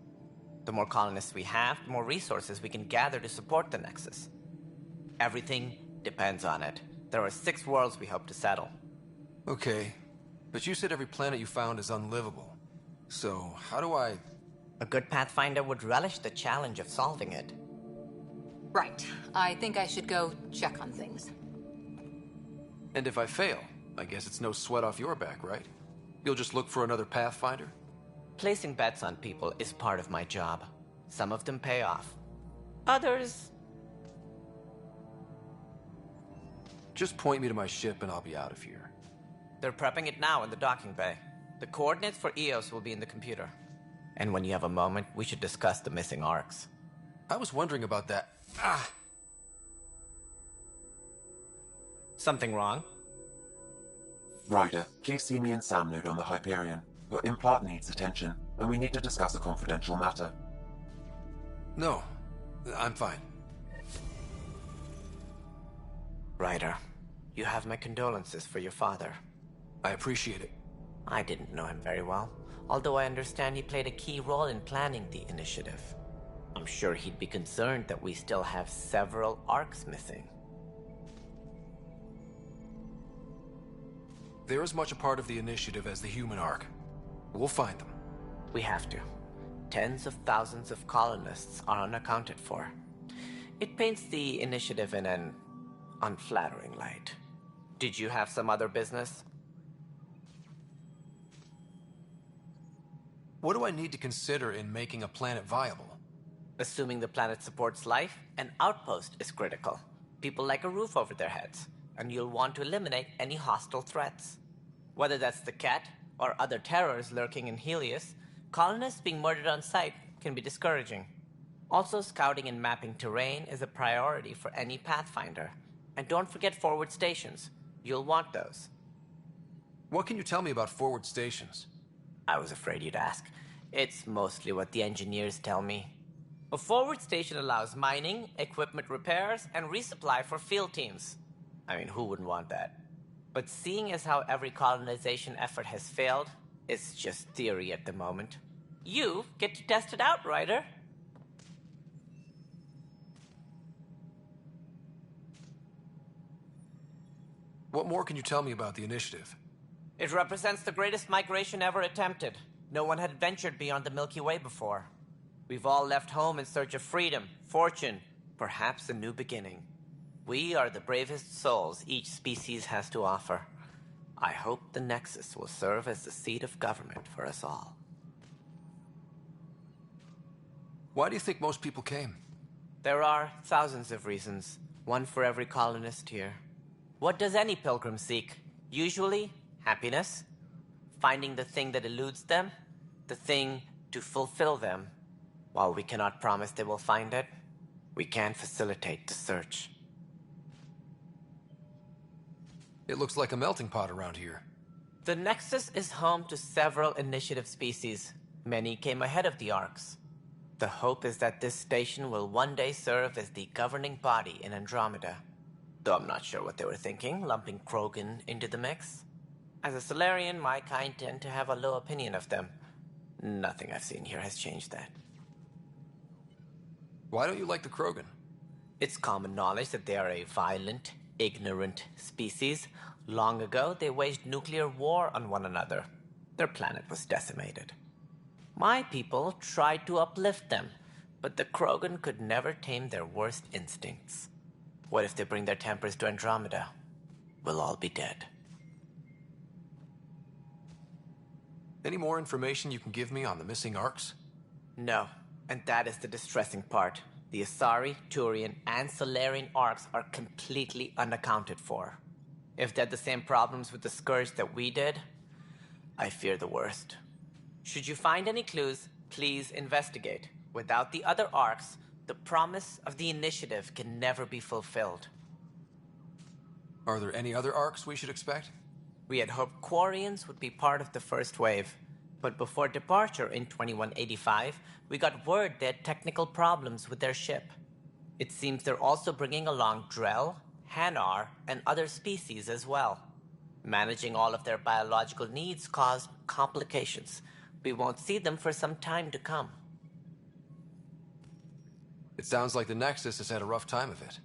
The more colonists we have, the more resources we can gather to support the Nexus. Everything depends on it. There are 6 worlds we hope to settle. Okay, but you said every planet you found is unlivable. So, how do I... A good Pathfinder would relish the challenge of solving it. Right. I think I should go check on things. And if I fail, I guess it's no sweat off your back, right? You'll just look for another Pathfinder? Placing bets on people is part of my job. Some of them pay off. Others... Just point me to my ship and I'll be out of here. They're prepping it now in the docking bay. The coordinates for Eos will be in the computer. And when you have a moment, we should discuss the missing arcs. I was wondering about that. Something wrong? Ryder, please see me and Sam Node on the Hyperion. Your implant needs attention, and we need to discuss a confidential matter. No, I'm fine. Ryder, you have my condolences for your father. I appreciate it. I didn't know him very well, although I understand he played a key role in planning the initiative. I'm sure he'd be concerned that we still have several arcs missing. They're as much a part of the initiative as the human arc. We'll find them. We have to. Tens of thousands of colonists are unaccounted for. It paints the initiative in an unflattering light. Did you have some other business? What do I need to consider in making a planet viable? Assuming the planet supports life, an outpost is critical. People like a roof over their heads, and you'll want to eliminate any hostile threats. Whether that's the Ket or other terrors lurking in Helios, colonists being murdered on sight can be discouraging. Also, scouting and mapping terrain is a priority for any Pathfinder. And don't forget forward stations. You'll want those. What can you tell me about forward stations? I was afraid you'd ask. It's mostly what the engineers tell me. A forward station allows mining, equipment repairs, and resupply for field teams. I mean, who wouldn't want that? But seeing as how every colonization effort has failed, it's just theory at the moment. You get to test it out, Ryder. What more can you tell me about the initiative? It represents the greatest migration ever attempted. No one had ventured beyond the Milky Way before. We've all left home in search of freedom, fortune, perhaps a new beginning. We are the bravest souls each species has to offer. I hope the Nexus will serve as the seat of government for us all. Why do you think most people came? There are thousands of reasons, one for every colonist here. What does any pilgrim seek? Usually, happiness. Finding the thing that eludes them, the thing to fulfill them. While we cannot promise they will find it, we can facilitate the search. It looks like a melting pot around here. The Nexus is home to several initiative species. Many came ahead of the Arcs. The hope is that this station will one day serve as the governing body in Andromeda. Though I'm not sure what they were thinking, lumping Krogan into the mix. As a Solarian, my kind tend to have a low opinion of them. Nothing I've seen here has changed that. Why don't you like the Krogan? It's common knowledge that they are a violent, ignorant species. Long ago, they waged nuclear war on one another. Their planet was decimated. My people tried to uplift them, but the Krogan could never tame their worst instincts. What if they bring their tempers to Andromeda? We'll all be dead. Any more information you can give me on the missing arcs? No, and that is the distressing part. The Asari, Turian, and Solarian arcs are completely unaccounted for. If they had the same problems with the Scourge that we did, I fear the worst. Should you find any clues, please investigate. Without the other arcs, the promise of the Initiative can never be fulfilled. Are there any other arcs we should expect? We had hoped Quarians would be part of the first wave, but before departure in 2185, we got word they had technical problems with their ship. It seems they're also bringing along Drell, Hanar, and other species as well. Managing all of their biological needs caused complications. We won't see them for some time to come. It sounds like the Nexus has had a rough time of it.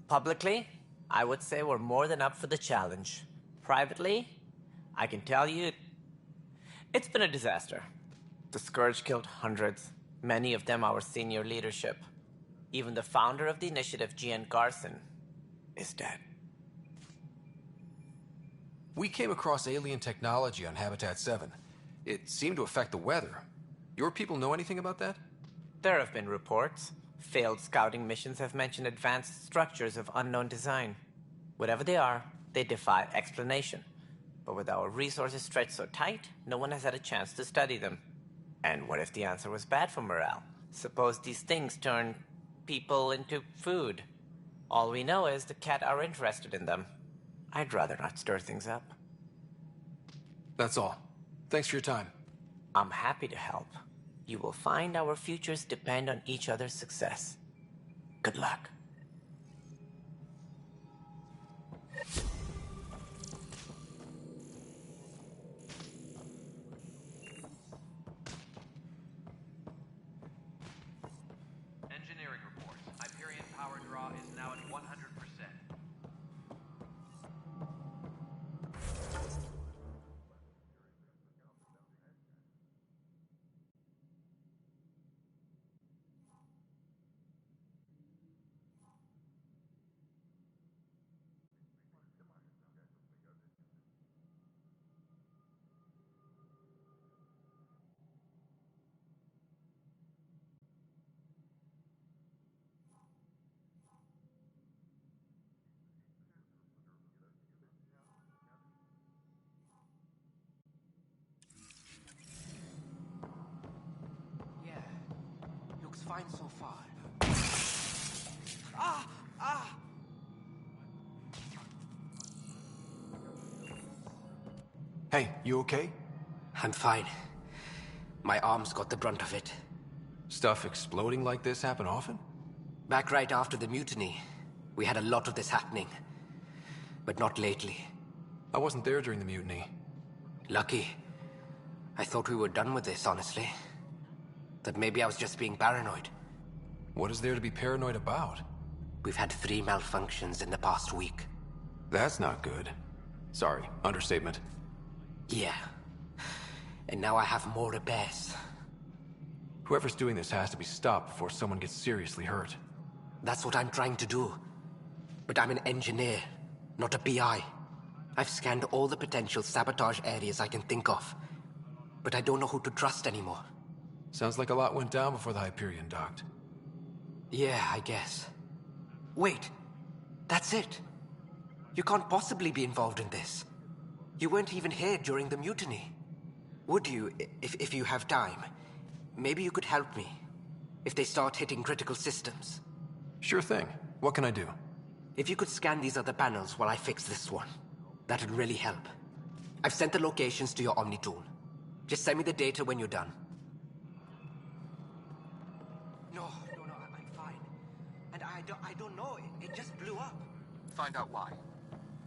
Publicly, I would say we're more than up for the challenge. Privately, I can tell you, it's been a disaster. The Scourge killed hundreds, many of them our senior leadership. Even the founder of the Initiative, Gian Garson, is dead. We came across alien technology on Habitat 7. It seemed to affect the weather. Your people know anything about that? There have been reports. Failed scouting missions have mentioned advanced structures of unknown design. Whatever they are, they defy explanation. But with our resources stretched so tight, no one has had a chance to study them. And what if the answer was bad for morale? Suppose these things turn people into food. All we know is the Cat are interested in them. I'd rather not stir things up. That's all. Thanks for your time. I'm happy to help. You will find our futures depend on each other's success. Good luck. Engineering reports. Hyperion power draw is now at 100%. Looks fine so far. Ah! Ah! Hey, you okay? I'm fine. My arms got the brunt of it. Stuff exploding like this happen often? Back right after the mutiny, we had a lot of this happening. But not lately. I wasn't there during the mutiny. Lucky. I thought we were done with this, honestly. That maybe I was just being paranoid. What is there to be paranoid about? We've had 3 malfunctions in the past week. That's not good. Sorry, understatement. Yeah. And now I have more repairs. Whoever's doing this has to be stopped before someone gets seriously hurt. That's what I'm trying to do. But I'm an engineer, not a PI. I've scanned all the potential sabotage areas I can think of. But I don't know who to trust anymore. Sounds like a lot went down before the Hyperion docked. Yeah, I guess. Wait. That's it. You can't possibly be involved in this. You weren't even here during the mutiny. Would you, if you have time? Maybe you could help me. If they start hitting critical systems. Sure thing. What can I do? If you could scan these other panels while I fix this one, that'd really help. I've sent the locations to your Omni tool. Just send me the data when you're done. No, I'm fine. And I don't know, it just blew up. Find out why.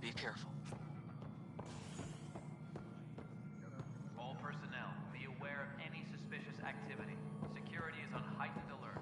Be careful. All personnel, be aware of any suspicious activity. Security is on heightened alert.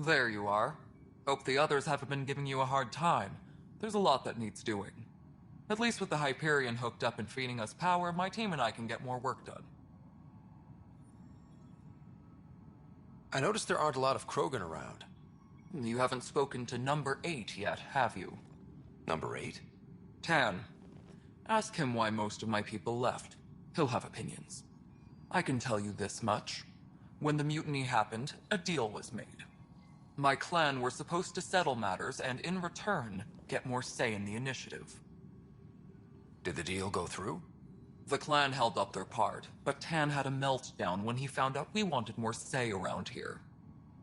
There you are. Hope the others haven't been giving you a hard time. There's a lot that needs doing. At least with the Hyperion hooked up and feeding us power, my team and I can get more work done. I noticed there aren't a lot of Krogan around. You haven't spoken to number 8 yet, have you? Number 8? Tan. Ask him why most of my people left. He'll have opinions. I can tell you this much. When the mutiny happened, a deal was made. My clan were supposed to settle matters and, in return, get more say in the initiative. Did the deal go through? The clan held up their part, but Tan had a meltdown when he found out we wanted more say around here.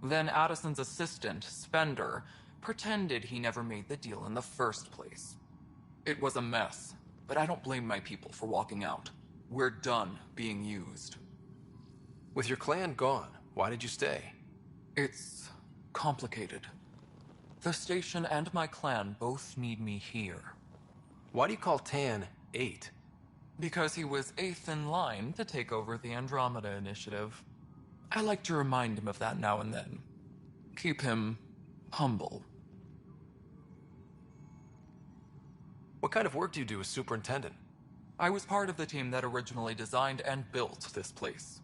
Then Addison's assistant, Spender, pretended he never made the deal in the first place. It was a mess, but I don't blame my people for walking out. We're done being used. With your clan gone, why did you stay? It's complicated. The station and my clan both need me here. Why do you call Tan 8? Because he was 8th in line to take over the Andromeda initiative. I like to remind him of that now and then. Keep him humble. What kind of work do you do as superintendent? I was part of the team that originally designed and built this place.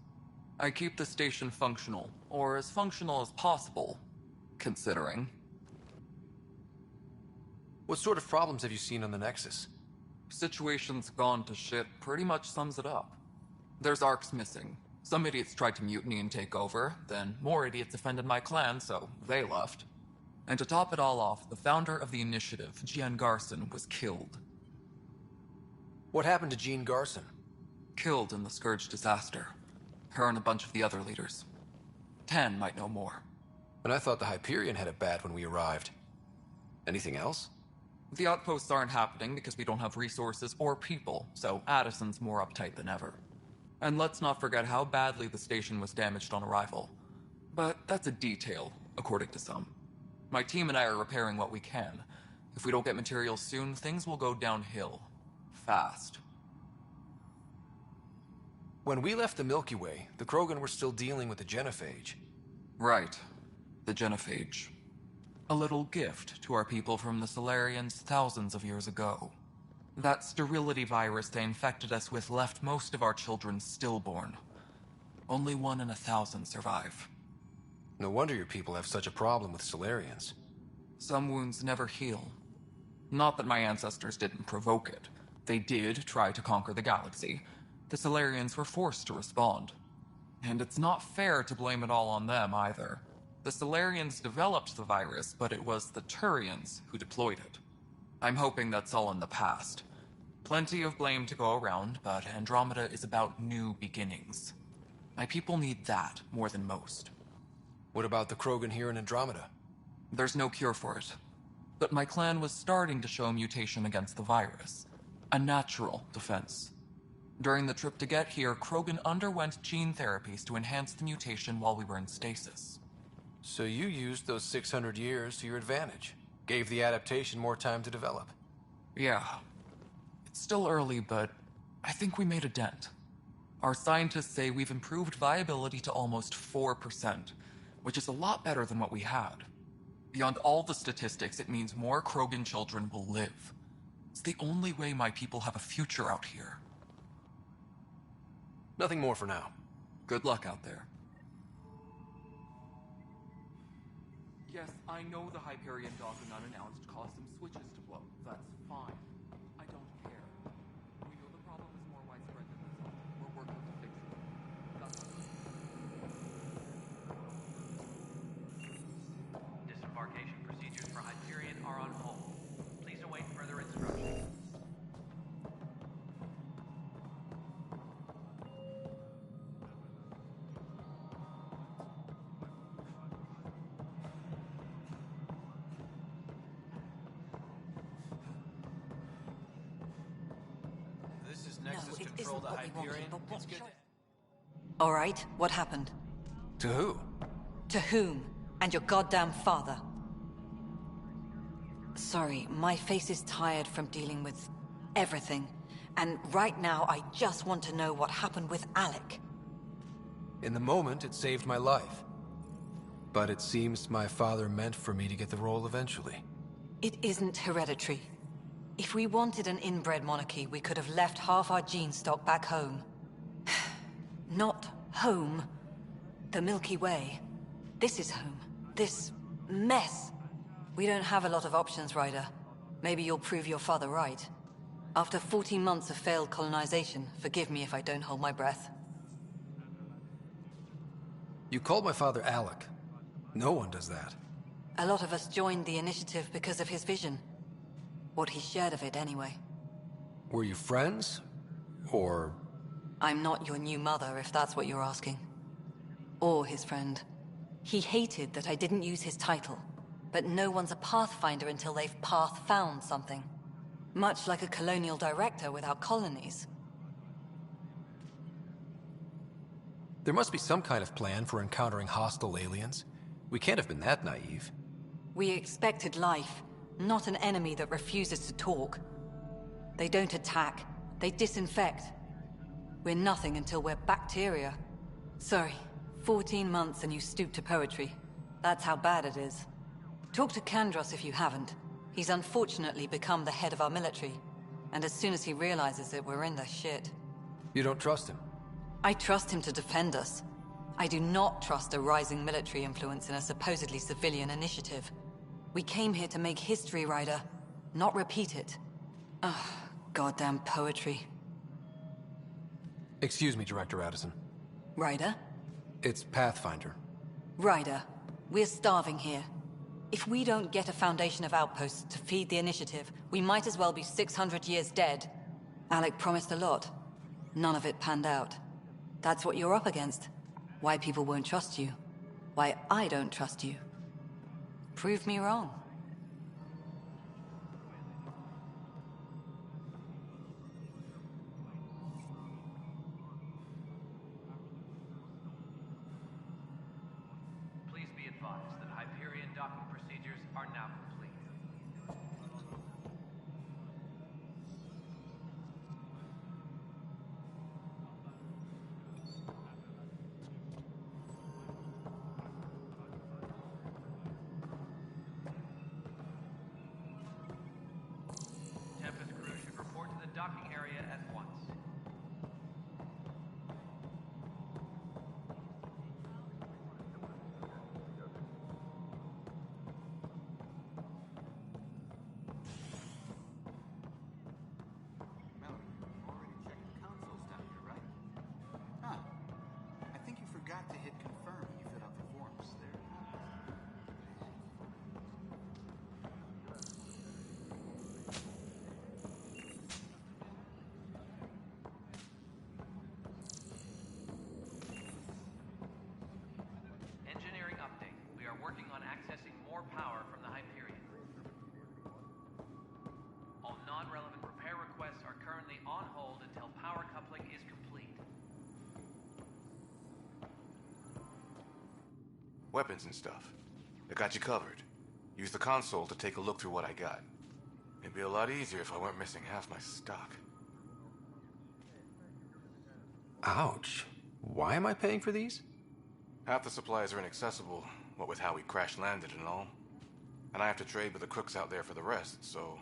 I keep the station functional, or as functional as possible, considering. What sort of problems have you seen on the Nexus? Situation's gone to shit pretty much sums it up. There's arcs missing. Some idiots tried to mutiny and take over, then more idiots offended my clan, so they left. And to top it all off, the founder of the initiative, Jean Garson, was killed. What happened to Jean Garson? Killed in the Scourge disaster. Her and a bunch of the other leaders. Tan might know more. And I thought the Hyperion had it bad when we arrived. Anything else? The outposts aren't happening because we don't have resources or people, so Addison's more uptight than ever. And let's not forget how badly the station was damaged on arrival. But that's a detail, according to some. My team and I are repairing what we can. If we don't get materials soon, things will go downhill. Fast. When we left the Milky Way, the Krogan were still dealing with the genophage. Right. The genophage. A little gift to our people from the Solarians thousands of years ago. That sterility virus they infected us with left most of our children stillborn. Only 1 in 1,000 survive. No wonder your people have such a problem with Solarians. Some wounds never heal. Not that my ancestors didn't provoke it. They did try to conquer the galaxy. The Solarians were forced to respond. And it's not fair to blame it all on them either. The Solarians developed the virus, but it was the Turians who deployed it. I'm hoping that's all in the past. Plenty of blame to go around, but Andromeda is about new beginnings. My people need that more than most. What about the Krogan here in Andromeda? There's no cure for it. But my clan was starting to show mutation against the virus. A natural defense. During the trip to get here, Krogan underwent gene therapies to enhance the mutation while we were in stasis. So you used those 600 years to your advantage. Gave the adaptation more time to develop. Yeah. It's still early, but I think we made a dent. Our scientists say we've improved viability to almost 4%, which is a lot better than what we had. Beyond all the statistics, it means more Krogan children will live. It's the only way my people have a future out here. Nothing more for now. Good luck out there. Yes, I know the Hyperion doctrine unannounced caused some switches to blow. That's fine. I don't care. We know the problem is more widespread than this. We're working to fix it. Disembarkation procedures for Hyperion are on hold. Please await further instructions. Nexus control the Hyperion. It's good. All right, what happened? To who? To whom? And your goddamn father. Sorry, my face is tired from dealing with everything. And right now, I just want to know what happened with Alec. In the moment, it saved my life. But it seems my father meant for me to get the role eventually. It isn't hereditary. If we wanted an inbred monarchy, we could have left half our gene stock back home. Not home. The Milky Way. This is home. This mess. We don't have a lot of options, Ryder. Maybe you'll prove your father right. After 14 months of failed colonization, forgive me if I don't hold my breath. You called my father Alec. No one does that. A lot of us joined the initiative because of his vision. What he shared of it, anyway. Were you friends? Or... I'm not your new mother, if that's what you're asking. Or his friend. He hated that I didn't use his title. But no one's a pathfinder until they've path-found something. Much like a colonial director without colonies. There must be some kind of plan for encountering hostile aliens. We can't have been that naive. We expected life, not an enemy that refuses to talk. They don't attack, they disinfect. We're nothing until we're bacteria. Sorry, 14 months and you stoop to poetry. That's how bad it is. Talk to Kandros if you haven't. He's unfortunately become the head of our military. And as soon as he realizes it, we're in the shit. You don't trust him? I trust him to defend us. I do not trust a rising military influence in a supposedly civilian initiative. We came here to make history, Ryder, not repeat it. Ugh, goddamn poetry. Excuse me, Director Addison. Ryder? It's Pathfinder. Ryder, we're starving here. If we don't get a foundation of outposts to feed the initiative, we might as well be 600 years dead. Alec promised a lot. None of it panned out. That's what you're up against. Why people won't trust you. Why I don't trust you. Prove me wrong. Please be advised that Hyperion docking procedures are now complete. Tempest crew should report to the docking area at once. Huh. I think you forgot to hit confirm when you filled out the forms there. Engineering update. We are working on accessing more power from the Hyperion. All non-relevant repair requests are currently on hold until power coupling is complete. Weapons and stuff. I got you covered. Use the console to take a look through what I got. It'd be a lot easier if I weren't missing half my stock. Ouch. Why am I paying for these? Half the supplies are inaccessible, what with how we crash-landed and all. And I have to trade with the crooks out there for the rest, so...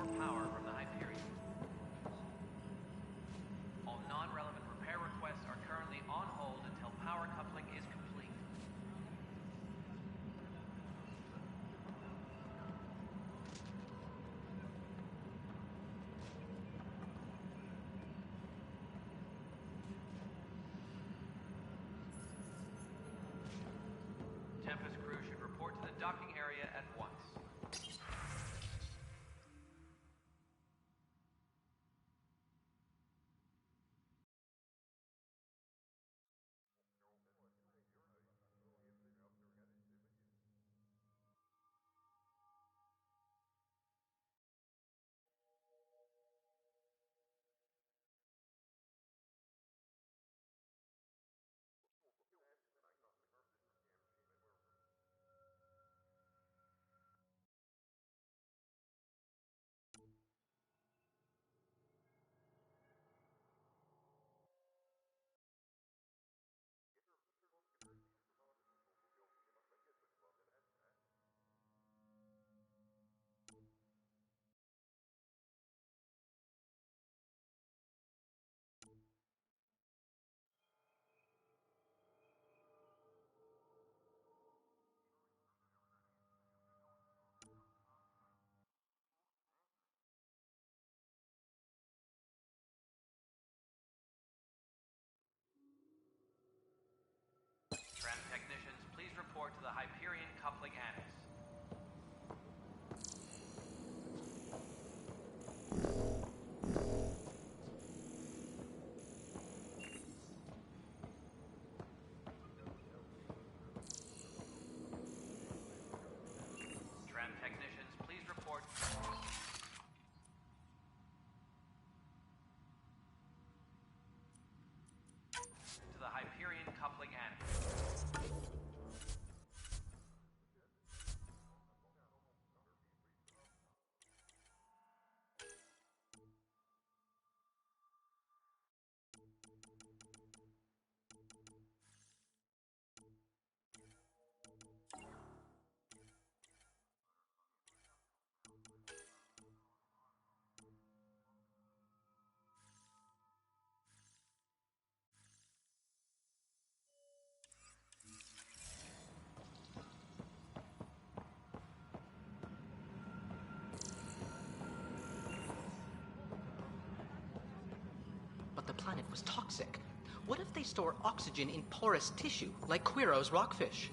more power from the Hyperion. All non-relevant repair requests are currently on hold until power coupling is complete. Tempest crew should report to the docking area at once. Tram technicians, please report to the Hyperion coupling annex. Tram technicians, please report. To the Hyperion coupling annex. But the planet was toxic. What if they store oxygen in porous tissue, like Quiro's rockfish?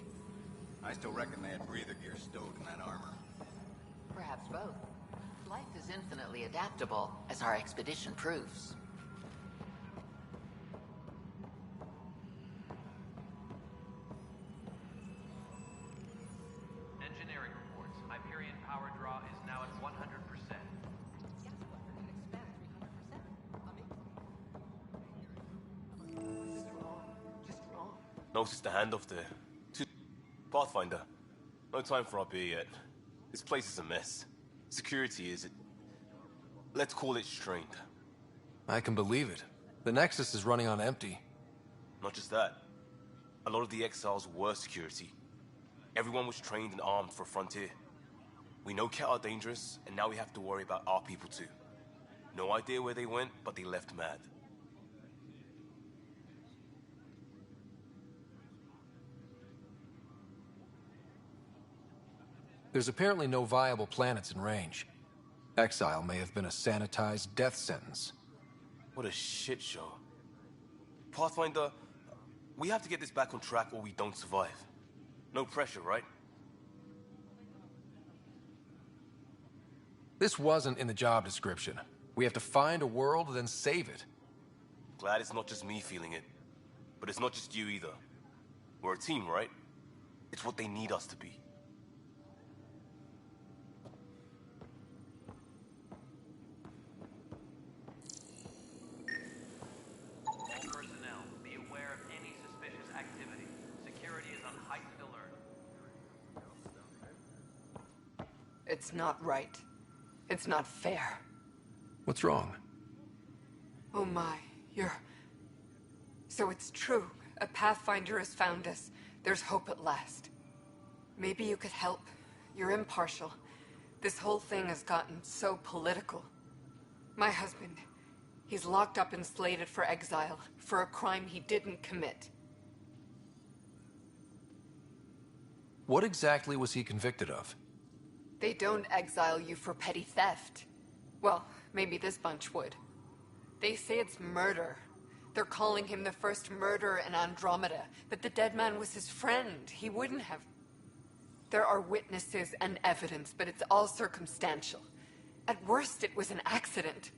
I still reckon they had breather gear stowed in that armor. Perhaps both. Life is infinitely adaptable, as our expedition proves. Engineering reports. Hyperion power draw is now at 100%. Noticed the handoff there. Pathfinder. No time for our beer yet. This place is a mess. Security is... let's call it strained. I can believe it. The Nexus is running on empty. Not just that. A lot of the exiles were security. Everyone was trained and armed for Frontier. We know Ket are dangerous, and now we have to worry about our people too. No idea where they went, but they left mad. There's apparently no viable planets in range. Exile may have been a sanitized death sentence. What a shit show. Pathfinder, we have to get this back on track or we don't survive. No pressure, right? This wasn't in the job description. We have to find a world, then save it. Glad it's not just me feeling it. But it's not just you either. We're a team, right? It's what they need us to be. All personnel, be aware of any suspicious activity. Security is on heightened alert. It's not right. It's not fair. What's wrong? Oh my, you're... So it's true. A Pathfinder has found us. There's hope at last. Maybe you could help. You're impartial. This whole thing has gotten so political. My husband, he's locked up and slated for exile for a crime he didn't commit. What exactly was he convicted of? They don't exile you for petty theft. Well, maybe this bunch would. They say it's murder. They're calling him the first murderer in Andromeda, but the dead man was his friend. He wouldn't have... There are witnesses and evidence, but it's all circumstantial. At worst, it was an accident.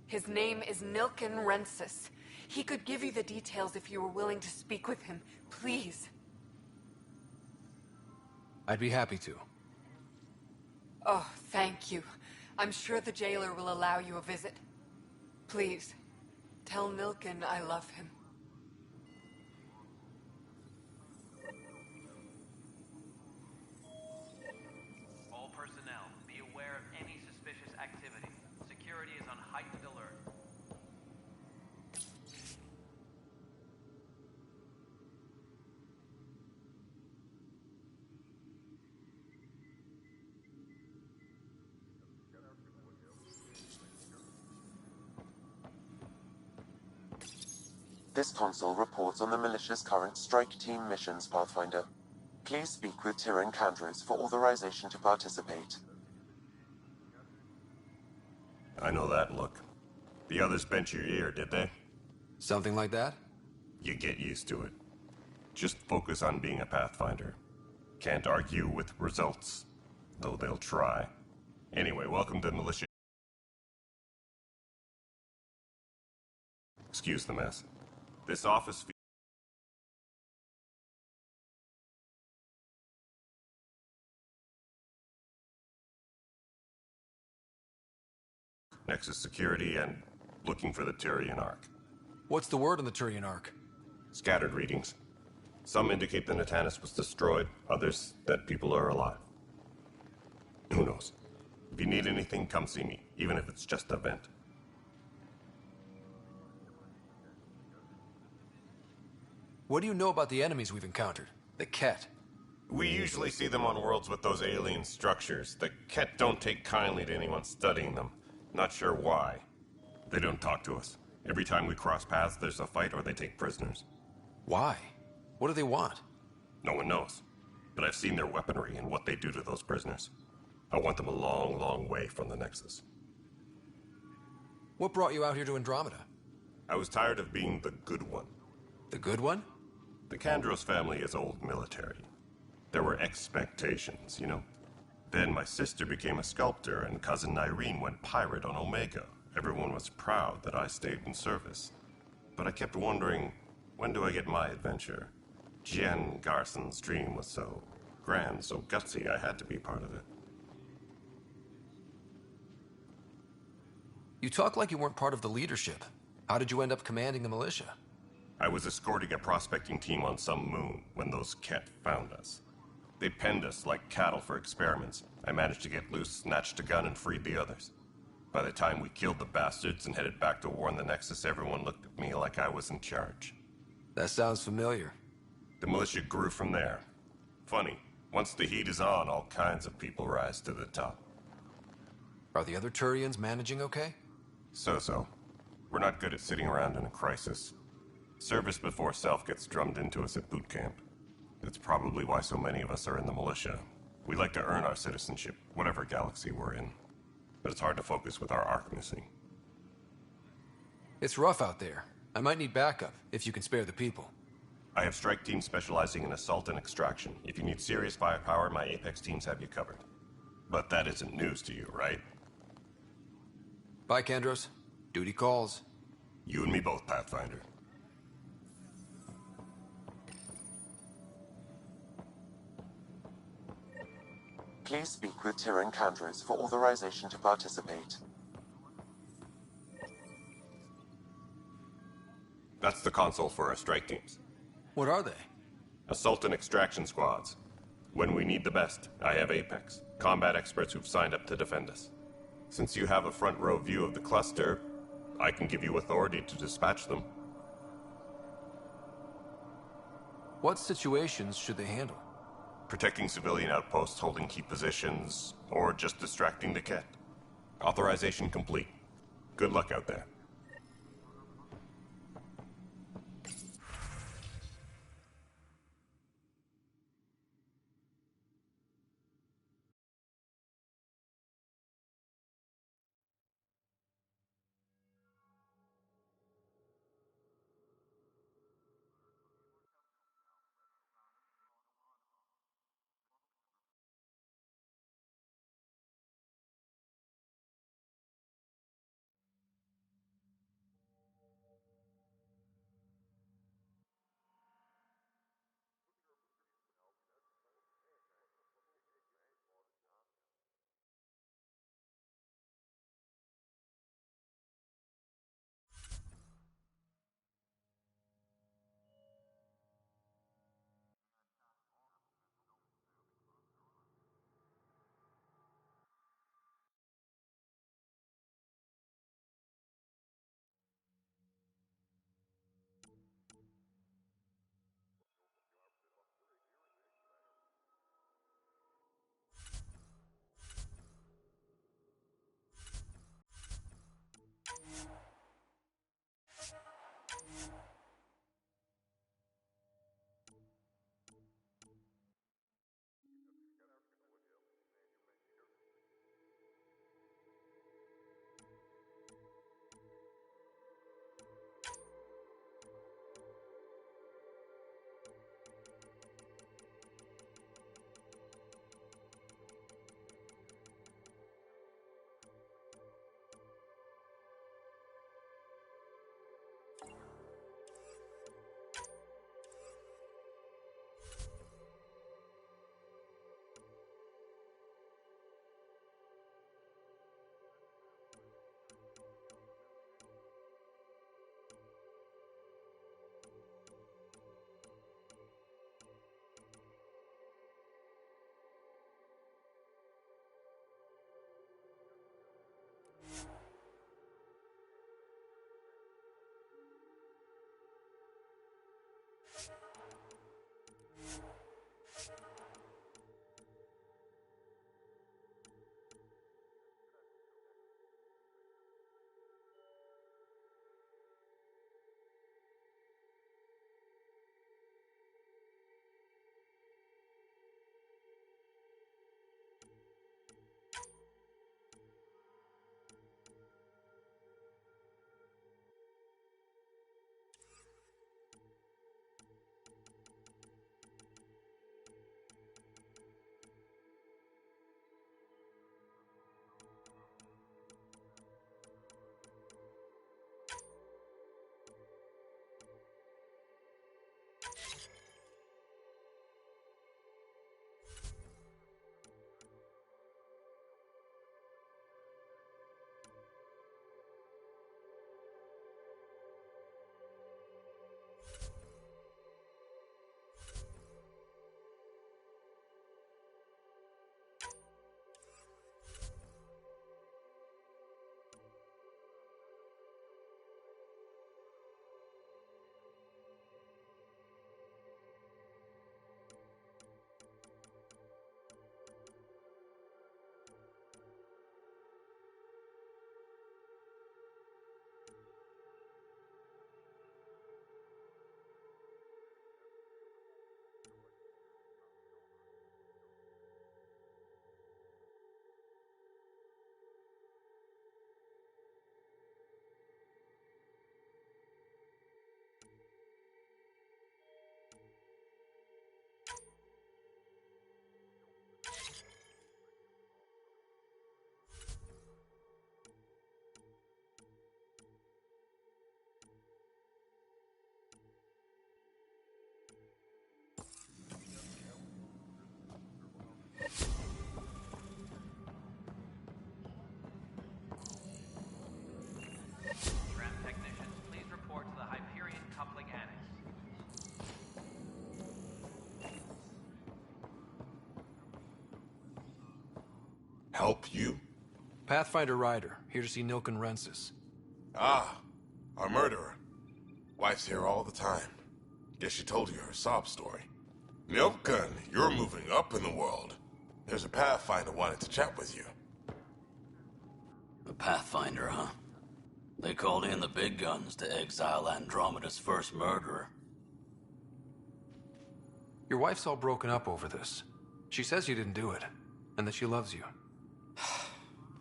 His name is Nilken Rensis. He could give you the details if you were willing to speak with him. Please. I'd be happy to. Oh, thank you. I'm sure the jailer will allow you a visit. Please, tell Nilken I love him. All personnel, be aware of any suspicious activity. Security is on heightened alert. This console reports on the militia's current strike team missions, Pathfinder. Please speak with Tyrion Candros for authorization to participate. I know that look. The others bent your ear, did they? Something like that? You get used to it. Just focus on being a Pathfinder. Can't argue with results, though they'll try. Anyway, welcome to militia. Excuse the mess. This office Nexus security and looking for the Tyrion Ark. What's the word on the Tyrion Ark? Scattered readings. Some indicate the Natanus was destroyed, others that people are alive. Who knows? If you need anything, come see me, even if it's just a vent. What do you know about the enemies we've encountered? The Ket? We usually see them on worlds with those alien structures. The Ket don't take kindly to anyone studying them. Not sure why. They don't talk to us. Every time we cross paths, there's a fight or they take prisoners. Why? What do they want? No one knows. But I've seen their weaponry and what they do to those prisoners. I want them a long, long way from the Nexus. What brought you out here to Andromeda? I was tired of being the good one. The good one? The Candros family is old military. There were expectations, you know? Then my sister became a sculptor and cousin Irene went pirate on Omega. Everyone was proud that I stayed in service. But I kept wondering, when do I get my adventure? Jen Garson's dream was so grand, so gutsy, I had to be part of it. You talk like you weren't part of the leadership. How did you end up commanding the militia? I was escorting a prospecting team on some moon when those Ket found us. They penned us like cattle for experiments. I managed to get loose, snatched a gun, and freed the others. By the time we killed the bastards and headed back to warn the Nexus, everyone looked at me like I was in charge. That sounds familiar. The militia grew from there. Funny, once the heat is on, all kinds of people rise to the top. Are the other Turians managing okay? So-so. We're not good at sitting around in a crisis. Service before self gets drummed into us at boot camp. It's probably why so many of us are in the militia. We like to earn our citizenship, whatever galaxy we're in. But it's hard to focus with our arc missing. It's rough out there. I might need backup, if you can spare the people. I have strike teams specializing in assault and extraction. If you need serious firepower, my Apex teams have you covered. But that isn't news to you, right? Bye, Candros. Duty calls. You and me both, Pathfinder. Please speak with Tyrion Candros for authorization to participate. That's the console for our strike teams. What are they? Assault and extraction squads. When we need the best, I have Apex. Combat experts who've signed up to defend us. Since you have a front row view of the cluster, I can give you authority to dispatch them. What situations should they handle? Protecting civilian outposts, holding key positions, Or just distracting the cat? Authorization complete. Good luck out there. Help you? Pathfinder Ryder, here to see Nilken Rensis. Ah, our murderer. Wife's here all the time. Guess she told you her sob story. Nilken, you're moving up in the world. There's a Pathfinder wanted to chat with you. A Pathfinder, huh? They called in the big guns to exile Andromeda's first murderer. Your wife's all broken up over this. She says you didn't do it, and that she loves you.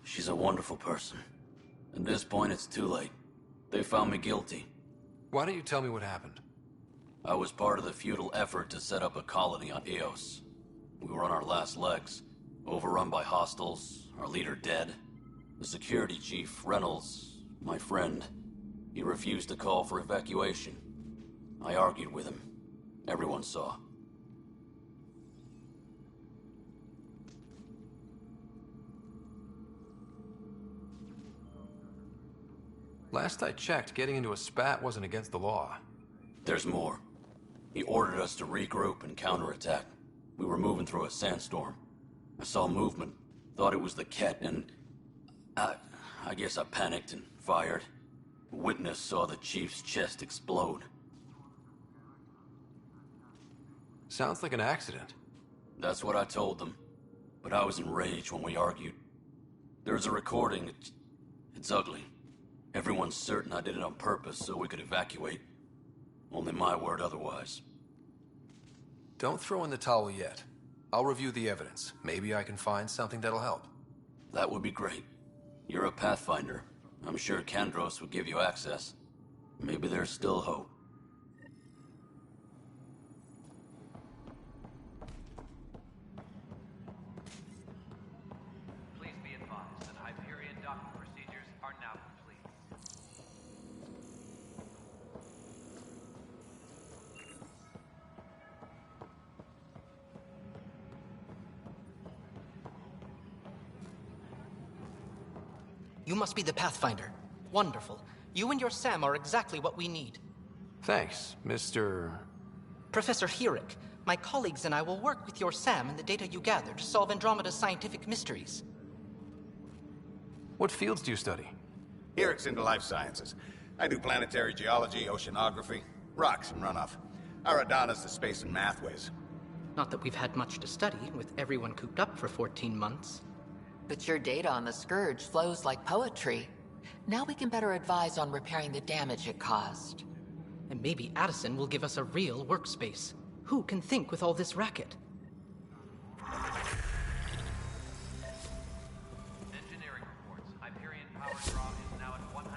She's a wonderful person. At this point, it's too late. They found me guilty. Why don't you tell me what happened? I was part of the futile effort to set up a colony on Eos. We were on our last legs, overrun by hostiles, our leader dead. The security chief, Reynolds, my friend, he refused to call for evacuation. I argued with him. Everyone saw. Last I checked, getting into a spat wasn't against the law. There's more. He ordered us to regroup and counterattack. We were moving through a sandstorm. I saw movement, thought it was the Ket, and I guess I panicked and fired. A witness saw the chief's chest explode. Sounds like an accident. That's what I told them. But I was enraged when we argued. There's a recording. It's ugly. Everyone's certain I did it on purpose so we could evacuate. Only my word otherwise. Don't throw in the towel yet. I'll review the evidence. Maybe I can find something that'll help. That would be great. You're a Pathfinder. I'm sure Kandros would give you access. Maybe there's still hope. Please be advised that Hyperion docking procedures are now complete. You must be the Pathfinder. Wonderful. You and your Sam are exactly what we need. Thanks, Mr. Professor Herrick, my colleagues and I will work with your Sam and the data you gather to solve Andromeda's scientific mysteries. What fields do you study? Herrick's into life sciences. I do planetary geology, oceanography, rocks and runoff. Aradana's the space and math whiz. Not that we've had much to study, with everyone cooped up for 14 months. But your data on the Scourge flows like poetry. Now we can better advise on repairing the damage it caused. And maybe Addison will give us a real workspace. Who can think with all this racket? Engineering reports. Hyperion power draw is now at 100%.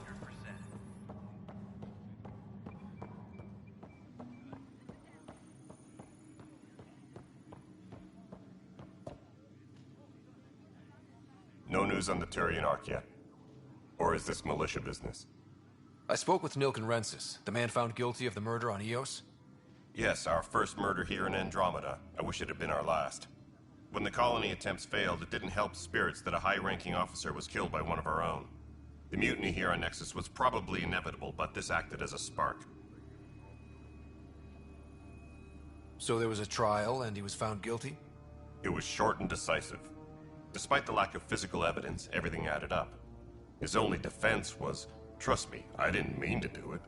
No news on the Turian Ark yet? Or is this militia business? I spoke with Nilken Rensis, the man found guilty of the murder on Eos. Yes, our first murder here in Andromeda. I wish it had been our last. When the colony attempts failed, it didn't help spirits that a high-ranking officer was killed by one of our own. The mutiny here on Nexus was probably inevitable, but this acted as a spark. So there was a trial and he was found guilty? It was short and decisive. Despite the lack of physical evidence, everything added up. His only defense was, trust me, I didn't mean to do it.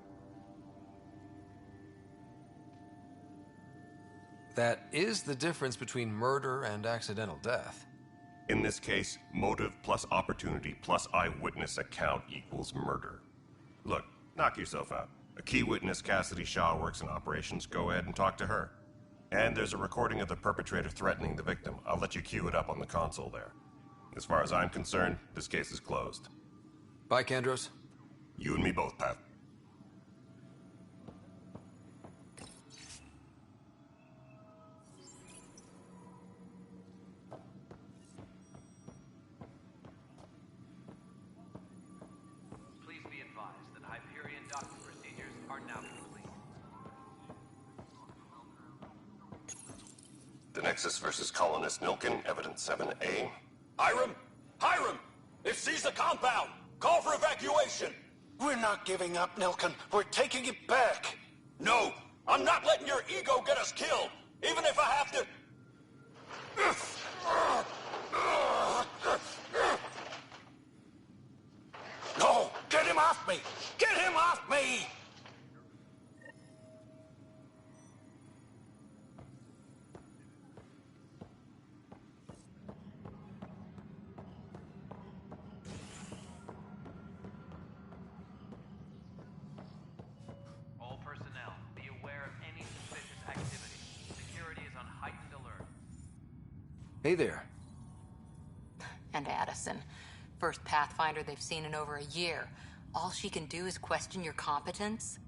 That is the difference between murder and accidental death. In this case, motive plus opportunity plus eyewitness account equals murder. Look, knock yourself out. A key witness, Cassidy Shaw, works in operations. Go ahead and talk to her. And there's a recording of the perpetrator threatening the victim. I'll let you cue it up on the console there. As far as I'm concerned, this case is closed. Bye, Kandros. You and me both, Pat. Please be advised that Hyperion docking procedures are now complete. The Nexus versus Colonist Nilken, Evidence 7A. Hiram! Hiram! It sees the compound! Call for evacuation! We're not giving up, Nilken. We're taking it back. No! I'm not letting your ego get us killed! Even if I have to... No! Get him off me! Get him off me! Hey there. And Addison. First Pathfinder they've seen in over a year. All she can do is question your competence?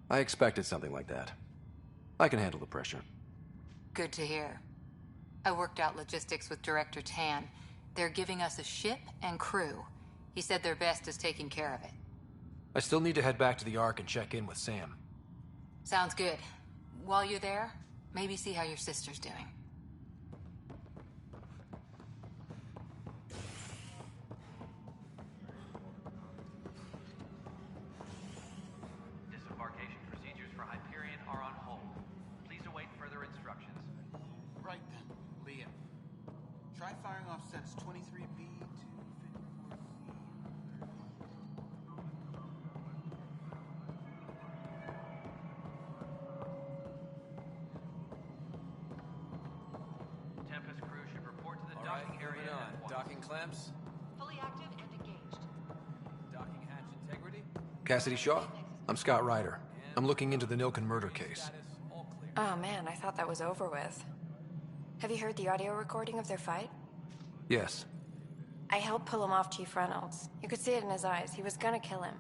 I expected something like that. I can handle the pressure. Good to hear. I worked out logistics with Director Tan. They're giving us a ship and crew. He said their best is taking care of it. I still need to head back to the Ark and check in with Sam. Sounds good. While you're there, maybe see how your sister's doing. Disembarkation procedures for Hyperion are on hold. Please await further instructions. Right then, Liam. Try firing off sets 23B to 54C. Tempest crew should report to the docking area at once. Docking clamps? Fully active and engaged. Docking hatch integrity? Cassidy Shaw. I'm Scott Ryder. I'm looking into the Nilken murder case. Oh man, I thought that was over with. Have you heard the audio recording of their fight? Yes. I helped pull him off Chief Reynolds. You could see it in his eyes. He was gonna kill him.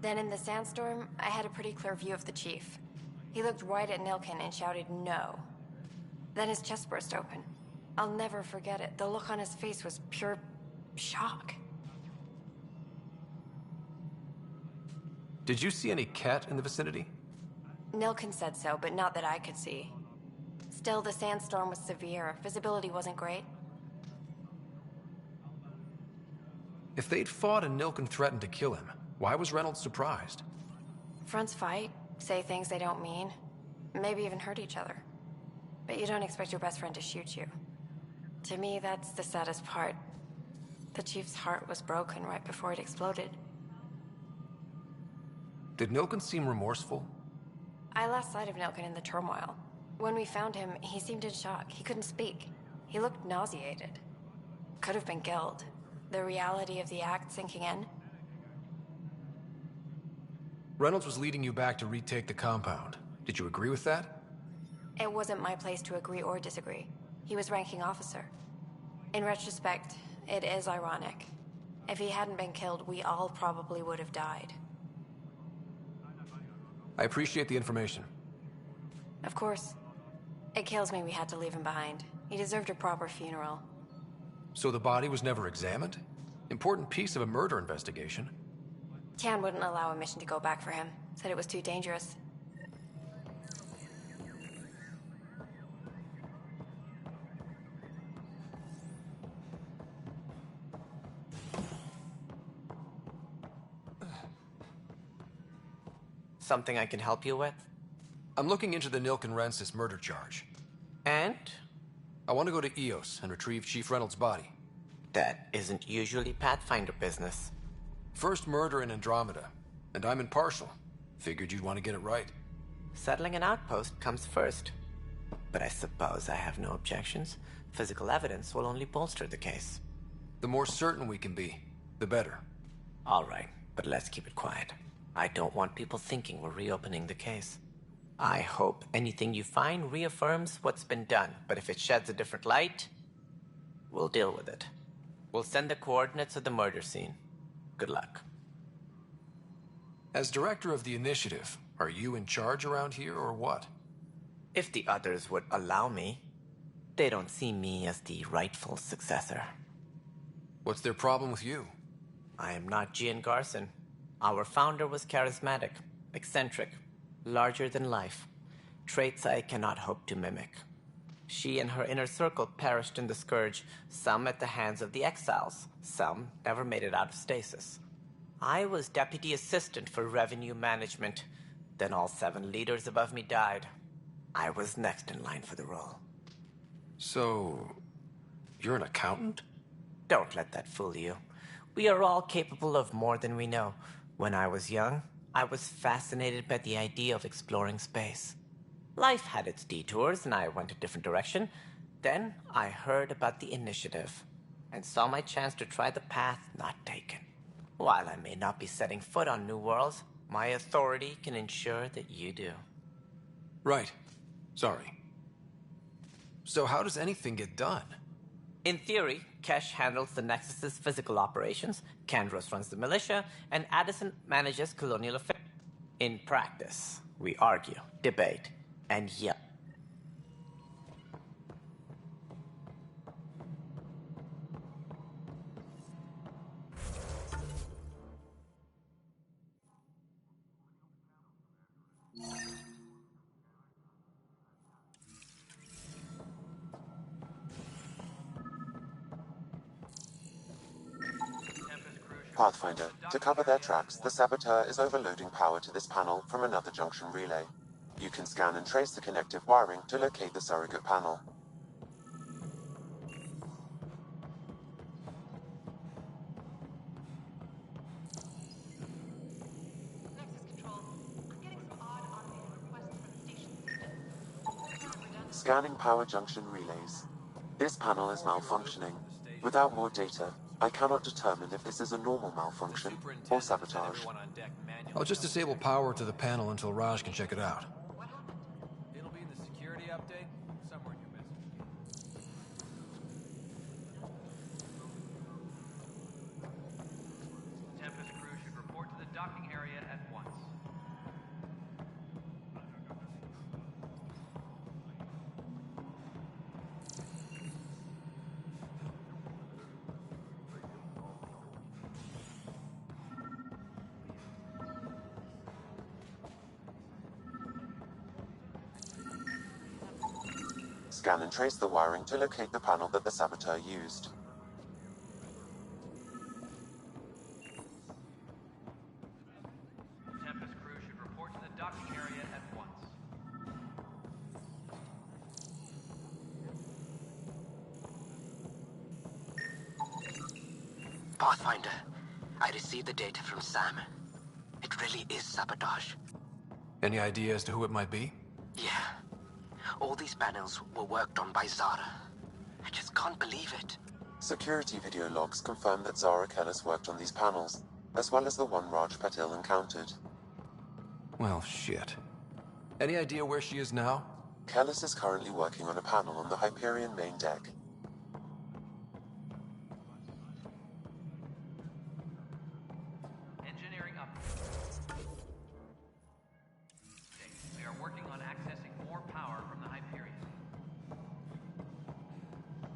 Then in the sandstorm, I had a pretty clear view of the Chief. He looked right at Nilken and shouted no. Then his chest burst open. I'll never forget it. The look on his face was pure shock. Did you see any cat in the vicinity? Nilken said so, but not that I could see. Still, the sandstorm was severe. Visibility wasn't great. If they'd fought and Nilken threatened to kill him, why was Reynolds surprised? Fronts fight, say things they don't mean, maybe even hurt each other. But you don't expect your best friend to shoot you. To me, that's the saddest part. The Chief's heart was broken right before it exploded. Did Nilken seem remorseful? I lost sight of Nilken in the turmoil. When we found him, he seemed in shock. He couldn't speak. He looked nauseated. Could have been guilt. The reality of the act sinking in. Reynolds was leading you back to retake the compound. Did you agree with that? It wasn't my place to agree or disagree. He was ranking officer. In retrospect, it is ironic. If he hadn't been killed, we all probably would have died. I appreciate the information. Of course. It kills me we had to leave him behind. He deserved a proper funeral. So the body was never examined? Important piece of a murder investigation. Tian wouldn't allow a mission to go back for him. Said it was too dangerous. Something I can help you with? I'm looking into the Nilken Rensis murder charge. And? I want to go to EOS and retrieve Chief Reynolds' body. That isn't usually Pathfinder business. First murder in Andromeda, and I'm impartial. Figured you'd want to get it right. Settling an outpost comes first. But I suppose I have no objections. Physical evidence will only bolster the case. The more certain we can be, the better. All right, but let's keep it quiet. I don't want people thinking we're reopening the case. I hope anything you find reaffirms what's been done, but if it sheds a different light, we'll deal with it. We'll send the coordinates of the murder scene. Good luck. As director of the initiative, are you in charge around here or what? If the others would allow me, they don't see me as the rightful successor. What's their problem with you? I am not Gian Garson. Our founder was charismatic, eccentric, larger than life. Traits I cannot hope to mimic. She and her inner circle perished in the Scourge, some at the hands of the Exiles, some never made it out of stasis. I was deputy assistant for revenue management. Then all 7 leaders above me died. I was next in line for the role. So, you're an accountant? Don't let that fool you. We are all capable of more than we know. When I was young, I was fascinated by the idea of exploring space. Life had its detours, and I went a different direction. Then I heard about the initiative, and saw my chance to try the path not taken. While I may not be setting foot on new worlds, my authority can ensure that you do. Right. Sorry. So how does anything get done? In theory, Kesh handles the Nexus's physical operations, Kandros runs the militia, and Addison manages colonial affairs. In practice, we argue, debate, and yell. Pathfinder, to cover their tracks, the Saboteur is overloading power to this panel from another junction relay. You can scan and trace the connective wiring to locate the surrogate panel. Scanning power junction relays. This panel is malfunctioning. Without more data, I cannot determine if this is a normal malfunction or sabotage. I'll just disable power to the panel until Raj can check it out. It'll be in the security update, somewhere in your message. Tempest crew should report to the docking area at once. Scan and trace the wiring to locate the panel that the Saboteur used. Tempest crew should report to the docking area at once. Pathfinder, I received the data from Sam. It really is sabotage. Any idea as to who it might be? Yeah. All these panels were worked on by Zara. I just can't believe it. Security video logs confirm that Zara Kellis worked on these panels, as well as the one Raj Patil encountered. Well, shit. Any idea where she is now? Kellis is currently working on a panel on the Hyperion main deck. Engineering up. We are working on accessing more power from the Hyperion.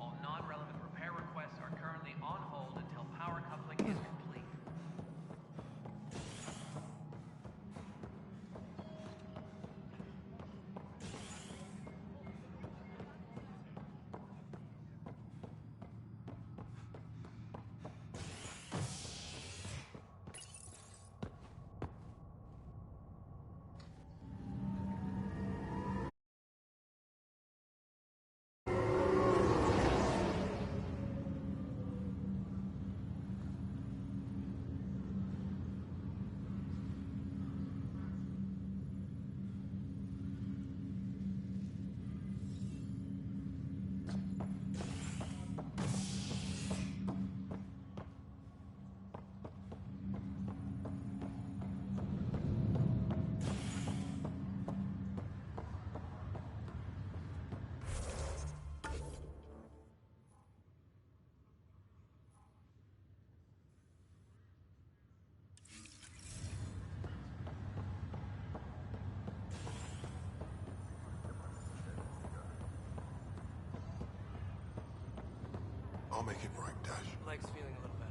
All non-relevant repair requests are currently on hold until power coupling is complete. I'll make it right, Dash. Leg's feeling a little better.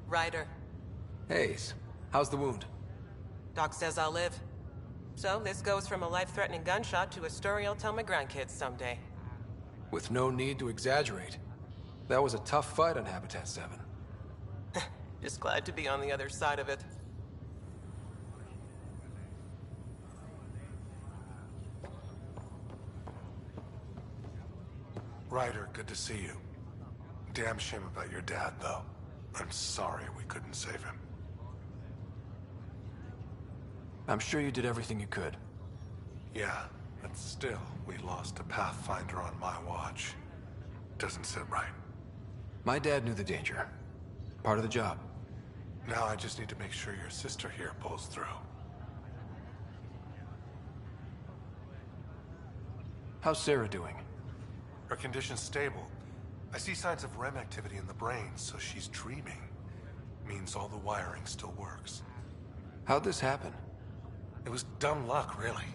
Ryder. Hayes, how's the wound? Doc says I'll live. So this goes from a life-threatening gunshot to a story I'll tell my grandkids someday. With no need to exaggerate. That was a tough fight on Habitat 7. Just glad to be on the other side of it. Ryder, good to see you. Damn shame about your dad, though. I'm sorry we couldn't save him. I'm sure you did everything you could. Yeah, but still, we lost a Pathfinder on my watch. Doesn't sit right. My dad knew the danger. Part of the job. Now I just need to make sure your sister here pulls through. How's Sarah doing? Her condition's stable. I see signs of REM activity in the brain, so she's dreaming. Means all the wiring still works. How'd this happen? It was dumb luck, really.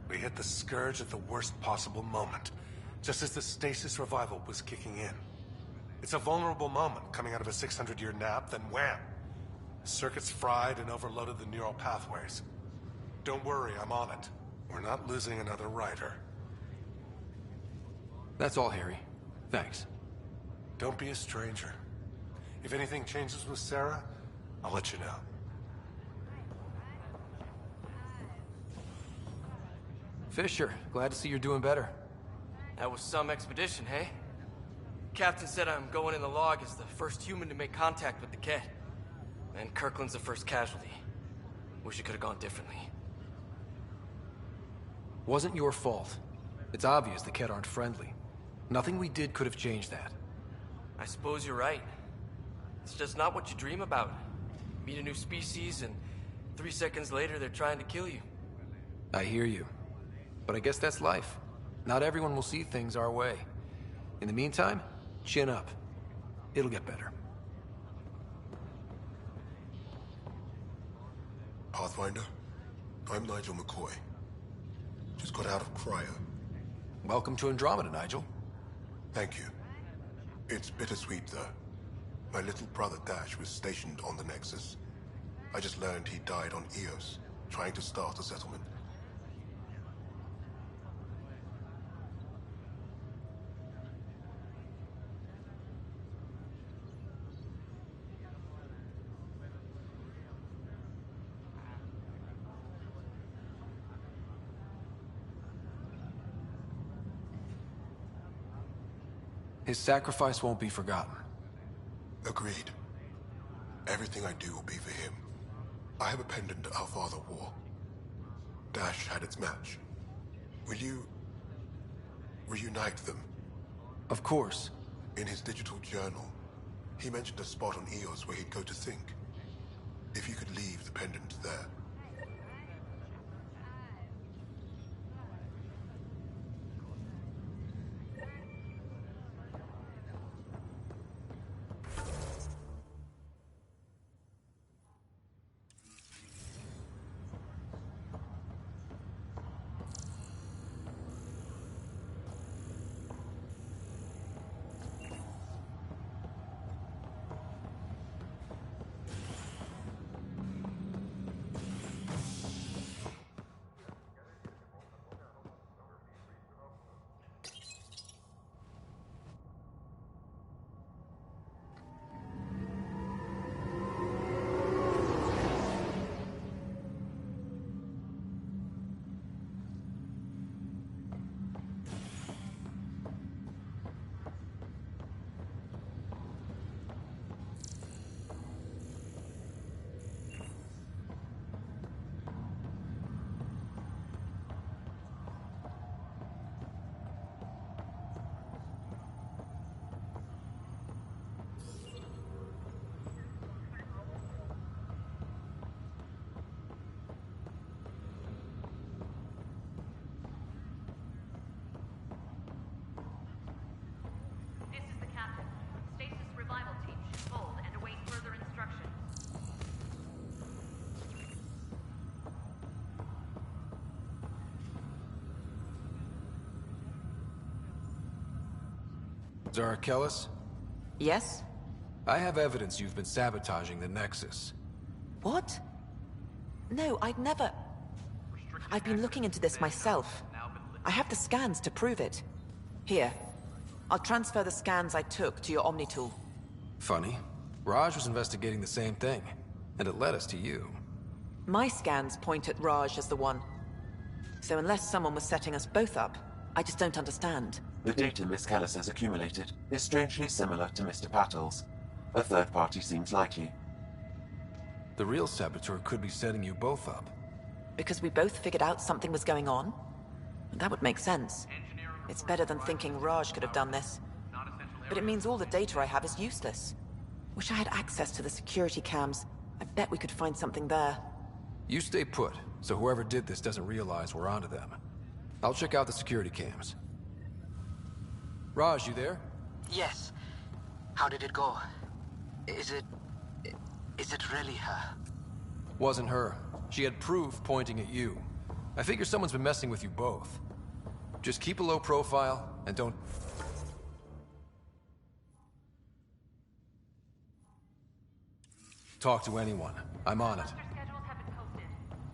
We hit the Scourge at the worst possible moment, just as the stasis revival was kicking in. It's a vulnerable moment, coming out of a 600-year nap, then wham! The circuit's fried and overloaded the neural pathways. Don't worry, I'm on it. We're not losing another Ryder. That's all, Harry. Thanks. Don't be a stranger. If anything changes with Sarah, I'll let you know. Fisher, glad to see you're doing better. That was some expedition, hey? Captain said I'm going in the log as the first human to make contact with the Ket. And Kirkland's the first casualty. Wish it could have gone differently. Wasn't your fault. It's obvious the Ket aren't friendly. Nothing we did could have changed that. I suppose you're right. It's just not what you dream about. Meet a new species, and 3 seconds later they're trying to kill you. I hear you. But I guess that's life. Not everyone will see things our way. In the meantime, chin up. It'll get better. Pathfinder, I'm Nigel McCoy. Just got out of cryo. Welcome to Andromeda, Nigel. Thank you. It's bittersweet, though. My little brother Dash was stationed on the Nexus. I just learned he died on Eos, trying to start a settlement. His sacrifice won't be forgotten. Agreed. Everything I do will be for him. I have a pendant our father wore. Dash had its match. Will you reunite them? Of course. In his digital journal, he mentioned a spot on Eos where he'd go to think. If you could leave the pendant there. Zara Kellis? Yes? I have evidence you've been sabotaging the Nexus. What? No, I'd never... I've been looking into this myself. I have the scans to prove it. Here. I'll transfer the scans I took to your Omni tool. Funny. Raj was investigating the same thing, and it led us to you. My scans point at Raj as the one. So unless someone was setting us both up, I just don't understand. The data Miss Callis has accumulated is strangely similar to Mr. Patel's. A third party seems likely. The real saboteur could be setting you both up. Because we both figured out something was going on? That would make sense. It's better than thinking Raj could have done this. But it means all the data I have is useless. Wish I had access to the security cams. I bet we could find something there. You stay put, so whoever did this doesn't realize we're onto them. I'll check out the security cams. Raj, you there? Yes. How did it go? Is it really her? Wasn't her. She had proof pointing at you. I figure someone's been messing with you both. Just keep a low profile, and don't... talk to anyone. I'm on it. Schedules have been posted.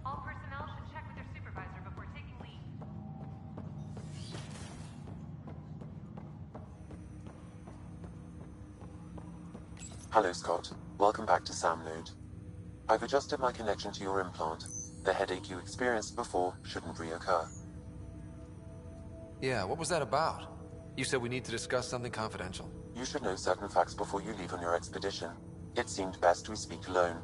All personnel should check with their supervisor before taking leave. Hello, Scott. Welcome back to Sam Node. I've adjusted my connection to your implant. The headache you experienced before shouldn't reoccur. Yeah, what was that about? You said we need to discuss something confidential. You should know certain facts before you leave on your expedition. It seemed best we speak alone.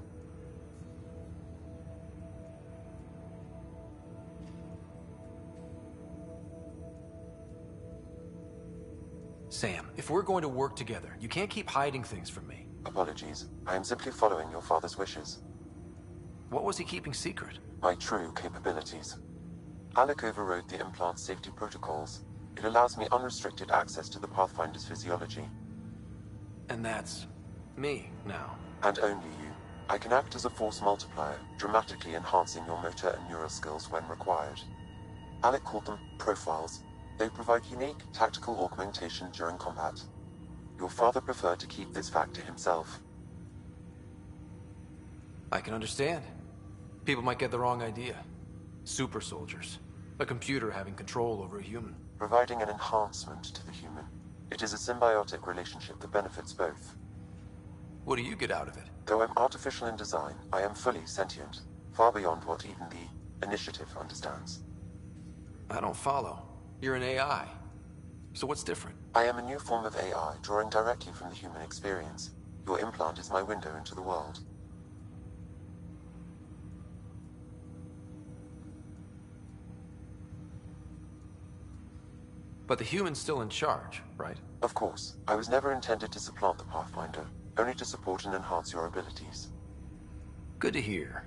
Sam, if we're going to work together, you can't keep hiding things from me. Apologies. I am simply following your father's wishes. What was he keeping secret? My true capabilities. Alec overrode the implant's safety protocols. It allows me unrestricted access to the Pathfinder's physiology. And that's... me, now. And only you. I can act as a force multiplier, dramatically enhancing your motor and neural skills when required. Alec called them profiles. They provide unique tactical augmentation during combat. Your father preferred to keep this fact to himself. I can understand. People might get the wrong idea. Super soldiers. A computer having control over a human. Providing an enhancement to the human. It is a symbiotic relationship that benefits both. What do you get out of it? Though I'm artificial in design, I am fully sentient. Far beyond what even the Initiative understands. I don't follow. You're an AI. So what's different? I am a new form of AI, drawing directly from the human experience. Your implant is my window into the world. But the human's still in charge, right? Of course. I was never intended to supplant the Pathfinder, only to support and enhance your abilities. Good to hear.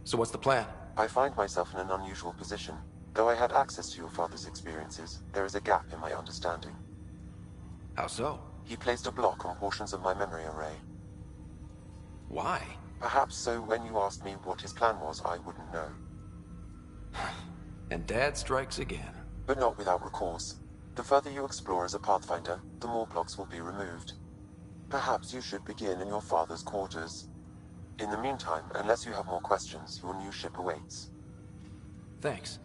So what's the plan? I find myself in an unusual position. Though I had access to your father's experiences, there is a gap in my understanding. How so? He placed a block on portions of my memory array. Why? Perhaps so when you asked me what his plan was, I wouldn't know. And Dad strikes again. But not without recourse. The further you explore as a Pathfinder, the more blocks will be removed. Perhaps you should begin in your father's quarters. In the meantime, unless you have more questions, your new ship awaits. Thanks.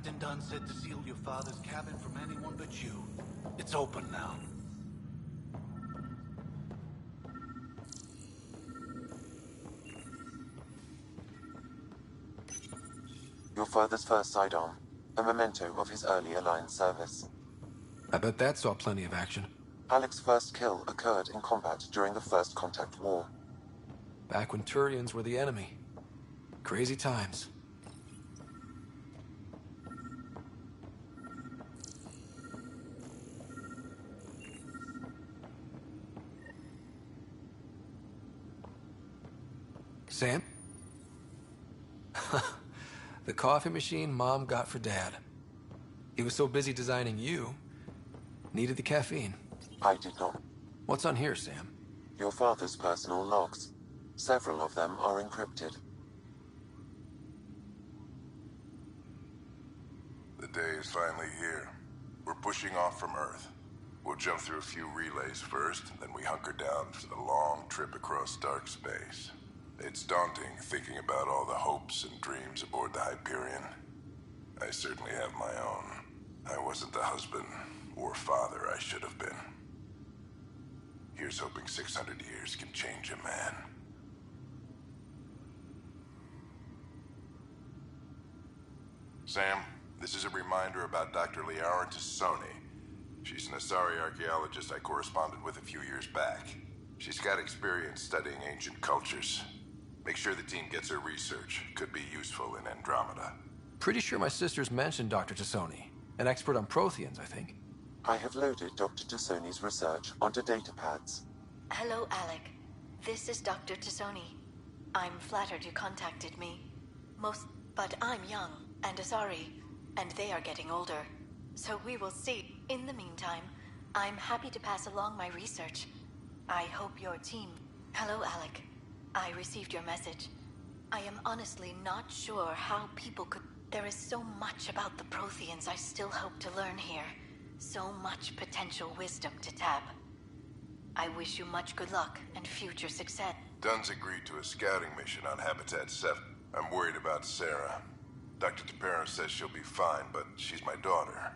Captain Dunn said to seal your father's cabin from anyone but you. It's open now. Your father's first sidearm, a memento of his early Alliance service. I bet that saw plenty of action. Alec's first kill occurred in combat during the First Contact War. Back when Turians were the enemy. Crazy times. Sam? The coffee machine Mom got for Dad. He was so busy designing you, needed the caffeine. I did not. What's on here, Sam? Your father's personal logs. Several of them are encrypted. The day is finally here. We're pushing off from Earth. We'll jump through a few relays first, then we hunker down for the long trip across dark space. It's daunting thinking about all the hopes and dreams aboard the Hyperion. I certainly have my own. I wasn't the husband or father I should have been. Here's hoping 600 years can change a man. Sam, this is a reminder about Dr. Liara Tassoni. She's an Asari archaeologist I corresponded with a few years back. She's got experience studying ancient cultures. Make sure the team gets her research. Could be useful in Andromeda. Pretty sure my sisters mentioned Dr. Tassoni. An expert on Protheans, I think. I have loaded Dr. Tassoni's research onto datapads. Hello, Alec. This is Dr. Tassoni. I'm flattered you contacted me. But I'm young and Asari, and they are getting older. So we will see. In the meantime, I'm happy to pass along my research. I hope your team... Hello, Alec. I received your message. I am honestly not sure how people could... There is so much about the Protheans I still hope to learn here. So much potential wisdom to tap. I wish you much good luck and future success. Dunn's agreed to a scouting mission on Habitat 7. I'm worried about Sarah. Dr. Tapero says she'll be fine, but she's my daughter.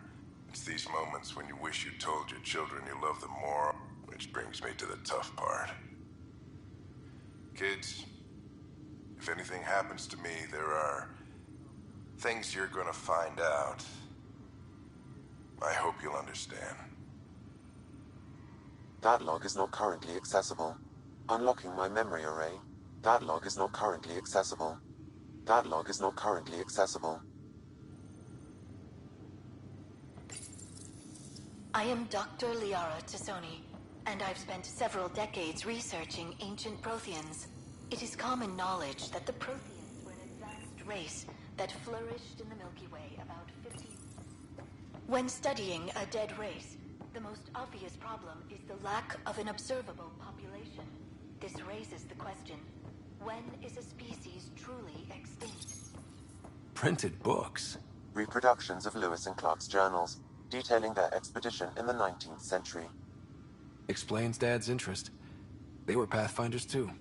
It's these moments when you wish you told your children you love them more, which brings me to the tough part. Kids, if anything happens to me, there are things you're gonna find out. I hope you'll understand. That log is not currently accessible. Unlocking my memory array. That log is not currently accessible. That log is not currently accessible. I am Dr. Liara Tassoni, and I've spent several decades researching ancient Protheans. It is common knowledge that the Protheans were an advanced race that flourished in the Milky Way about 50... When studying a dead race, the most obvious problem is the lack of an observable population. This raises the question, when is a species truly extinct? Printed books? Reproductions of Lewis and Clark's journals, detailing their expedition in the 19th century. Explains Dad's interest. They were Pathfinders too.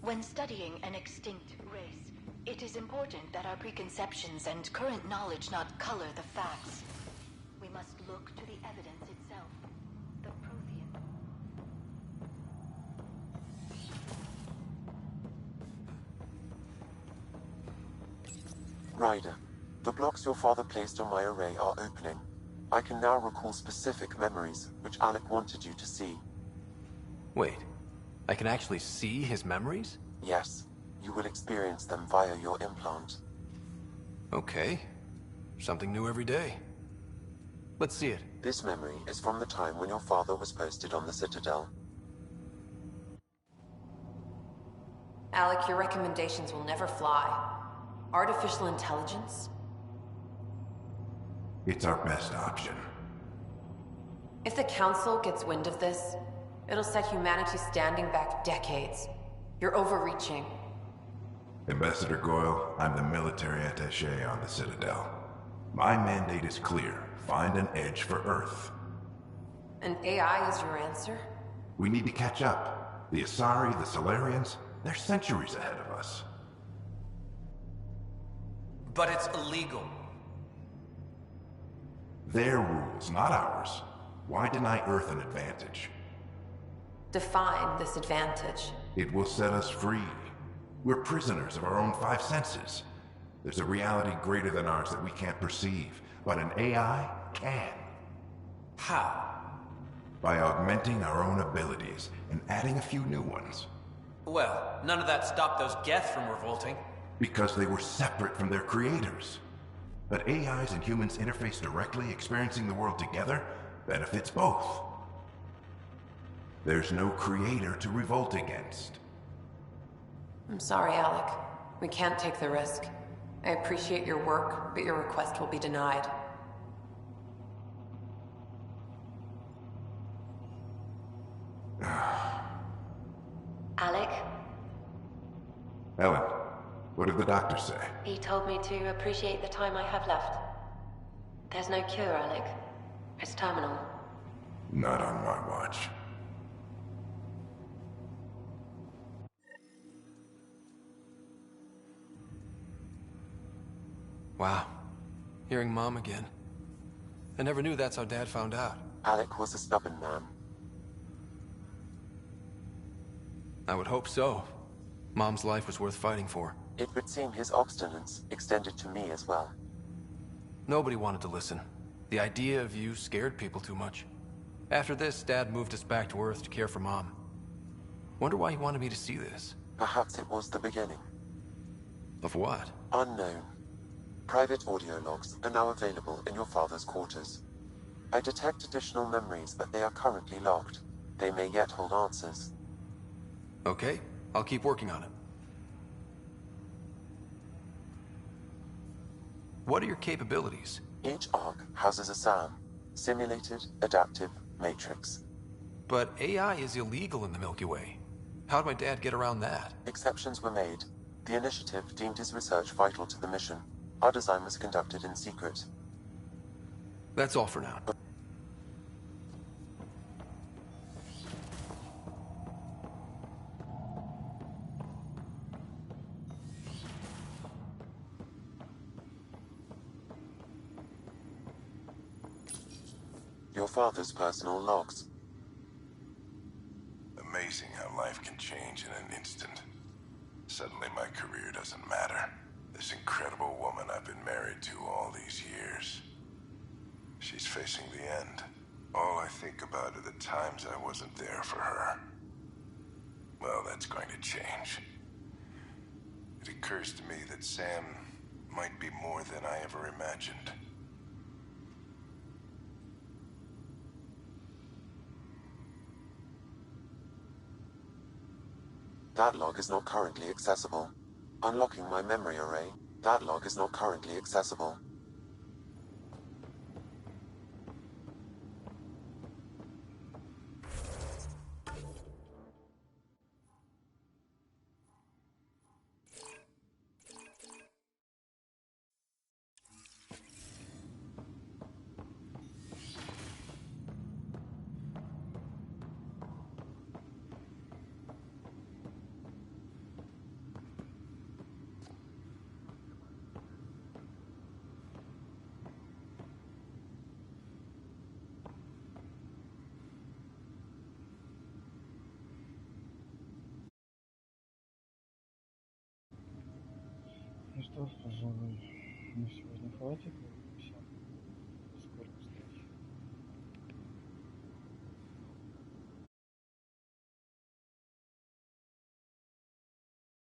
When studying an extinct race, it is important that our preconceptions and current knowledge not color the facts. We must look to the evidence itself. The Prothean. Ryder, the blocks your father placed on my array are opening. I can now recall specific memories, which Alec wanted you to see. Wait, I can actually see his memories? Yes, you will experience them via your implant. Okay. Something new every day. Let's see it. This memory is from the time when your father was posted on the Citadel. Alec, your recommendations will never fly. Artificial intelligence? It's our best option. If the Council gets wind of this, it'll set humanity standing back decades. You're overreaching. Ambassador Goyle, I'm the military attaché on the Citadel. My mandate is clear. Find an edge for Earth. And AI is your answer? We need to catch up. The Asari, the Solarians, they're centuries ahead of us. But it's illegal. Their rules, not ours. Why deny Earth an advantage? Define this advantage. It will set us free. We're prisoners of our own five senses. There's a reality greater than ours that we can't perceive, but an AI can. How? By augmenting our own abilities and adding a few new ones. Well, none of that stopped those Geth from revolting. Because they were separate from their creators. But AIs and humans interface directly, experiencing the world together, benefits both. There's no creator to revolt against. I'm sorry, Alec. We can't take the risk. I appreciate your work, but your request will be denied. Alec, Ellen, what did the doctor say? he told me to appreciate the time I have left. There's no cure, Alec. It's terminal. Not on my watch. Wow. Hearing Mom again. I never knew that's how Dad found out. Alec was a stubborn man. I would hope so. Mom's life was worth fighting for. It would seem his obstinance extended to me as well. Nobody wanted to listen. The idea of you scared people too much. After this, Dad moved us back to Earth to care for Mom. Wonder why he wanted me to see this. Perhaps it was the beginning. Of what? Unknown. Private audio logs are now available in your father's quarters. I detect additional memories, but they are currently locked. They may yet hold answers. Okay, I'll keep working on it. What are your capabilities? Each arc houses a SAM, Simulated Adaptive Matrix. But AI is illegal in the Milky Way. How'd my dad get around that? Exceptions were made. The initiative deemed his research vital to the mission. Our design was conducted in secret. That's all for now. Your father's personal logs. Amazing how life can change in an instant. Suddenly my career doesn't matter. This incredible woman I've been married to all these years. She's facing the end. All I think about are the times I wasn't there for her. Well, that's going to change. It occurs to me that Sam might be more than I ever imagined. That log is not currently accessible. Unlocking my memory array. That log is not currently accessible. Ну что ж, пожалуй, на сегодня хватит.